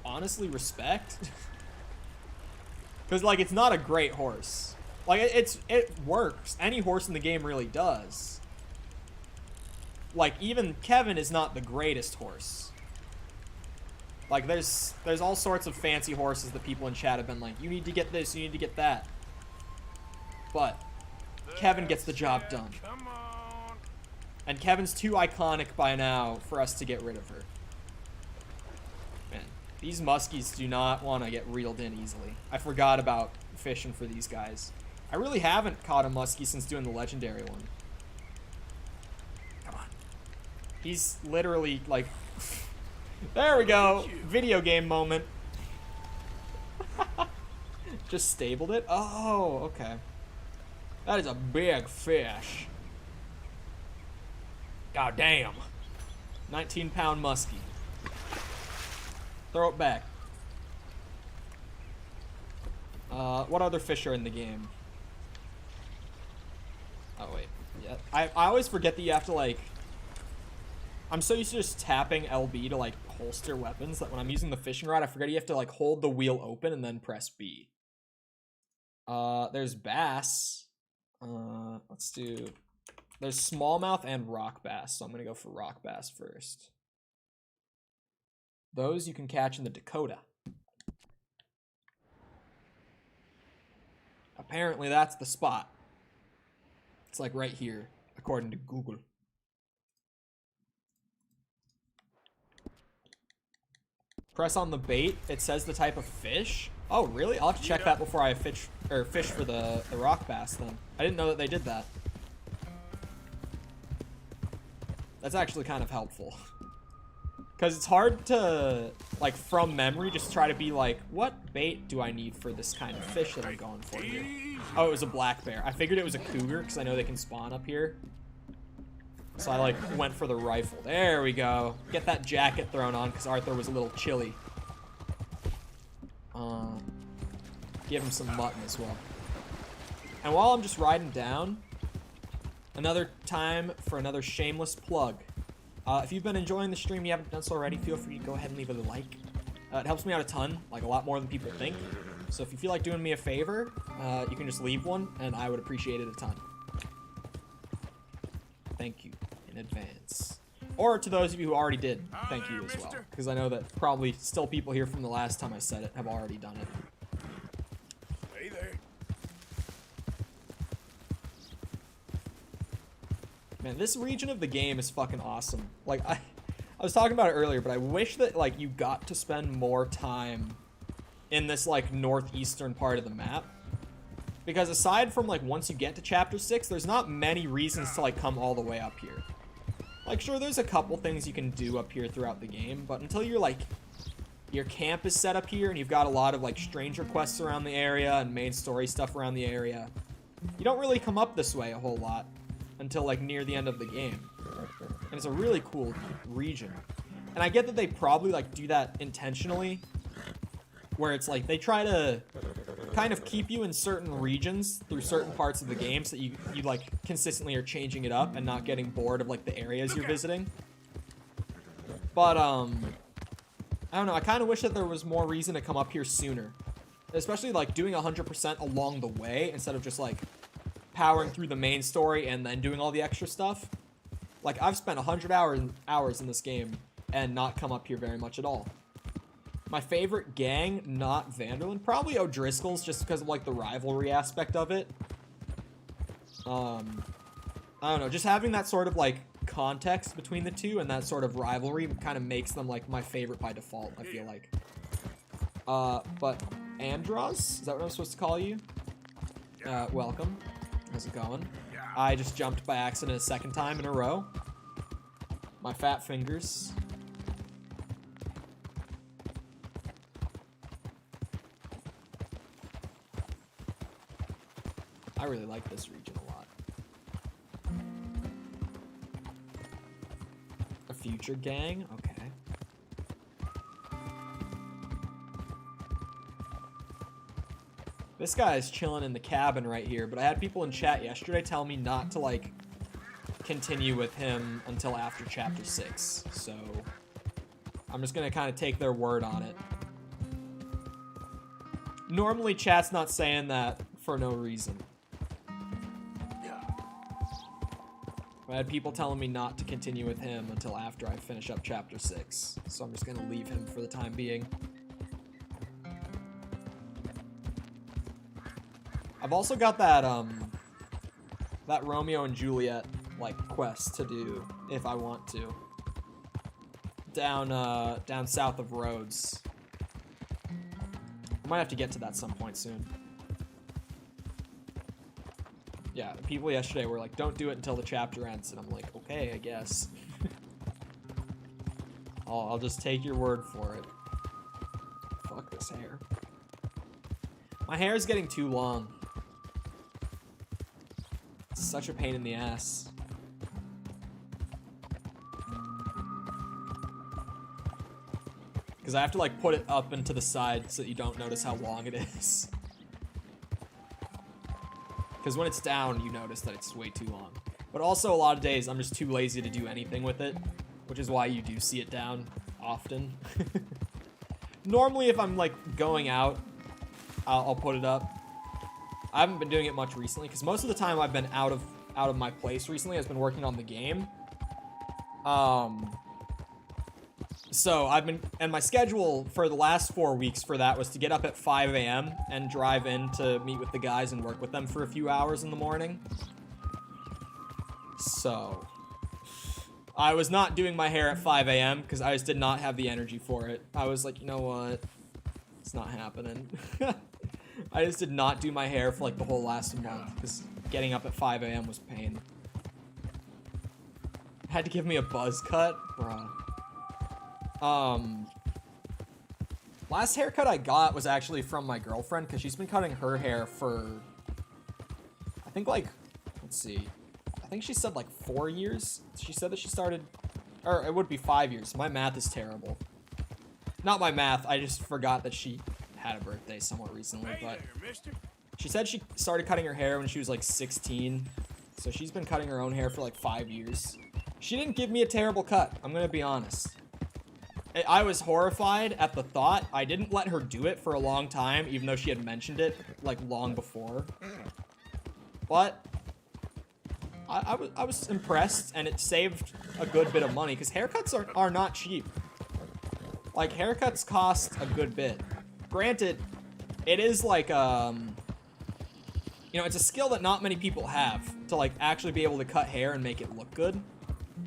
Honestly, respect. Because, like, it's not a great horse. Like, it works. Any horse in the game really does. Like, even Kevin is not the greatest horse. Like, there's all sorts of fancy horses that people in chat have been like, you need to get this, you need to get that. But Kevin gets the job done. And Kevin's too iconic by now for us to get rid of her. Man, these muskies do not want to get reeled in easily. I forgot about fishing for these guys. I really haven't caught a muskie since doing the legendary one. Come on. He's literally, like... There we go. Video game moment. Just stabled it? Oh, okay. That is a big fish. God damn. 19-pound muskie. Throw it back. What other fish are in the game? Oh, wait. Yeah. I always forget that you have to, like... I'm so used to just tapping LB to, like, holster weapons that when I'm using the fishing rod, I forget you have to, like, hold the wheel open and then press B. There's bass. Let's do... There's smallmouth and rock bass, so I'm gonna go for rock bass first. Those you can catch in the Dakota. Apparently that's the spot. It's like right here, according to Google. Press on the bait. It says the type of fish. Oh, really? I'll have to check that before I fish for the rock bass then. I didn't know that they did that. That's actually kind of helpful. Because it's hard to, like, from memory, just try to be like, what bait do I need for this kind of fish that I'm going for here? Oh, it was a black bear. I figured it was a cougar because I know they can spawn up here. So I, like, went for the rifle. There we go. Get that jacket thrown on because Arthur was a little chilly. Give him some mutton as well. And while I'm just riding down, another time for another shameless plug. If you've been enjoying the stream, you haven't done so already, feel free to go ahead and leave it a like. It helps me out a ton, like a lot more than people think. So if you feel like doing me a favor, you can just leave one, and I would appreciate it a ton. Thank you in advance. Or to those of you who already did, thank you as well. Because I know that probably still people here from the last time I said it have already done it. Hey there. Man, this region of the game is fucking awesome. Like, I was talking about it earlier, but I wish that, like, you got to spend more time in this, like, northeastern part of the map. Because aside from, like, once you get to Chapter 6, there's not many reasons to, like, come all the way up here. Like, sure, there's a couple things you can do up here throughout the game, but until you're, like, your camp is set up here and you've got a lot of, like, stranger quests around the area and main story stuff around the area, you don't really come up this way a whole lot until, like, near the end of the game. And it's a really cool region. And I get that they probably, like, do that intentionally, where it's, like, they try to kind of keep you in certain regions through certain parts of the game so that you like, consistently are changing it up and not getting bored of, like, the areas you're visiting. But, I don't know, I kind of wish that there was more reason to come up here sooner. Especially, like, doing 100% along the way instead of just, like, powering through the main story and then doing all the extra stuff. Like, I've spent 100 hours in this game and not come up here very much at all. My favorite gang, not Vanderland, probably O'Driscoll's just because of, like, the rivalry aspect of it. I don't know, just having that sort of, like, context between the two and that sort of rivalry kind of makes them, like, my favorite by default, I feel like. But Andros, is that what I'm supposed to call you? Welcome. How's it going? I just jumped by accident a second time in a row. My fat fingers. I really like this region a lot. A future gang? Okay. This guy is chilling in the cabin right here, but I had people in chat yesterday tell me not to, like, continue with him until after Chapter 6, so I'm just gonna kind of take their word on it. Normally, chat's not saying that for no reason. I had people telling me not to continue with him until after I finish up Chapter 6, so I'm just gonna leave him for the time being. I've also got that, that Romeo and Juliet, like, quest to do, if I want to. Down south of Rhodes. I might have to get to that some point soon. Yeah, people yesterday were like, don't do it until the chapter ends, and I'm like, okay, I guess. I'll just take your word for it. Fuck this hair. My hair is getting too long. It's such a pain in the ass. Because I have to, like, put it up and to the side so that you don't notice how long it is. Because when it's down, you notice that it's way too long. But also a lot of days, I'm just too lazy to do anything with it, which is why you do see it down often. Normally, if I'm, like, going out, I'll put it up. I haven't been doing it much recently, because most of the time I've been out of my place recently. I've been working on the game. So I've been, and my schedule for the last 4 weeks for that was to get up at 5 a.m. and drive in to meet with the guys and work with them for a few hours in the morning. So I was not doing my hair at 5 a.m. because I just did not have the energy for it. I was like, you know what? It's not happening. I just did not do my hair for like the whole last month because getting up at 5 a.m. was pain. Had to give me a buzz cut? Bruh. Last haircut I got was actually from my girlfriend because she's been cutting her hair for, I think like, let's see. I think she said like 4 years. She said that she started, or it would be 5 years. My math is terrible. Not my math, I just forgot that she had a birthday somewhat recently, but she said she started cutting her hair when she was like 16. So she's been cutting her own hair for like 5 years. She didn't give me a terrible cut, I'm gonna be honest. I was horrified at the thought. I didn't let her do it for a long time, even though she had mentioned it like long before. But I was impressed, and it saved a good bit of money, because haircuts are not cheap. Like, haircuts cost a good bit. Granted, it is like, you know, it's a skill that not many people have, to like actually be able to cut hair and make it look good.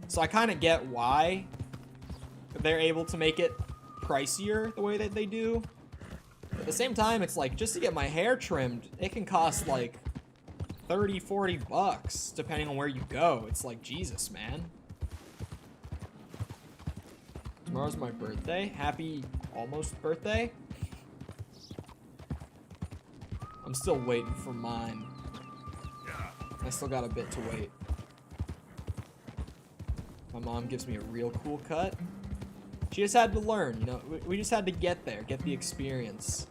So I kind of get why they're able to make it pricier the way that they do. At the same time, it's like, just to get my hair trimmed, it can cost like 30, 40 bucks, depending on where you go. It's like, Jesus, man. Tomorrow's my birthday. Happy almost birthday. I'm still waiting for mine. I still got a bit to wait. My mom gives me a real cool cut. She just had to learn, you know, we just had to get there, get the experience.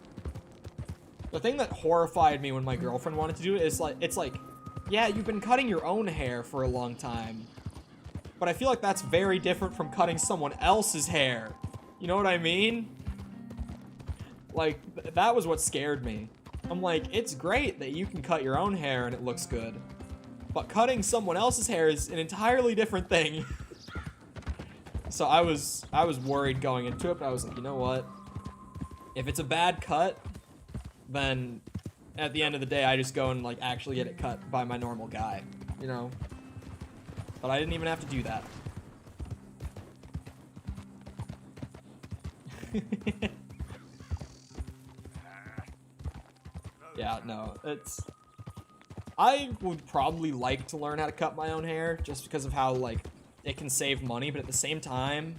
The thing that horrified me when my girlfriend wanted to do it is like, it's like, yeah, you've been cutting your own hair for a long time, but I feel like that's very different from cutting someone else's hair. You know what I mean? Like, that was what scared me. I'm like, it's great that you can cut your own hair and it looks good, but cutting someone else's hair is an entirely different thing. So I was worried going into it, but I was like, you know what? If it's a bad cut, then at the end of the day, I just go and like actually get it cut by my normal guy, you know? But I didn't even have to do that. Yeah, no, it's... I would probably like to learn how to cut my own hair, just because of how, like, it can save money, but at the same time,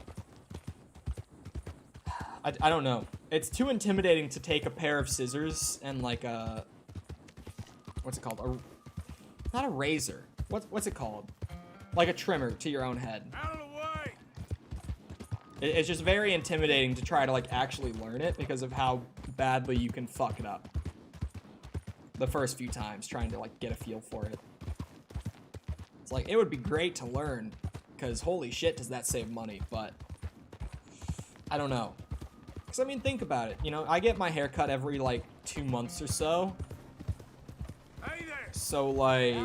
I don't know. It's too intimidating to take a pair of scissors and, like, a... What's it called? Not a razor. What's it called? Like a trimmer to your own head. Out of the way! It's just very intimidating to try to, like, actually learn it because of how badly you can fuck it up the first few times, trying to, like, get a feel for it. It's like, it would be great to learn, because holy shit does that save money, but I don't know. Because, I mean, think about it. You know, I get my hair cut every, like, 2 months or so. Hey there! So, like...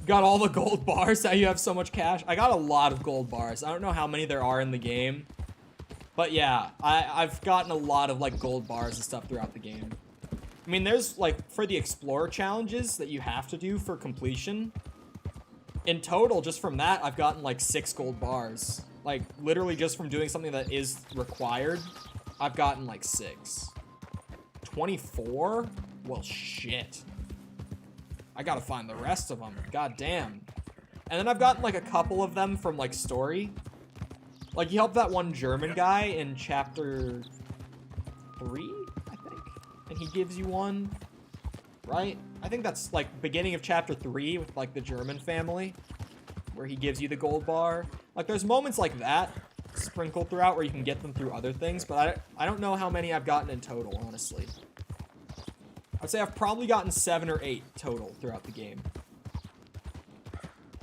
Got all the gold bars, how you have so much cash? I got a lot of gold bars. I don't know how many there are in the game. But yeah, I've gotten a lot of, like, gold bars and stuff throughout the game. I mean, there's, like, for the Explorer challenges that you have to do for completion, in total, just from that, I've gotten, like, 6 gold bars. Like, literally just from doing something that is required, I've gotten, like, 6. 24? Well, shit. I gotta find the rest of them. God damn. And then I've gotten, like, a couple of them from, like, story. Like, you help that one German guy in chapter 3, I think? And he gives you one, right? I think that's, like, beginning of chapter 3 with, like, the German family, where he gives you the gold bar. Like, there's moments like that sprinkled throughout where you can get them through other things, but I don't know how many I've gotten in total, honestly. I'd say I've probably gotten 7 or 8 total throughout the game.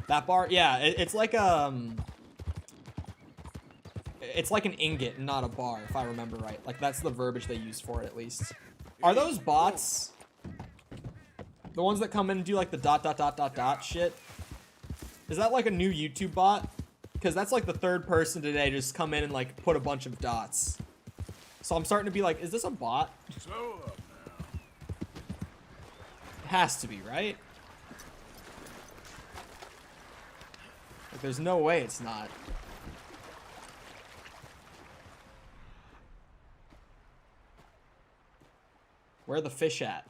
That bar, yeah, it's like it's like an ingot, not a bar, if I remember right. Like, that's the verbiage they use for it, at least. Are those bots? The ones that come in and do, like, the ... shit? Is that, like, a new YouTube bot? Because that's, like, the third person today to just come in and, like, put a bunch of dots. So I'm starting to be like, is this a bot? Slow up now. It has to be, right? Like, there's no way it's not. Where are the fish at?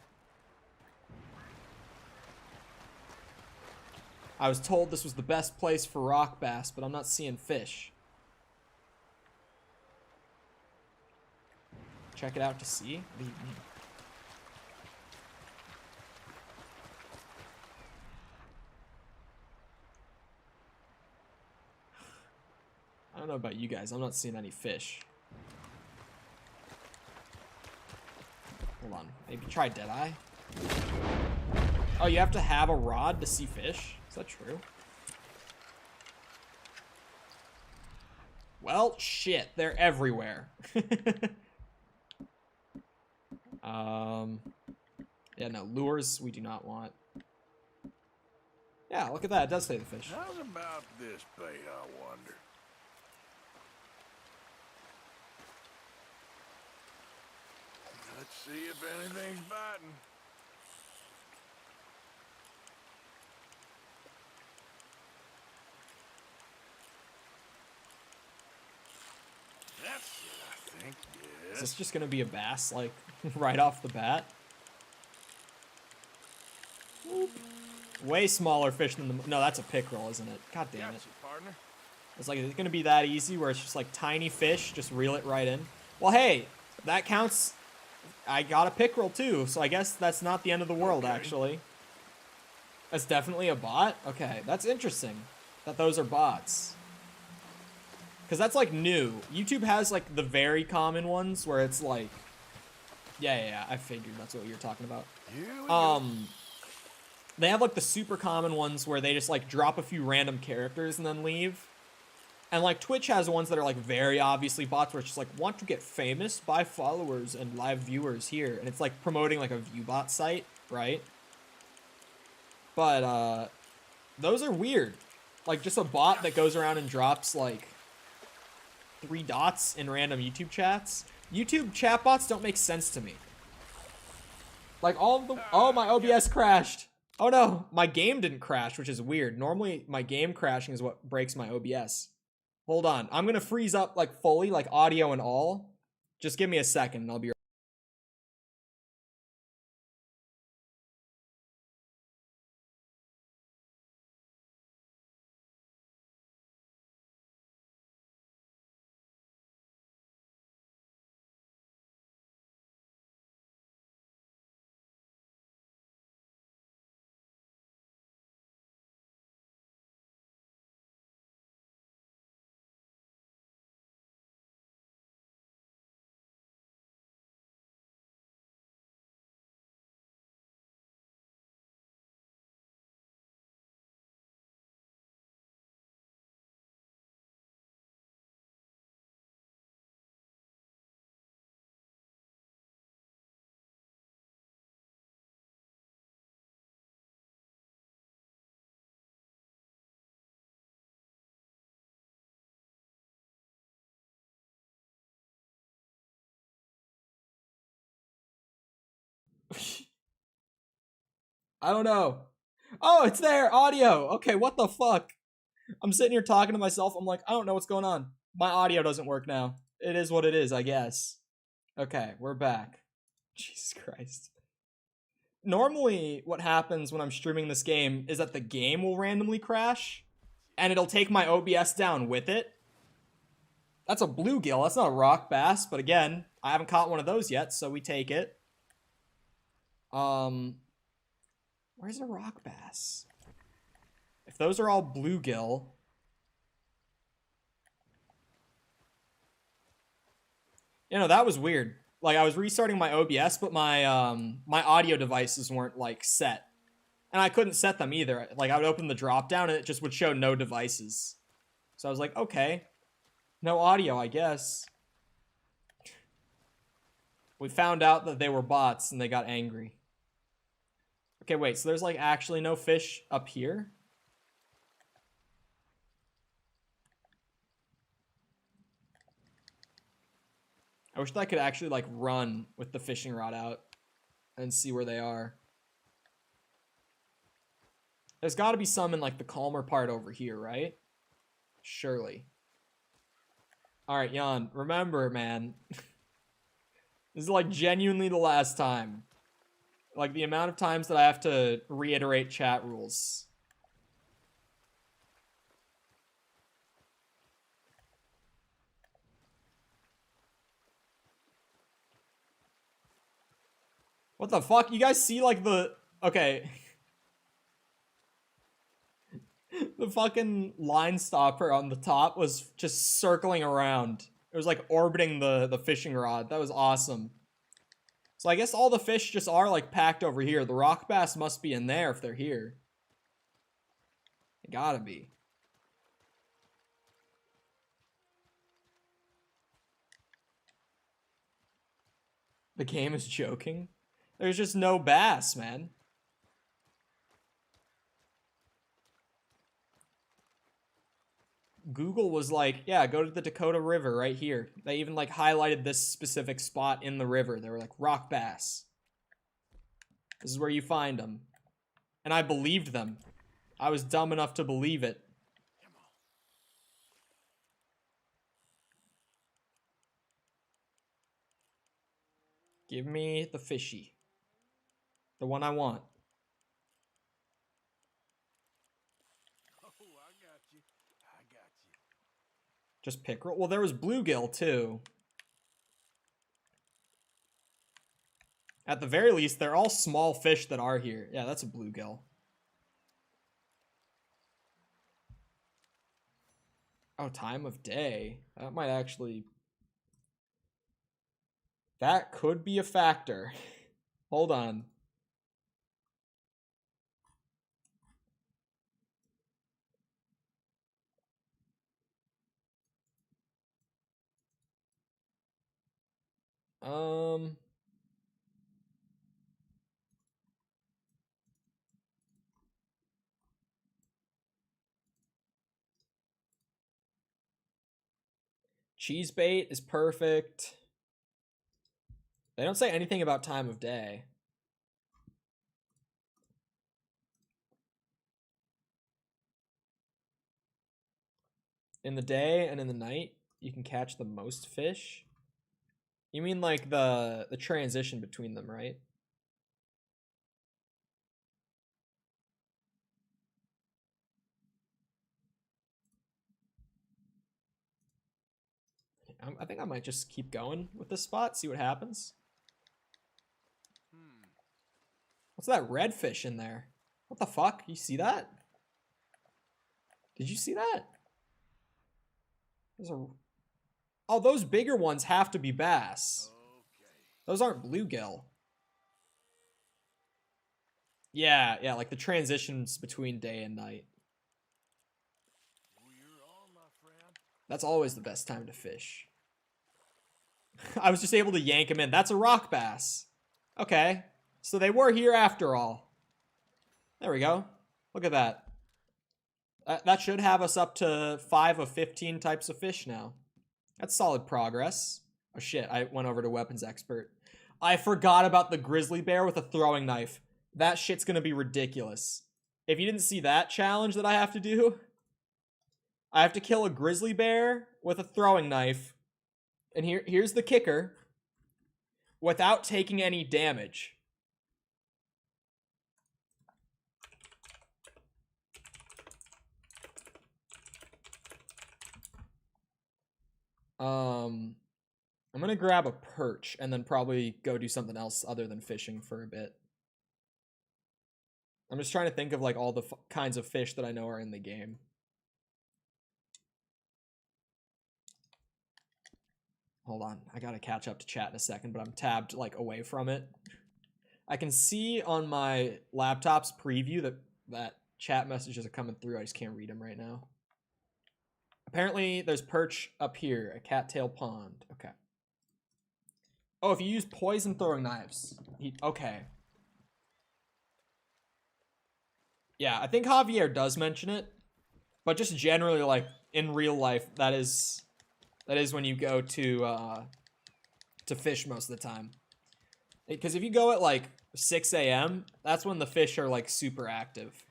I was told this was the best place for rock bass, but I'm not seeing fish. Check it out to see? What do you mean? I don't know about you guys. I'm not seeing any fish. Hold on. Maybe try Deadeye. Oh, you have to have a rod to see fish? Is that true? Well, shit. They're everywhere. Yeah, no. Lures we do not want. Yeah, look at that. It does say the fish. How's about this bait, I wonder? Let's see if anything's biting. That's it, I think. Yes. Is this just gonna be a bass, like, right off the bat? Whoop. Way smaller fish than the... No, that's a pickerel, isn't it? God damn it. Partner. It's like, is it gonna be that easy where it's just like tiny fish, just reel it right in? Well, hey, that counts. I got a pickerel too, so I guess that's not the end of the world, actually. That's definitely a bot? Okay, that's interesting that those are bots. Because that's, like, new. YouTube has, like, the very common ones where it's, like... Yeah, I figured that's what you're talking about. They have, like, the super common ones where they just, like, drop a few random characters and then leave. And, like, Twitch has ones that are, like, very obviously bots where it's just, like, want to get famous? Buy followers and live viewers here. And it's, like, promoting, like, a ViewBot site, right? But, those are weird. Like, just a bot that goes around and drops, like... 3 dots in random YouTube chats. YouTube chat bots don't make sense to me. Like all of the... Oh, my OBS crashed. Oh no, my game didn't crash, which is weird. Normally, my game crashing is what breaks my OBS. Hold on. I'm gonna freeze up like fully, like audio and all. Just give me a second and I'll be right. I don't know. Oh, it's there. Audio. Okay, what the fuck? I'm sitting here talking to myself. I'm like, I don't know what's going on. My audio doesn't work now. It is what it is, I guess. Okay, we're back. Jesus Christ. Normally, what happens when I'm streaming this game is that the game will randomly crash, and it'll take my OBS down with it. That's a bluegill. That's not a rock bass, but again, I haven't caught one of those yet, so we take it. Where's a rock bass? If those are all bluegill... You know, that was weird. like I was restarting my OBS, but my my audio devices weren't like set. And I couldn't set them either. Like I would open the drop down and it just would show no devices. So I was like, okay. No audio, I guess. We found out that they were bots and they got angry. Okay, wait, so there's like actually no fish up here? I wish that I could actually like run with the fishing rod out and see where they are. There's got to be some in like the calmer part over here, right? Surely. All right, Jan, remember, man. This is like genuinely the last time. Like the amount of times that I have to reiterate chat rules. What the fuck? You guys see like the... Okay. The fucking line stopper on the top was just circling around. It was like orbiting the fishing rod. That was awesome. So I guess all the fish just are like packed over here. The rock bass must be in there if they're here. They gotta be. The game is joking. There's just no bass, man. Google was like, yeah, go to the Dakota River right here. They even like highlighted this specific spot in the river. They were like, rock bass. This is where you find them. And I believed them. I was dumb enough to believe it. Give me the fishy. The one I want. Just pickerel? Well, there was bluegill, too. At the very least, they're all small fish that are here. Yeah, that's a bluegill. Oh, time of day. That might actually... That could be a factor. Hold on. Cheese bait is perfect. They don't say anything about time of day. In the day and in the night, you can catch the most fish? You mean like the transition between them, right? I think I might just keep going with this spot, see what happens. What's that red fish in there? What the fuck? You see that? Did you see that? There's a... Oh, those bigger ones have to be bass. Those aren't bluegill. Yeah, like the transitions between day and night. That's always the best time to fish. I was just able to yank him in. That's a rock bass. Okay. So they were here after all. There we go. Look at that. That should have us up to 5 of 15 types of fish now. That's solid progress. Oh shit, I went over to weapons expert. I forgot about the grizzly bear with a throwing knife. That shit's gonna be ridiculous. If you didn't see that challenge that I have to do, I have to kill a grizzly bear with a throwing knife. And here's the kicker. Without taking any damage. I'm gonna grab a perch and then probably go do something else other than fishing for a bit. I'm just trying to think of like all the kinds of fish that I know are in the game. Hold on, I gotta catch up to chat in a second, but I'm tabbed like away from it. I can see on my laptop's preview that chat messages are coming through. I just can't read them right now. Apparently, there's perch up here, a cattail pond. Okay. Oh, if you use poison throwing knives. Okay. Yeah, I think Javier does mention it, but just generally, like in real life, that is when you go to fish most of the time. Because if you go at like 6 a.m., that's when the fish are like super active.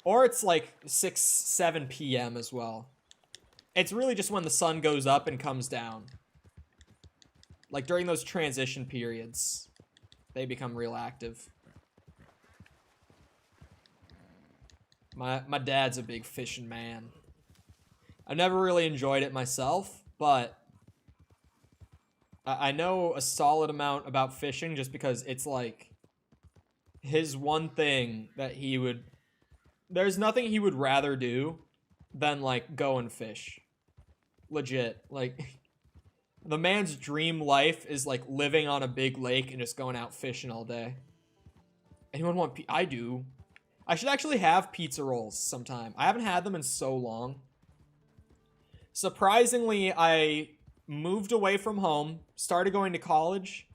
Or it's like 6, 7 p.m. as well. It's really just when the sun goes up and comes down. Like during those transition periods, they become real active. My dad's a big fishing man. I've never really enjoyed it myself, but I know a solid amount about fishing just because it's like his one thing that he would... There's nothing he would rather do than like go and fish. Legit. Like the man's dream life is like living on a big lake and just going out fishing all day. Anyone want I do. I should actually have pizza rolls sometime. I haven't had them in so long. Surprisingly, I moved away from home, started going to college,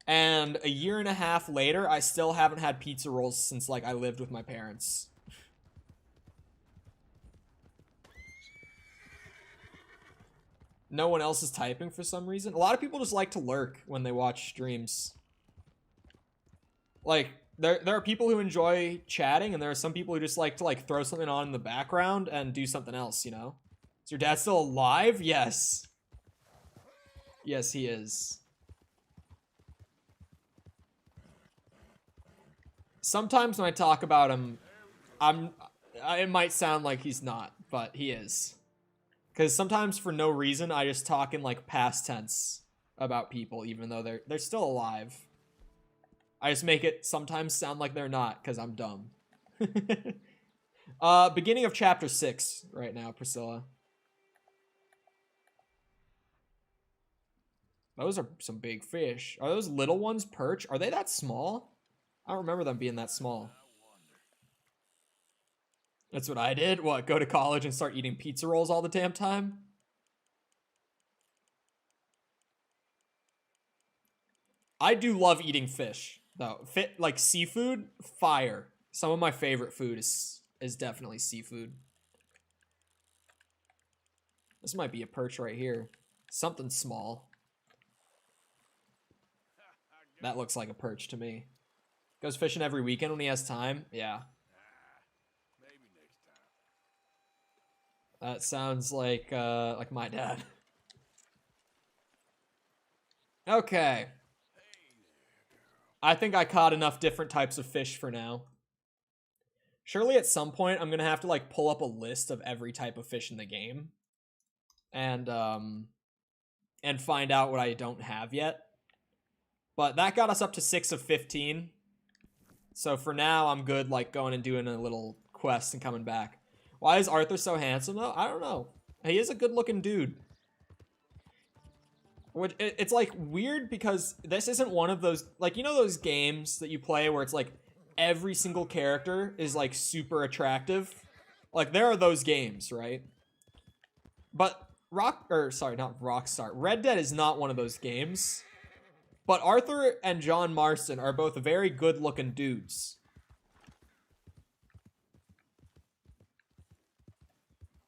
and a year and a half later, I still haven't had pizza rolls since like I lived with my parents. No one else is typing for some reason. A lot of people just like to lurk when they watch streams. Like, there are people who enjoy chatting, and there are some people who just like to like throw something on in the background and do something else, you know? Is your dad still alive? Yes. Yes, he is. Sometimes when I talk about him, it might sound like he's not, but he is. Because sometimes for no reason, I just talk in like past tense about people, even though they're still alive. I just make it sometimes sound like they're not, because I'm dumb. Beginning of chapter 6 right now, Priscilla. Those are some big fish. Are those little ones perch? Are they that small? I don't remember them being that small. That's what I did. What, go to college and start eating pizza rolls all the damn time? I do love eating fish, though. Like seafood, fire. Some of my favorite food is definitely seafood. This might be a perch right here. Something small. That looks like a perch to me. Goes fishing every weekend when he has time. Yeah. Maybe next time. That sounds like my dad. Okay. I think I caught enough different types of fish for now. Surely at some point I'm gonna have to like pull up a list of every type of fish in the game. And find out what I don't have yet. But that got us up to 6 of 15. So for now, I'm good, like, going and doing a little quest and coming back. Why is Arthur so handsome, though? I don't know. He is a good-looking dude. It's, like, weird because this isn't one of those... Like, you know those games that you play where it's, like, every single character is, like, super attractive? Like, there are those games, right? But Red Dead is not one of those games. But Arthur and John Marston are both very good-looking dudes.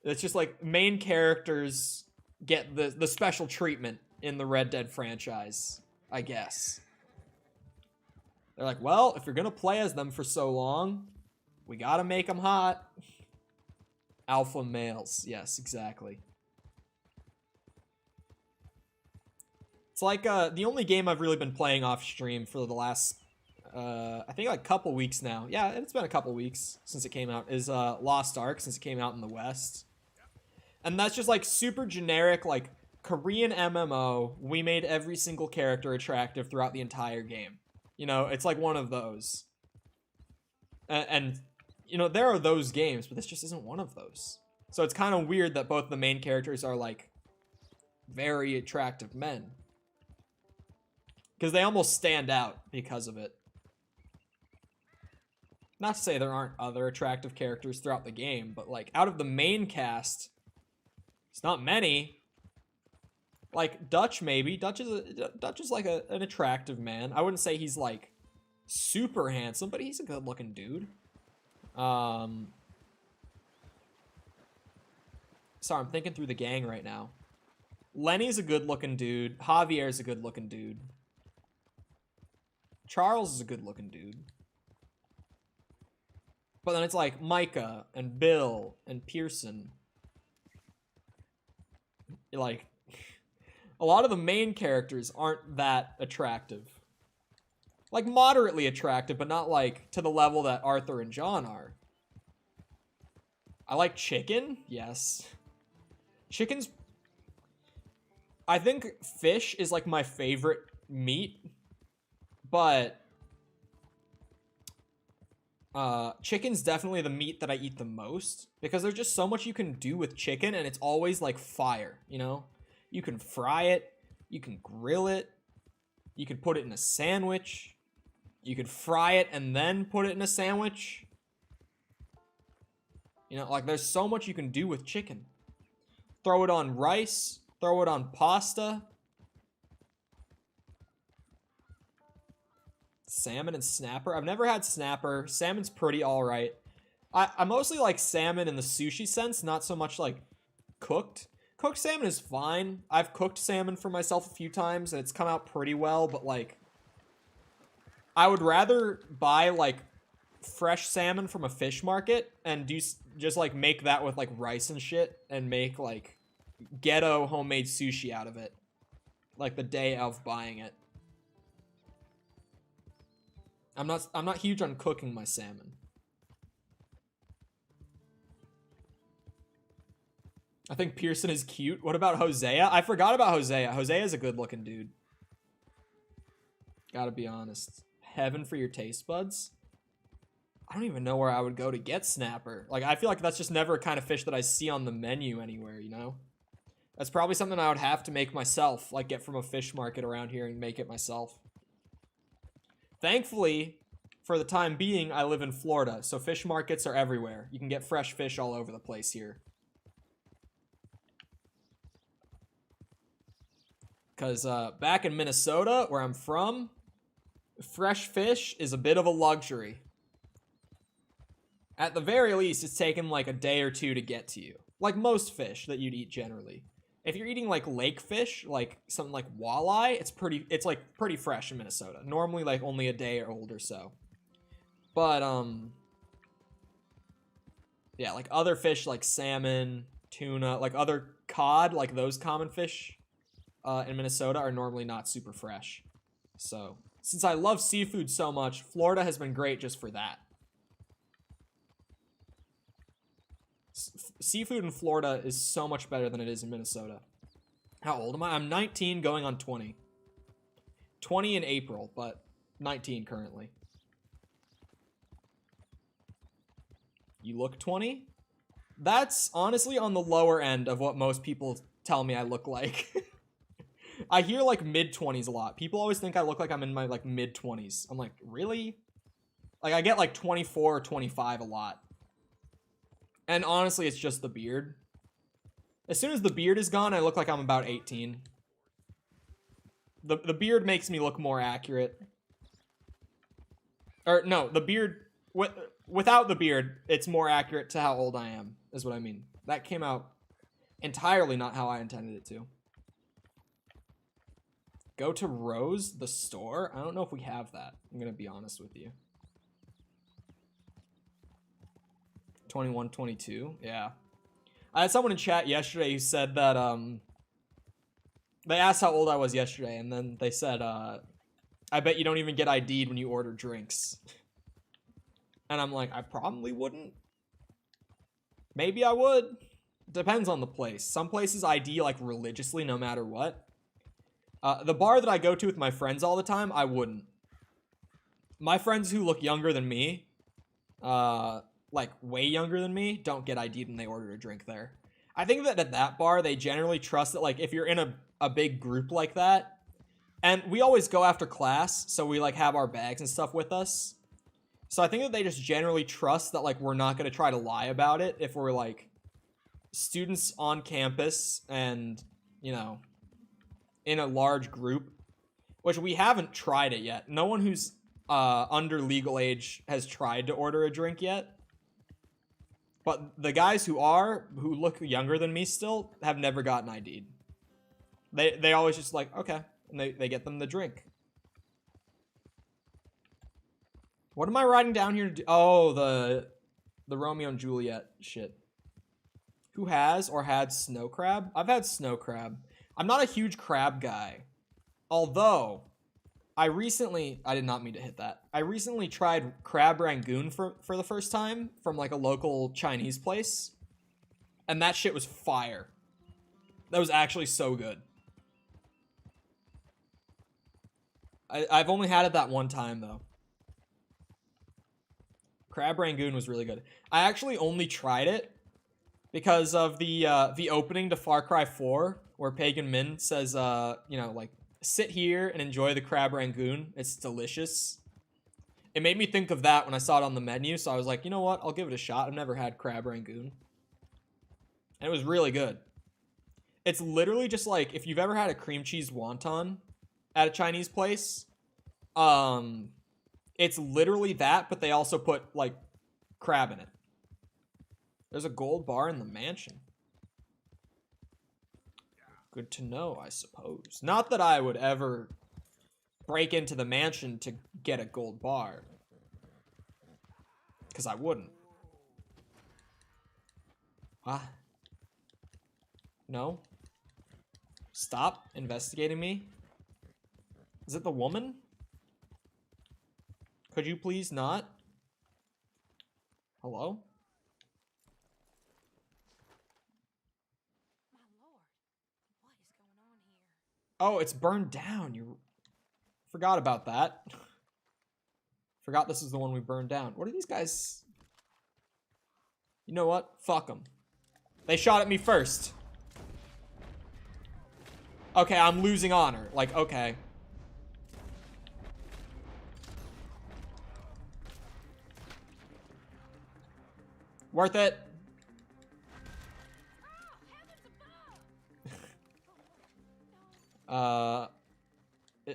It's just like main characters get the special treatment in the Red Dead franchise, I guess. They're like, well, if you're gonna play as them for so long, we gotta make them hot. Alpha males, yes, exactly. It's like the only game I've really been playing off stream for the last, I think like couple weeks now. Yeah, it's been a couple weeks since it came out, is Lost Ark, since it came out in the West. And that's just like super generic, like Korean MMO. We made every single character attractive throughout the entire game. You know, it's like one of those. And you know, there are those games, but this just isn't one of those. So it's kind of weird that both the main characters are like very attractive men. Because they almost stand out because of it. Not to say there aren't other attractive characters throughout the game, but like out of the main cast, it's not many. Like Dutch, maybe. Dutch is like an attractive man. I wouldn't say he's like super handsome, but he's a good looking dude. Sorry, I'm thinking through the gang right now. Lenny's a good looking dude. Javier's a good looking dude. Charles is a good looking dude. But then it's like Micah and Bill and Pearson. Like, a lot of the main characters aren't that attractive. Like, moderately attractive, but not, like, to the level that Arthur and John are. I like chicken. Yes. Chicken's... I think fish is, like, my favorite meat. But... chicken's definitely the meat that I eat the most. Because there's just so much you can do with chicken, and it's always, like, fire, you know? You can fry it. You can grill it. You can put it in a sandwich. You could fry it and then put it in a sandwich. You know, like, there's so much you can do with chicken. Throw it on rice. Throw it on pasta. Salmon and snapper. I've never had snapper. Salmon's pretty alright. I mostly like salmon in the sushi sense, not so much, like, cooked. Cooked salmon is fine. I've cooked salmon for myself a few times, and it's come out pretty well, but, like, I would rather buy, like, fresh salmon from a fish market and just, like, make that with, like, rice and shit and make, like, ghetto homemade sushi out of it. Like, the day of buying it. I'm not huge on cooking my salmon. I think Pearson is cute. What about Hosea? I forgot about Hosea. Hosea is a good-looking dude. Gotta be honest. Heaven for your taste buds? I don't even know where I would go to get snapper. Like, I feel like that's just never a kind of fish that I see on the menu anywhere, you know? That's probably something I would have to make myself. Like, get from a fish market around here and make it myself. Thankfully, for the time being, I live in Florida, so fish markets are everywhere. You can get fresh fish all over the place here. Because back in Minnesota, where I'm from, fresh fish is a bit of a luxury. At the very least, it's taken like a day or two to get to you. Like most fish that you'd eat generally. If you're eating like lake fish, like something like walleye, it's like pretty fresh in Minnesota. Normally like only a day old or so. But yeah, like other fish like salmon, tuna, like other cod, like those common fish in Minnesota are normally not super fresh. So, since I love seafood so much, Florida has been great just for that. Seafood in Florida is so much better than it is in Minnesota. How old am I? I'm 19 going on 20. 20 in April, but 19 currently. You look 20? That's honestly on the lower end of what most people tell me I look like. I hear like mid-20s a lot. People always think I look like I'm in my like mid-20s. I'm like, really? Like I get like 24 or 25 a lot. And honestly, it's just the beard. As soon as the beard is gone, I look like I'm about 18. The beard makes me look more accurate. Or no, the beard... Without the beard, it's more accurate to how old I am, is what I mean. That came out entirely not how I intended it to. Go to Rose, the store? I don't know if we have that. I'm going to be honest with you. 21, 22? Yeah. I had someone in chat yesterday who said that, they asked how old I was yesterday, and then they said, I bet you don't even get ID'd when you order drinks. And I'm like, I probably wouldn't. Maybe I would. Depends on the place. Some places ID, like, religiously no matter what. The bar that I go to with my friends all the time, I wouldn't. My friends who look younger than me, like way younger than me, don't get ID'd when they order a drink there. I think that at that bar, they generally trust that, like, if you're in a big group like that, and we always go after class, so we, like, have our bags and stuff with us. So I think that they just generally trust that, like, we're not going to try to lie about it if we're, like, students on campus and, you know, in a large group, which we haven't tried it yet. No one who's under legal age has tried to order a drink yet. But the guys who look younger than me still, have never gotten ID'd. They always just like, okay, and they get them the drink. What am I writing down here to do? Oh, the Romeo and Juliet shit. Who has or had snow crab? I've had snow crab. I'm not a huge crab guy. Although, I did not mean to hit that. I recently tried crab rangoon for the first time from like a local Chinese place. And that shit was fire. That was actually so good. I've only had it that one time though. Crab rangoon was really good. I actually only tried it because of the opening to Far Cry 4, where Pagan Min says, you know, like, sit here and enjoy the crab rangoon. It's delicious. It made me think of that when I saw it on the menu, so I was like, you know what? I'll give it a shot. I've never had crab rangoon. And it was really good. It's literally just like, if you've ever had a cream cheese wonton at a Chinese place, it's literally that, but they also put, like, crab in it. There's a gold bar in the mansion. Good to know, I suppose. Not that I would ever break into the mansion to get a gold bar. Because I wouldn't. Ah. No. Stop investigating me. Is it the woman? Could you please not? Hello? Oh, it's burned down. You forgot about that. Forgot this is the one we burned down. What are these guys? You know what? Fuck them. They shot at me first. Okay, I'm losing honor. Like, okay. Worth it.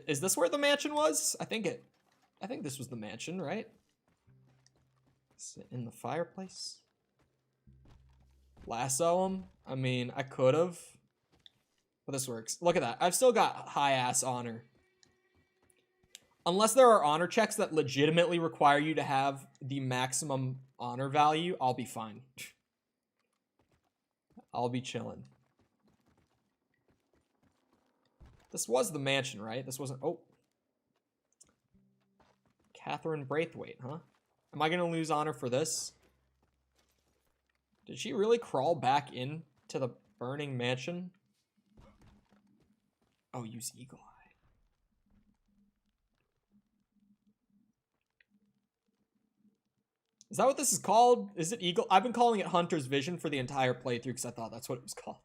Is this where the mansion was? I think this was the mansion, right? Is it in the fireplace? Lasso him? I mean, I could have. But this works. Look at that. I've still got high-ass honor. Unless there are honor checks that legitimately require you to have the maximum honor value, I'll be fine. I'll be chilling. This was the mansion, right? This wasn't... Oh. Catherine Braithwaite, huh? Am I going to lose honor for this? Did she really crawl back in to the burning mansion? Oh, use Eagle Eye. Is that what this is called? Is it Eagle? I've been calling it Hunter's Vision for the entire playthrough because I thought that's what it was called.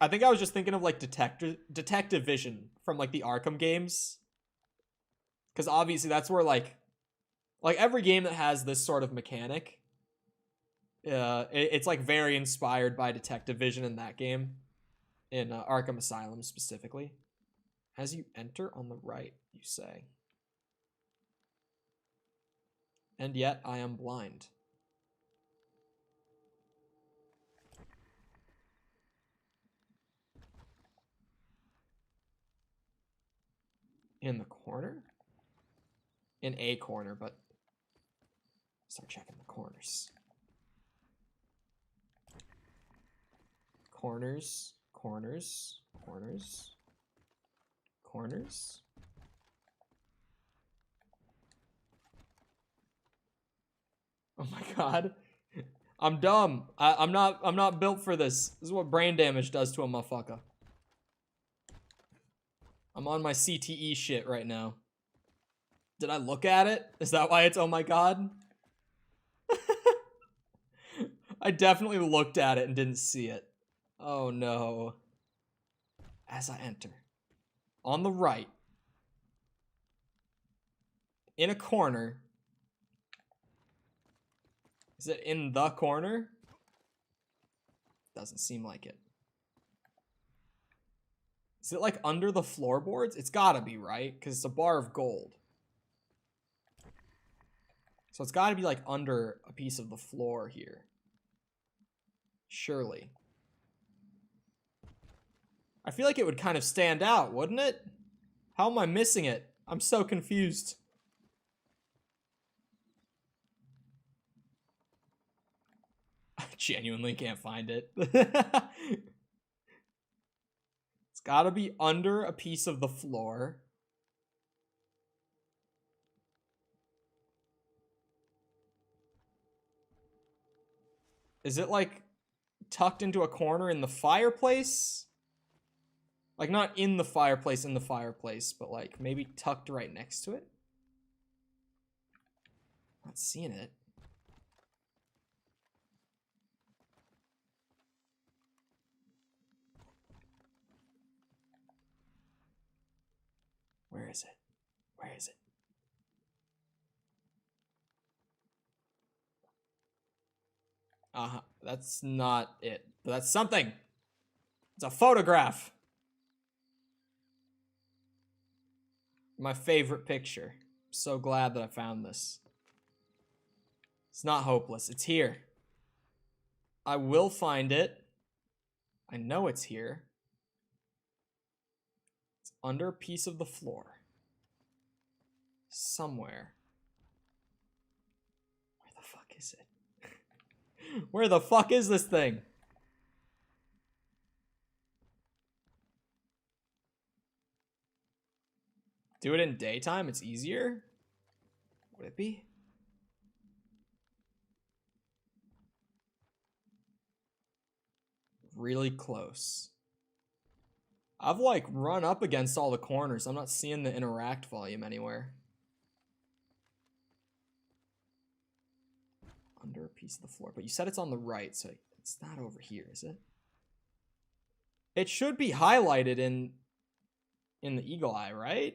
I think I was just thinking of like Detective Vision from like the Arkham games. Because obviously that's where like every game that has this sort of mechanic, it's like very inspired by Detective Vision in that game. In Arkham Asylum specifically. As you enter on the right, you say. And yet I am blind. In the corner? In a corner, but start checking the corners. Corners, corners, corners, corners. Oh my god. I'm dumb. I'm not built for this. This is what brain damage does to a motherfucker. I'm on my CTE shit right now. Did I look at it? Is that why it's oh my god? I definitely looked at it and didn't see it. Oh no. As I enter. On the right. In a corner. Is it in the corner? Doesn't seem like it. Is it like under the floorboards? It's gotta be, right? Because it's a bar of gold. So it's gotta be like under a piece of the floor here. Surely. I feel like it would kind of stand out, wouldn't it? How am I missing it? I'm so confused. I genuinely can't find it. It's gotta be under a piece of the floor. Is it like tucked into a corner in the fireplace? Like not in the fireplace, but like maybe tucked right next to it? Not seeing it. Where is it? Where is it? That's not it. But that's something. It's a photograph. My favorite picture. I'm so glad that I found this. It's not hopeless. It's here. I will find it. I know it's here. It's under a piece of the floor. Somewhere. Where the fuck is it? Where the fuck is this thing? Do it in daytime, it's easier? Would it be? Really close. I've like run up against all the corners. I'm not seeing the interact volume anywhere. Under a piece of the floor. But you said it's on the right, so it's not over here, is it? It should be highlighted in the eagle eye, right?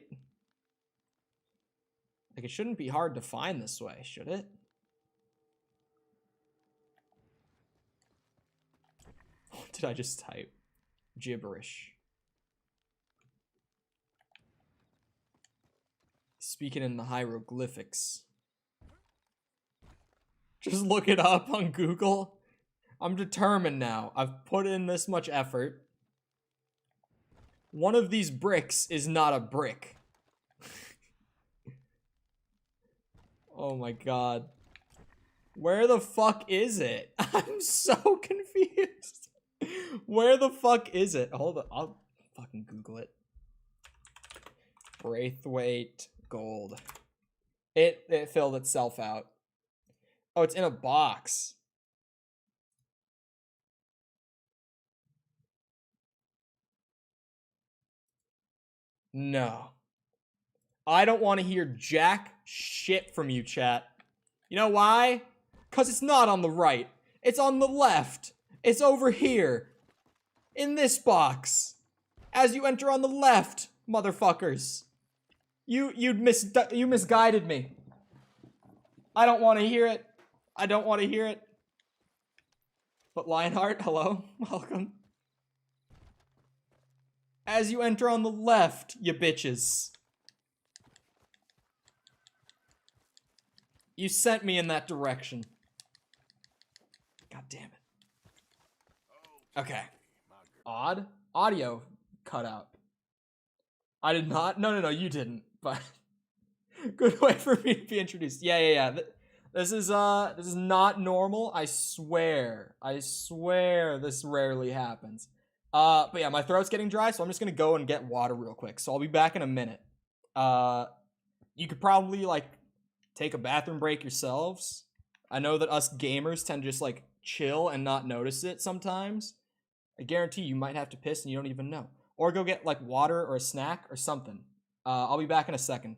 Like, it shouldn't be hard to find this way, should it? What did I just type? Gibberish. Speaking in the hieroglyphics. Just look it up on Google. I'm determined now. I've put in this much effort. One of these bricks is not a brick. Oh my god. Where the fuck is it? I'm so confused. Where the fuck is it? Hold on. I'll fucking Google it. Braithwaite gold. It filled itself out. Oh, it's in a box. No. I don't want to hear jack shit from you, chat. You know why? Because it's not on the right. It's on the left. It's over here. In this box. As you enter on the left, motherfuckers. You misguided me. I don't want to hear it. I don't want to hear it. But Lionheart, hello. Welcome. As you enter on the left, you bitches. You sent me in that direction. God damn it. Okay. Odd. Audio cut out. I did not. No, you didn't. But good way for me to be introduced. Yeah. This is not normal. I swear this rarely happens. But yeah, my throat's getting dry, so I'm just gonna go and get water real quick. So I'll be back in a minute. You could probably like take a bathroom break yourselves. I know that us gamers tend to just like chill and not notice it sometimes. I guarantee you might have to piss and you don't even know. Or go get like water or a snack or something. I'll be back in a second.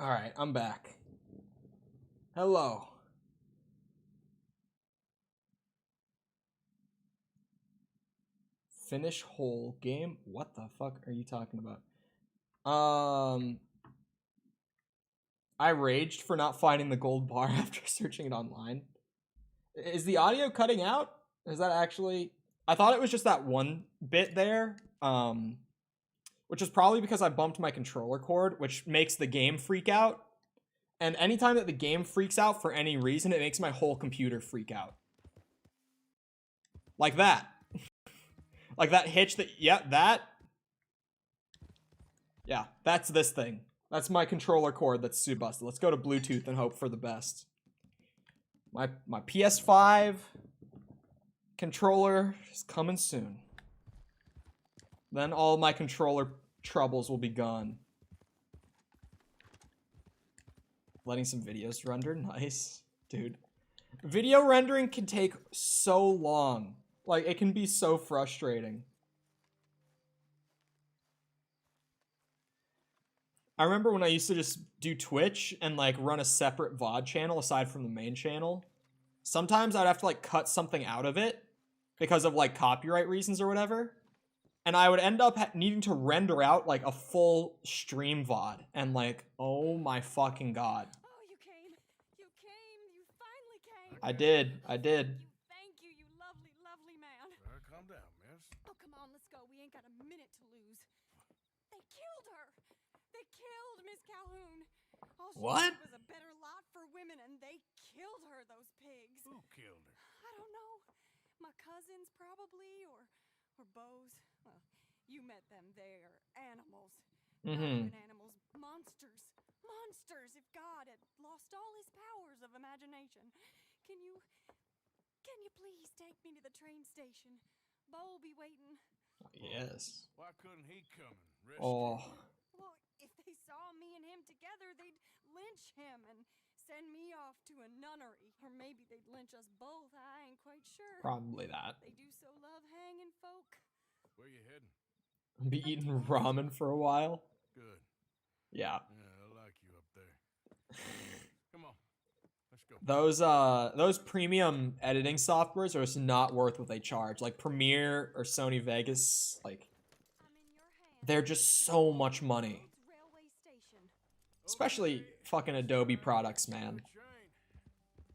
Alright, I'm back. Hello. Finish whole game? What the fuck are you talking about? I raged for not finding the gold bar after searching it online. Is the audio cutting out? Is that actually... I thought it was just that one bit there. Which is probably because I bumped my controller cord, which makes the game freak out. And anytime that the game freaks out for any reason, it makes my whole computer freak out. Like that. Like that hitch that, yeah, that. Yeah, that's this thing. That's my controller cord that's so busted. Let's go to Bluetooth and hope for the best. My PS5 controller is coming soon. Then all my controller troubles will be gone. Letting some videos render, nice. Dude. Video rendering can take so long. Like, it can be so frustrating. I remember when I used to just do Twitch and, like, run a separate VOD channel aside from the main channel. Sometimes I'd have to, like, cut something out of it because of, like, copyright reasons or whatever. And I would end up needing to render out, like, a full stream VOD. And, like, oh my fucking god. Oh, you came. You came. You finally came. I did. Thank you, you lovely, lovely man. Calm down, miss. Oh, come on, let's go. We ain't got a minute to lose. They killed her. They killed Miss Calhoun. All she What? wanted was a better lot for women, and they killed her, those pigs. Who killed her? I don't know. My cousins, probably, or beaux. Well, you met them. They are animals. Not even animals. Monsters. Monsters. If God had lost all his powers of imagination. Can you please take me to the train station? Beau will be waiting. Yes. Why couldn't he come and rescue Oh. you? Well, if they saw me and him together, they'd lynch him and send me off to a nunnery. Or maybe they'd lynch us both. I ain't quite sure. Probably that. They do so love hanging folk. Where you heading? Be eating ramen for a while. Good. Yeah. Yeah, I like you up there. Come on. Let's go. Those premium editing softwares are just not worth what they charge. Like Premiere or Sony Vegas, like they're just so much money. Especially fucking Adobe products, man.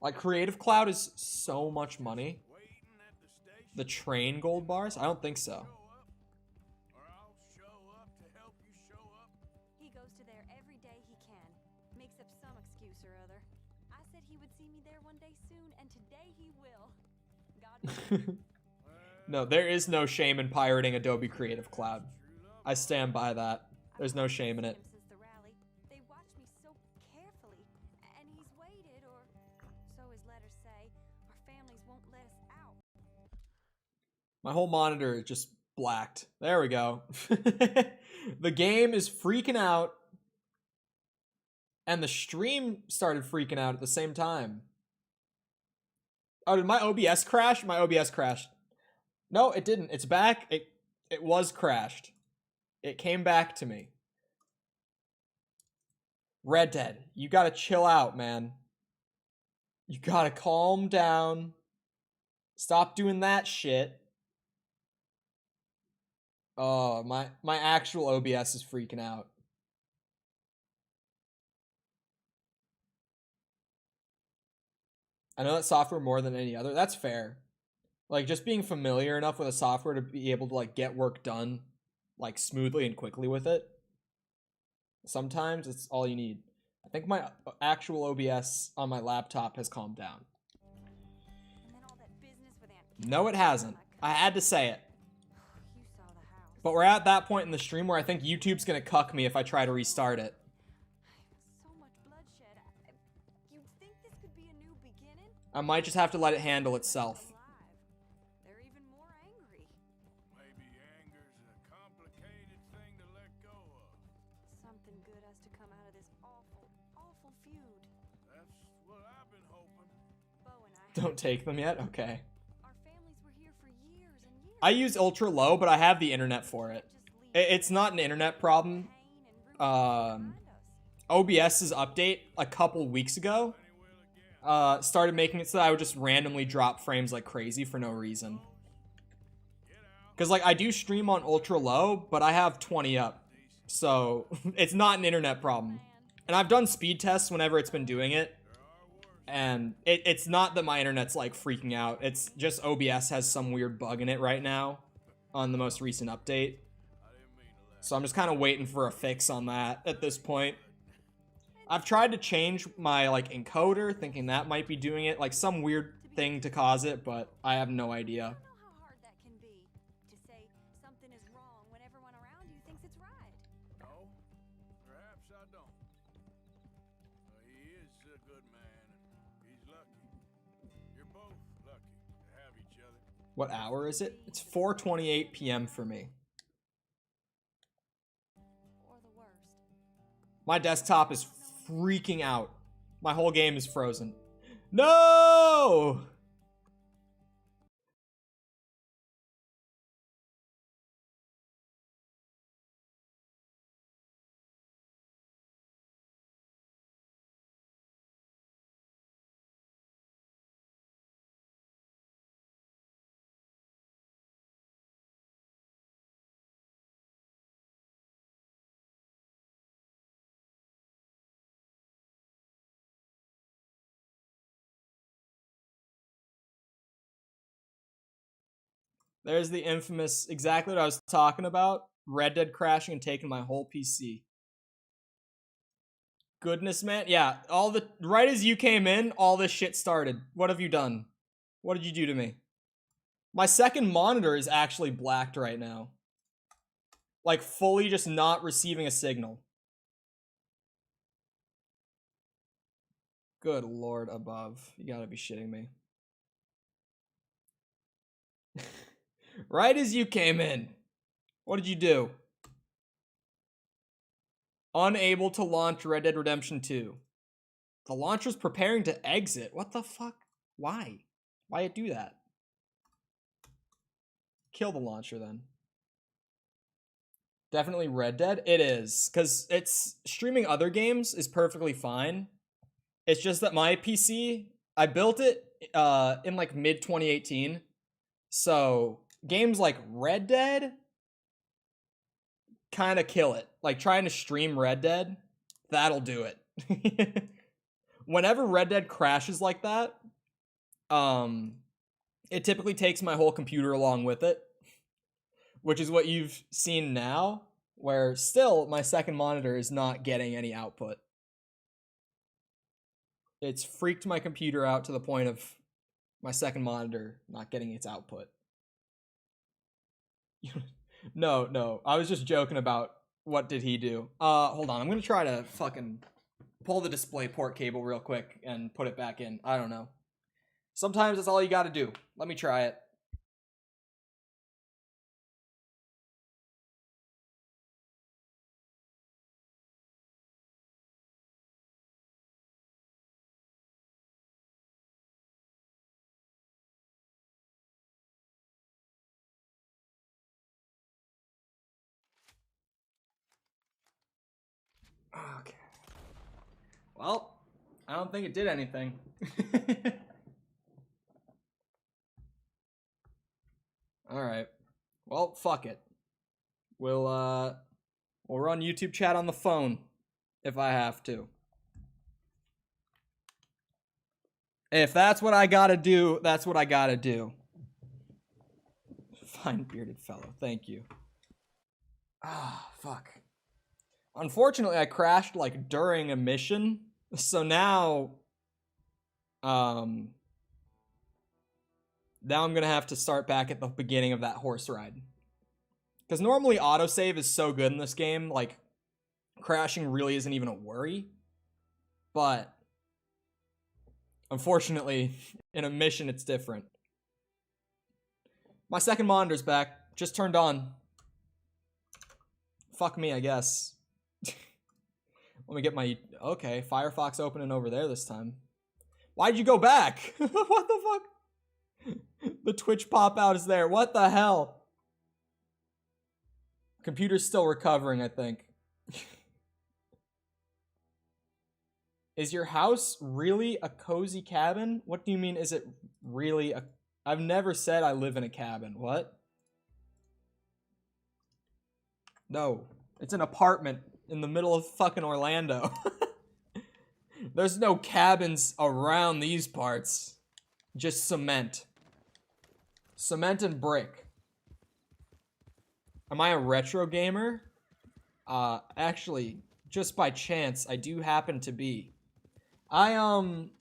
Like Creative Cloud is so much money. The train gold bars? I don't think so. He goes to there every day he can. Makes up some excuse or other. I said he would see me there one day soon, and today he will. God. No, there is no shame in pirating Adobe Creative Cloud. I stand by that. There's no shame in it. Since the rally, they watched me so carefully, and he's waited, or so his letters say. Our families won't let us out. My whole monitor just blacked. There we go. The game is freaking out. And the stream started freaking out at the same time. Oh, did my OBS crash? My OBS crashed. No, it didn't. It's back. It was crashed. It came back to me. Red Dead, you gotta chill out, man. You gotta calm down. Stop doing that shit. Oh, my actual OBS is freaking out. I know that software more than any other. That's fair. Like, just being familiar enough with a software to be able to, like, get work done, like, smoothly and quickly with it. Sometimes it's all you need. I think my actual OBS on my laptop has calmed down. No, it hasn't. I had to say it. But we're at that point in the stream where I think YouTube's gonna cuck me if I try to restart it. So much bloodshed. You'd think this could be a new beginning? I might just have to let it handle itself. They're even more angry. Maybe anger's a complicated thing to let go of. Something good has to come out of this awful, awful feud. That's what I've been hoping. Beau and I. Don't take them yet? Okay. Our families were here for years and years. I use ultra low, but I have the internet for it. It's not an internet problem. OBS's update a couple weeks ago started making it so that I would just randomly drop frames like crazy for no reason. Because, like, I do stream on ultra low, but I have 20 up. So, it's not an internet problem. And I've done speed tests whenever it's been doing it. And it's not that my internet's, like, freaking out. It's just OBS has some weird bug in it right now on the most recent update. So I'm just kind of waiting for a fix on that at this point. I've tried to change my, like, encoder, thinking that might be doing it. Like, some weird thing to cause it, but I have no idea. No, perhaps I don't. He is a good man, and he's lucky. You're both lucky to have each other. What hour is it? It's 4:28 p.m. for me. My desktop is freaking out. My whole game is frozen. No! There's the infamous, exactly what I was talking about. Red Dead crashing and taking my whole PC. Goodness, man. Yeah, right as you came in, all this shit started. What have you done? What did you do to me? My second monitor is actually blacked right now. Like, fully just not receiving a signal. Good lord above. You gotta be shitting me. Right as you came in. What did you do? Unable to launch Red Dead Redemption 2. The launcher's preparing to exit. What the fuck? Why? Why it do that? Kill the launcher then. Definitely Red Dead? It is. Because it's streaming other games is perfectly fine. It's just that my PC, I built it in like mid-2018. So games like Red Dead kind of kill it. Like trying to stream Red Dead, that'll do it. Whenever Red Dead crashes like that, it typically takes my whole computer along with it, which is what you've seen now, where still my second monitor is not getting any output. It's freaked my computer out to the point of my second monitor not getting its output. No, I was just joking about what did he do. Hold on, I'm gonna try to fucking pull the display port cable real quick and put it back in. I don't know. Sometimes that's all you gotta do. Let me try it. Okay. Well, I don't think it did anything. Alright. Well, fuck it. We'll run YouTube chat on the phone if I have to. If that's what I gotta do, that's what I gotta do. Fine bearded fellow, thank you. Ah, fuck. Unfortunately, I crashed, like, during a mission, so now I'm gonna have to start back at the beginning of that horse ride. Because normally autosave is so good in this game, like, crashing really isn't even a worry. But, unfortunately, in a mission, it's different. My second monitor's back, just turned on. Fuck me, I guess. Let me get my... Okay, Firefox opening over there this time. Why'd you go back? What the fuck? The Twitch pop-out is there. What the hell? Computer's still recovering, I think. Is your house really a cozy cabin? What do you mean, is it really a... I've never said I live in a cabin. What? No. It's an apartment in the middle of fucking Orlando. There's no cabins around these parts. Just cement. Cement and brick. Am I a retro gamer? Actually, just by chance, I do happen to be. One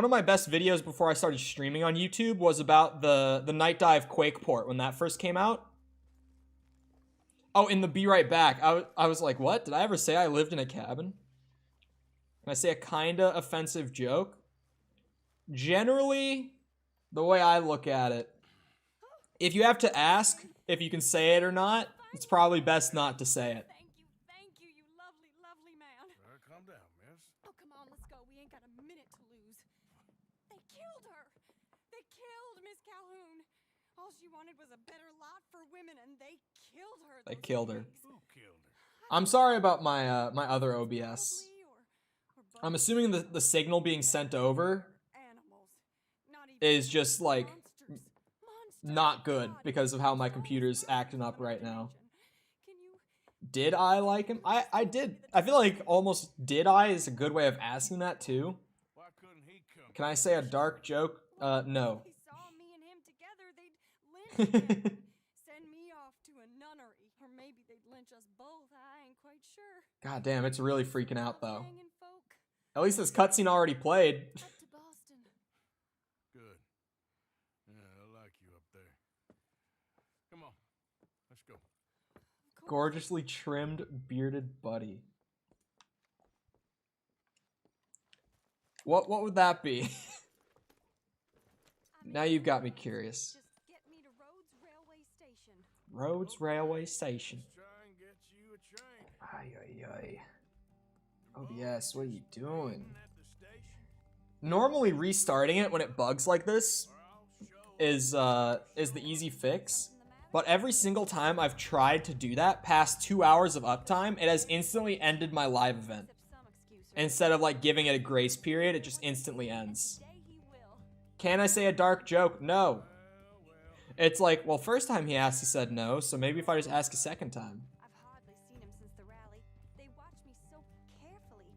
of my best videos before I started streaming on YouTube was about the Night Dive Quake port when that first came out. Oh, in the Be Right Back, I was like, what? Did I ever say I lived in a cabin? Can I say a kinda offensive joke? Generally, the way I look at it, if you have to ask if you can say it or not, it's probably best not to say it. Thank you, you lovely, lovely man. Calm down, miss. Oh, come on, let's go. We ain't got a minute to lose. They killed her. They killed Miss Calhoun. All she wanted was a better lot for women, and they killed her. They killed her. Who killed her? I'm sorry about my my other OBS. I'm assuming the signal being sent over is just like not good because of how my computer's acting up right now. Did I like him? I did. I feel like almost did I is a good way of asking that too. Why couldn't he come? Can I say a dark joke? No. They saw me and him together, they'd lynch him. Send me off to a nunnery. Or maybe they'd lynch us both, I ain't quite sure. God damn, it's really freaking out though. Hanging folk. At least this cutscene already played. Up to Boston. Good. Yeah, I like you up there. Come on, let's go. Gorgeously trimmed, bearded buddy. What would that be? Now you've got me curious. Just get me to Rhodes Railway Station. Rhodes Railway Station. Try and get you a train. Ay, ay, ay. OBS, what are you doing? At the station, Normally restarting it when it bugs like this is the easy fix. But every single time I've tried to do that past 2 hours of uptime, it has instantly ended my live event. Instead of like giving it a grace period, it just instantly ends. Can I say a dark joke? No. It's like, well, first time he asked, he said no, so maybe if I just ask a second time. I've hardly seen him since the rally. They watch me so carefully,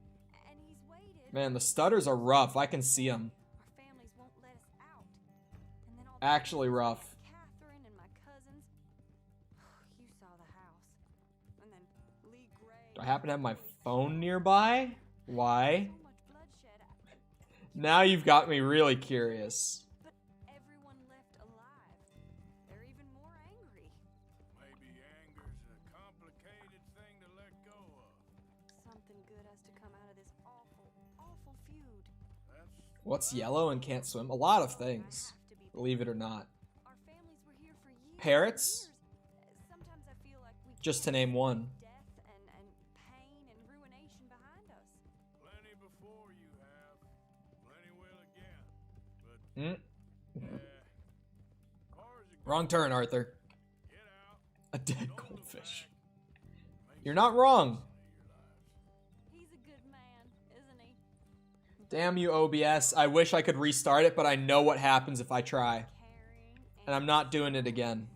and he's waited. Man, the stutters are rough. I can see them. Our families won't let us out. And then all Actually rough. Catherine and my cousins. You saw the house. And then Lee Gray. Do I happen to have my phone nearby? Why? So much bloodshed. Now you've got me really curious. But everyone left alive. They're even more angry. maybe anger's a complicated thing to let go of. Something good has to come out of this awful, awful feud. That's What's yellow and can't swim? A lot of things, believe it or not. Our families were here for years. Parrots? Sometimes I feel like we Just to name one. death and pain and ruination behind us. plenty before you have. Plenty will again. But Mm. far as it Wrong turn, Arthur. get out, A dead goldfish. You're not wrong. He's a good man, isn't he? Damn you, OBS. I wish I could restart it, but I know what happens if I try. Caring And I'm not doing it again.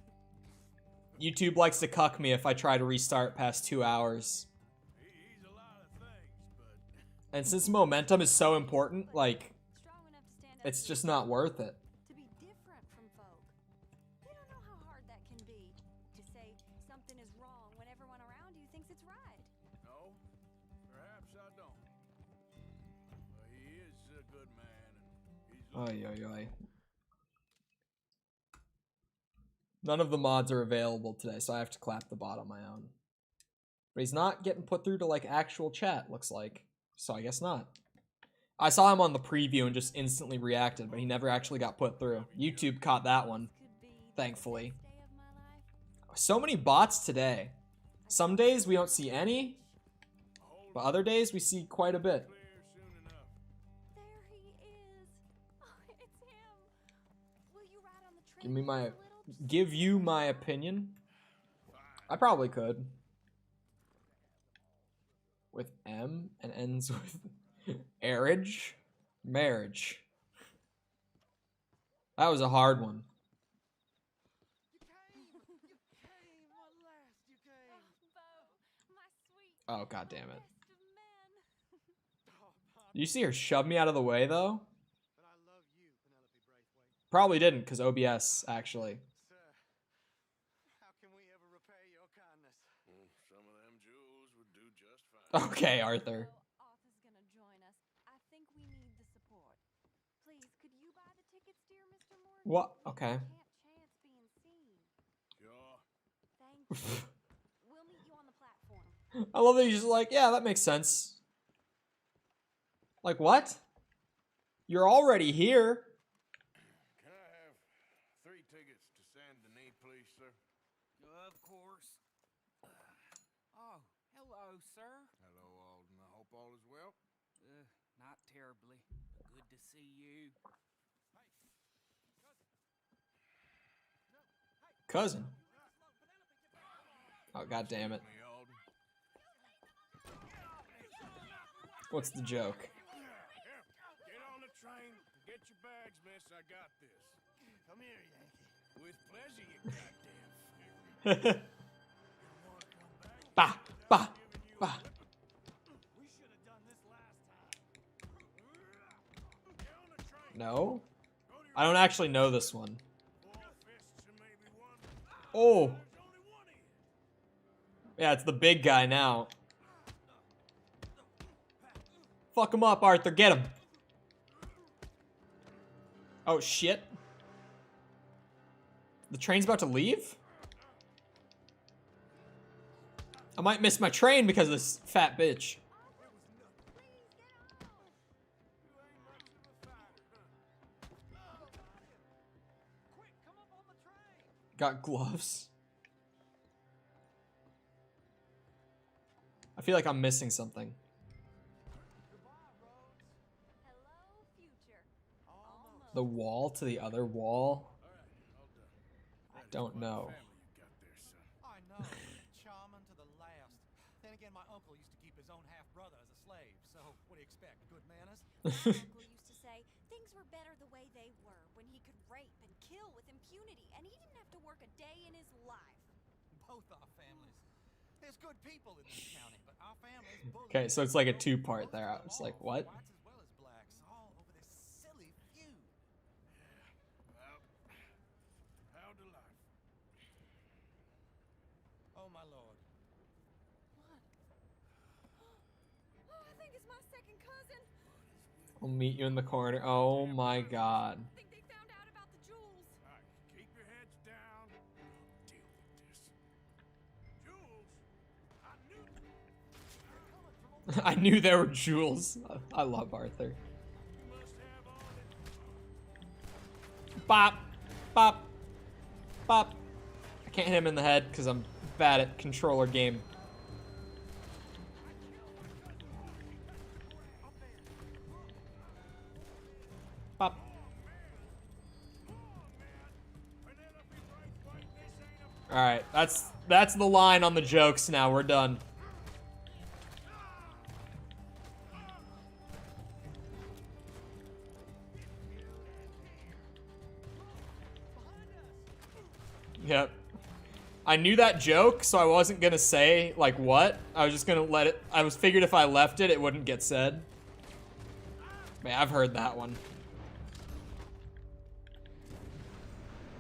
YouTube likes to cuck me if I try to restart past 2 hours. he's a lot of things, but And since momentum is so important, like, strong enough to stand up it's just not worth it. to be different from folk. You don't know how hard that can be to say something is wrong when everyone around you thinks it's right. no, perhaps I don't. But he is a good man, and he's Ay, ay, ay. None of the mods are available today, so I have to clap the bot on my own. But he's not getting put through to, like, actual chat, looks like. So I guess not. I saw him on the preview and just instantly reacted, but he never actually got put through. YouTube caught that one, Could be the thankfully. best day of my life. So many bots today. Some days we don't see any, but other days we see quite a bit. clear soon enough. There he is. Oh, it's him. Will you ride on the train? Give me with my, us a little? give you my opinion. I probably could. With M and ends with Marriage? Marriage. That was a hard one. Oh, god damn it. You see her shove me out of the way, though? Probably didn't, because OBS, actually. Sir, how can we ever repay your kindness? Some of them jewels would do just fine. Okay, Arthur. Arthur's gonna join us. I think we need the support. Please, could you buy the tickets, dear Mr. Morgan? What? Okay. Can't chance being seen. Sure. Thank you. We'll meet you on the platform. I love that he's just like, yeah, that makes sense. Like, what? You're already here. Can I have 3 tickets to Saint Denis, please, sir? Of course. Oh, hello, sir. Hello, Alden. I hope all is well. Not terribly. Good to see you. Cousin. Oh, god damn it. Me, Alden. What's the joke? Here, get on the train. Get your bags, miss. I got this. Come here, Yankee. With pleasure, you goddamn figure. Bah, bah, bah. We should have done this last time. Get on the train. No? I don't actually know this one. 4 fists and maybe 1. Oh. There's only 1 here. Yeah, it's the big guy now. Fuck him up, Arthur. Get him. Oh, shit. The train's about to leave? I might miss my train because of this fat bitch. Got gloves. I feel like I'm missing something. Hello, future. Almost. The wall to the other wall? All right, all done. I don't know. Family you got there, son. I know. Charming to the last. Then again, my uncle used to keep his own half-brother as a slave. So, what do you expect? Good manners? My uncle used to say things were better the way they were, when he could rape and kill with impunity, and he didn't have to work a day in his life. Both our families. There's good people in this county, but our families bully. Okay, so it's like a two-part there. I was like, what? Whites as well as blacks, all over this silly feud. Well, how to life? Oh my lord. What? Oh, I think it's my second cousin. I'll meet you in the corner. Oh my god. I think they found out about the jewels. All right, keep your heads down. We'll deal with this. Jules, I knew. I knew there were jewels. I love Arthur. You must have all that. Bop, bop, bop. I can't hit him in the head because I'm bad at controller game. Bop. All right, that's the line on the jokes. Now we're done. Yep. I knew that joke, so I wasn't gonna say, like, what. I was just gonna let it. I was figured if I left it, it wouldn't get said. Man, I've heard that one.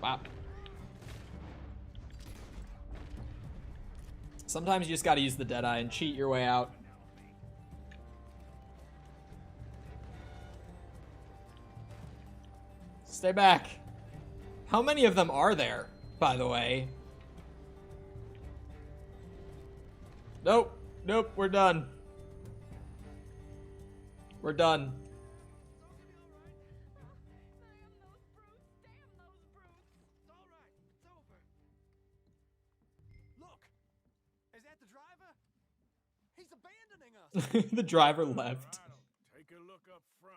Wow. Sometimes you just gotta use the Deadeye and cheat your way out. Stay back. How many of them are there, by the way? Nope. Nope, we're done. We're done. Look, is that the driver? He's abandoning us. The driver left. Take a look up front.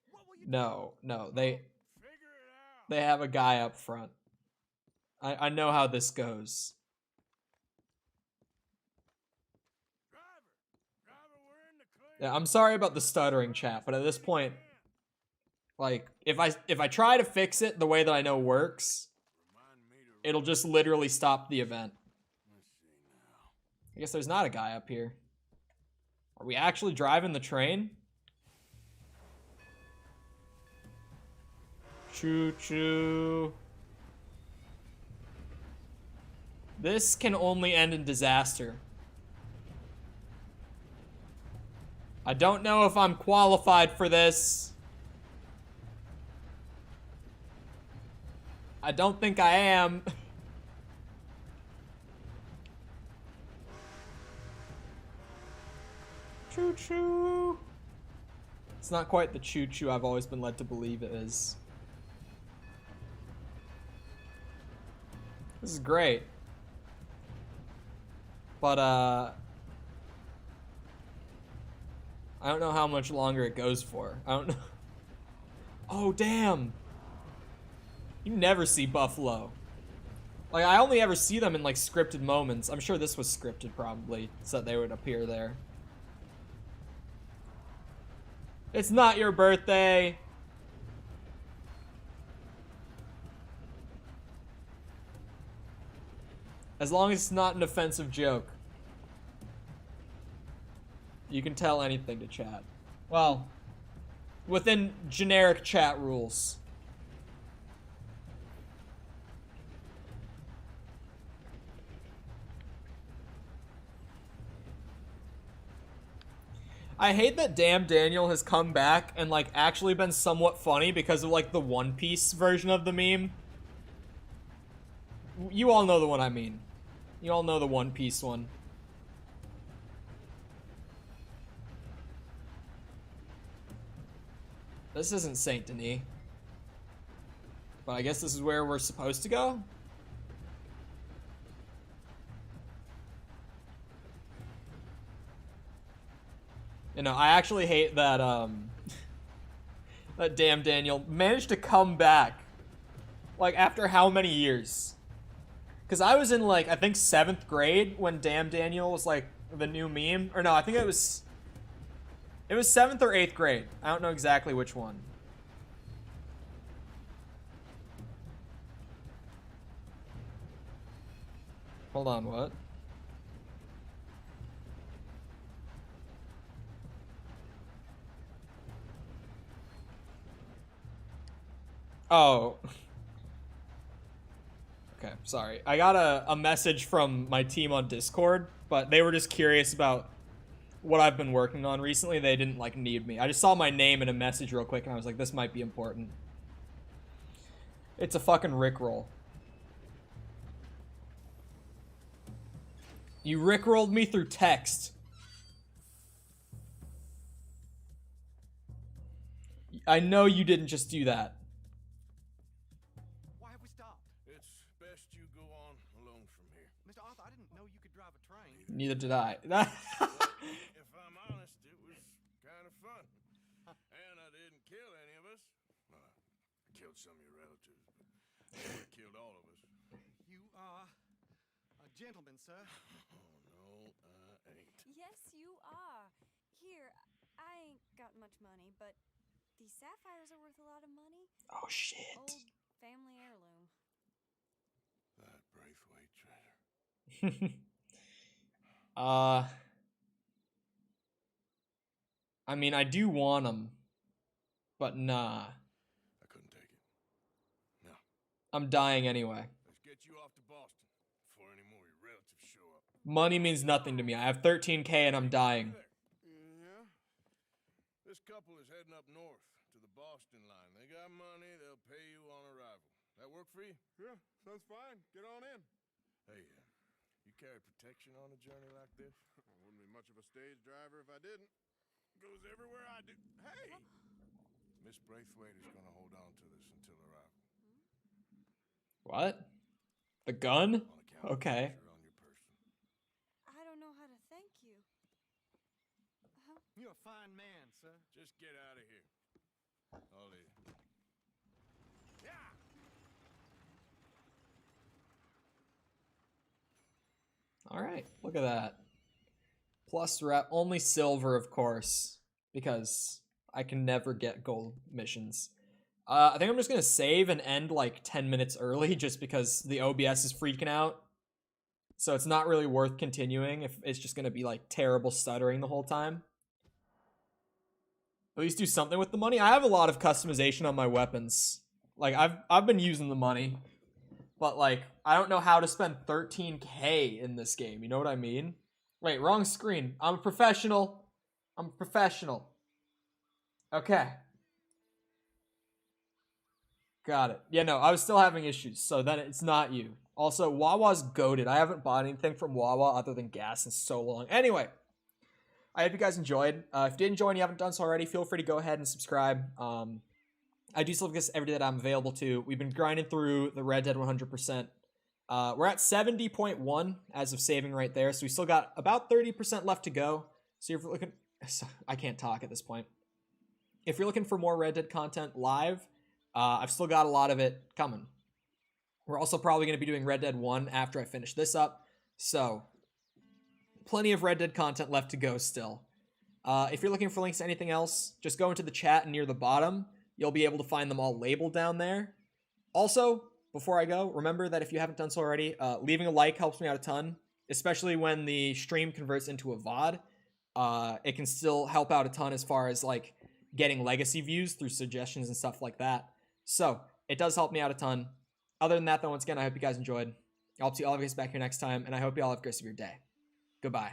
What will you No, they Figure it out. they have a guy up front. I know how this goes. Driver, we're in the clear. Yeah, I'm sorry about the stuttering, chat, but at this point, like, if I try to fix it the way that I know works, it'll just literally stop the event. I guess there's not a guy up here. Are we actually driving the train? Choo-choo. This can only end in disaster. I don't know if I'm qualified for this. I don't think I am. Choo-choo. It's not quite the choo-choo I've always been led to believe it is. This is great. But, I don't know how much longer it goes for. I don't know. Oh, damn. You never see Buffalo. Like, I only ever see them in, like, scripted moments. I'm sure this was scripted, probably, so that they would appear there. It's not your birthday. As long as it's not an offensive joke. You can tell anything to chat. Well, within generic chat rules. I hate that Damn Daniel has come back and, like, actually been somewhat funny because of, like, the One Piece version of the meme. You all know the one I mean. You all know the One Piece one. This isn't Saint Denis. But I guess this is where we're supposed to go? You know, I actually hate that, that Damn Daniel managed to come back. Like, after how many years? Because I was in, like, I think 7th grade when Damn Daniel was, like, the new meme. Or no, I think it was 7th or 8th grade. I don't know exactly which one. Hold on, what? Oh. Okay, sorry. I got a message from my team on Discord, but they were just curious about what I've been working on recently. They didn't, like, need me. I just saw my name in a message real quick, and I was like, this might be important. It's a fucking Rickroll. You Rickrolled me through text. I know you didn't just do that. Why have we stopped? It's best you go on alone from here. Mr. Arthur, I didn't know you could drive a train. Neither did I. If I'm honest, it was kind of fun. And I didn't kill any of us. Well, I killed some of your relatives, but I killed all of us. You are a gentleman, sir. Oh, no, I ain't. Yes, you are. Here, I ain't got much money, but these sapphires are worth a lot of money. Oh, shit. Old family heirloom. That Braithwaite treasure. I mean, I do want them, but nah. I couldn't take it. No. I'm dying anyway. Let's get you off to Boston before any more of your relatives show up. Money means nothing to me. I have 13K and I'm dying. Yeah. This couple is heading up north to the Boston line. They got money, they'll pay you on arrival. That work for you? Yeah, sounds fine. Get on in. Hey, you carry protection on a journey like this? Wouldn't be much of a stage driver if I didn't. Goes everywhere I do. Hey! Miss Braithwaite is gonna hold on to this until arrival. What? The gun? Okay. On your person. I don't know how to thank you. You're a fine man, sir. Just get out of here. I'll leave. All right. Look at that. Plus rep. Only silver, of course. Because I can never get gold missions. I think I'm just going to save and end like 10 minutes early just because the OBS is freaking out. So it's not really worth continuing if it's just going to be like terrible stuttering the whole time. At least do something with the money. I have a lot of customization on my weapons. Like I've been using the money. But like I don't know how to spend 13k in this game. You know what I mean? Wait, wrong screen. I'm a professional. I'm a professional. Okay. Got it. Yeah, no, I was still having issues, so then it's not you. Also, Wawa's goated. I haven't bought anything from Wawa other than gas in so long. Anyway, I hope you guys enjoyed. If you did enjoy and you haven't done so already, feel free to go ahead and subscribe. I do still this every day that I'm available to. We've been grinding through the Red Dead 100%. We're at 70.1 as of saving right there, so we still got about 30% left to go. So if you're looking... I can't talk at this point. If you're looking for more Red Dead content live, I've still got a lot of it coming. We're also probably going to be doing Red Dead 1 after I finish this up. So, plenty of Red Dead content left to go still. If you're looking for links to anything else, just go into the chat near the bottom. You'll be able to find them all labeled down there. Also, before I go, remember that if you haven't done so already, leaving a like helps me out a ton, especially when the stream converts into a VOD. It can still help out a ton as far as like getting legacy views through suggestions and stuff like that. So, it does help me out a ton. Other than that, though, once again, I hope you guys enjoyed. I'll see all of you guys back here next time, and I hope you all have a great rest of your day. Goodbye.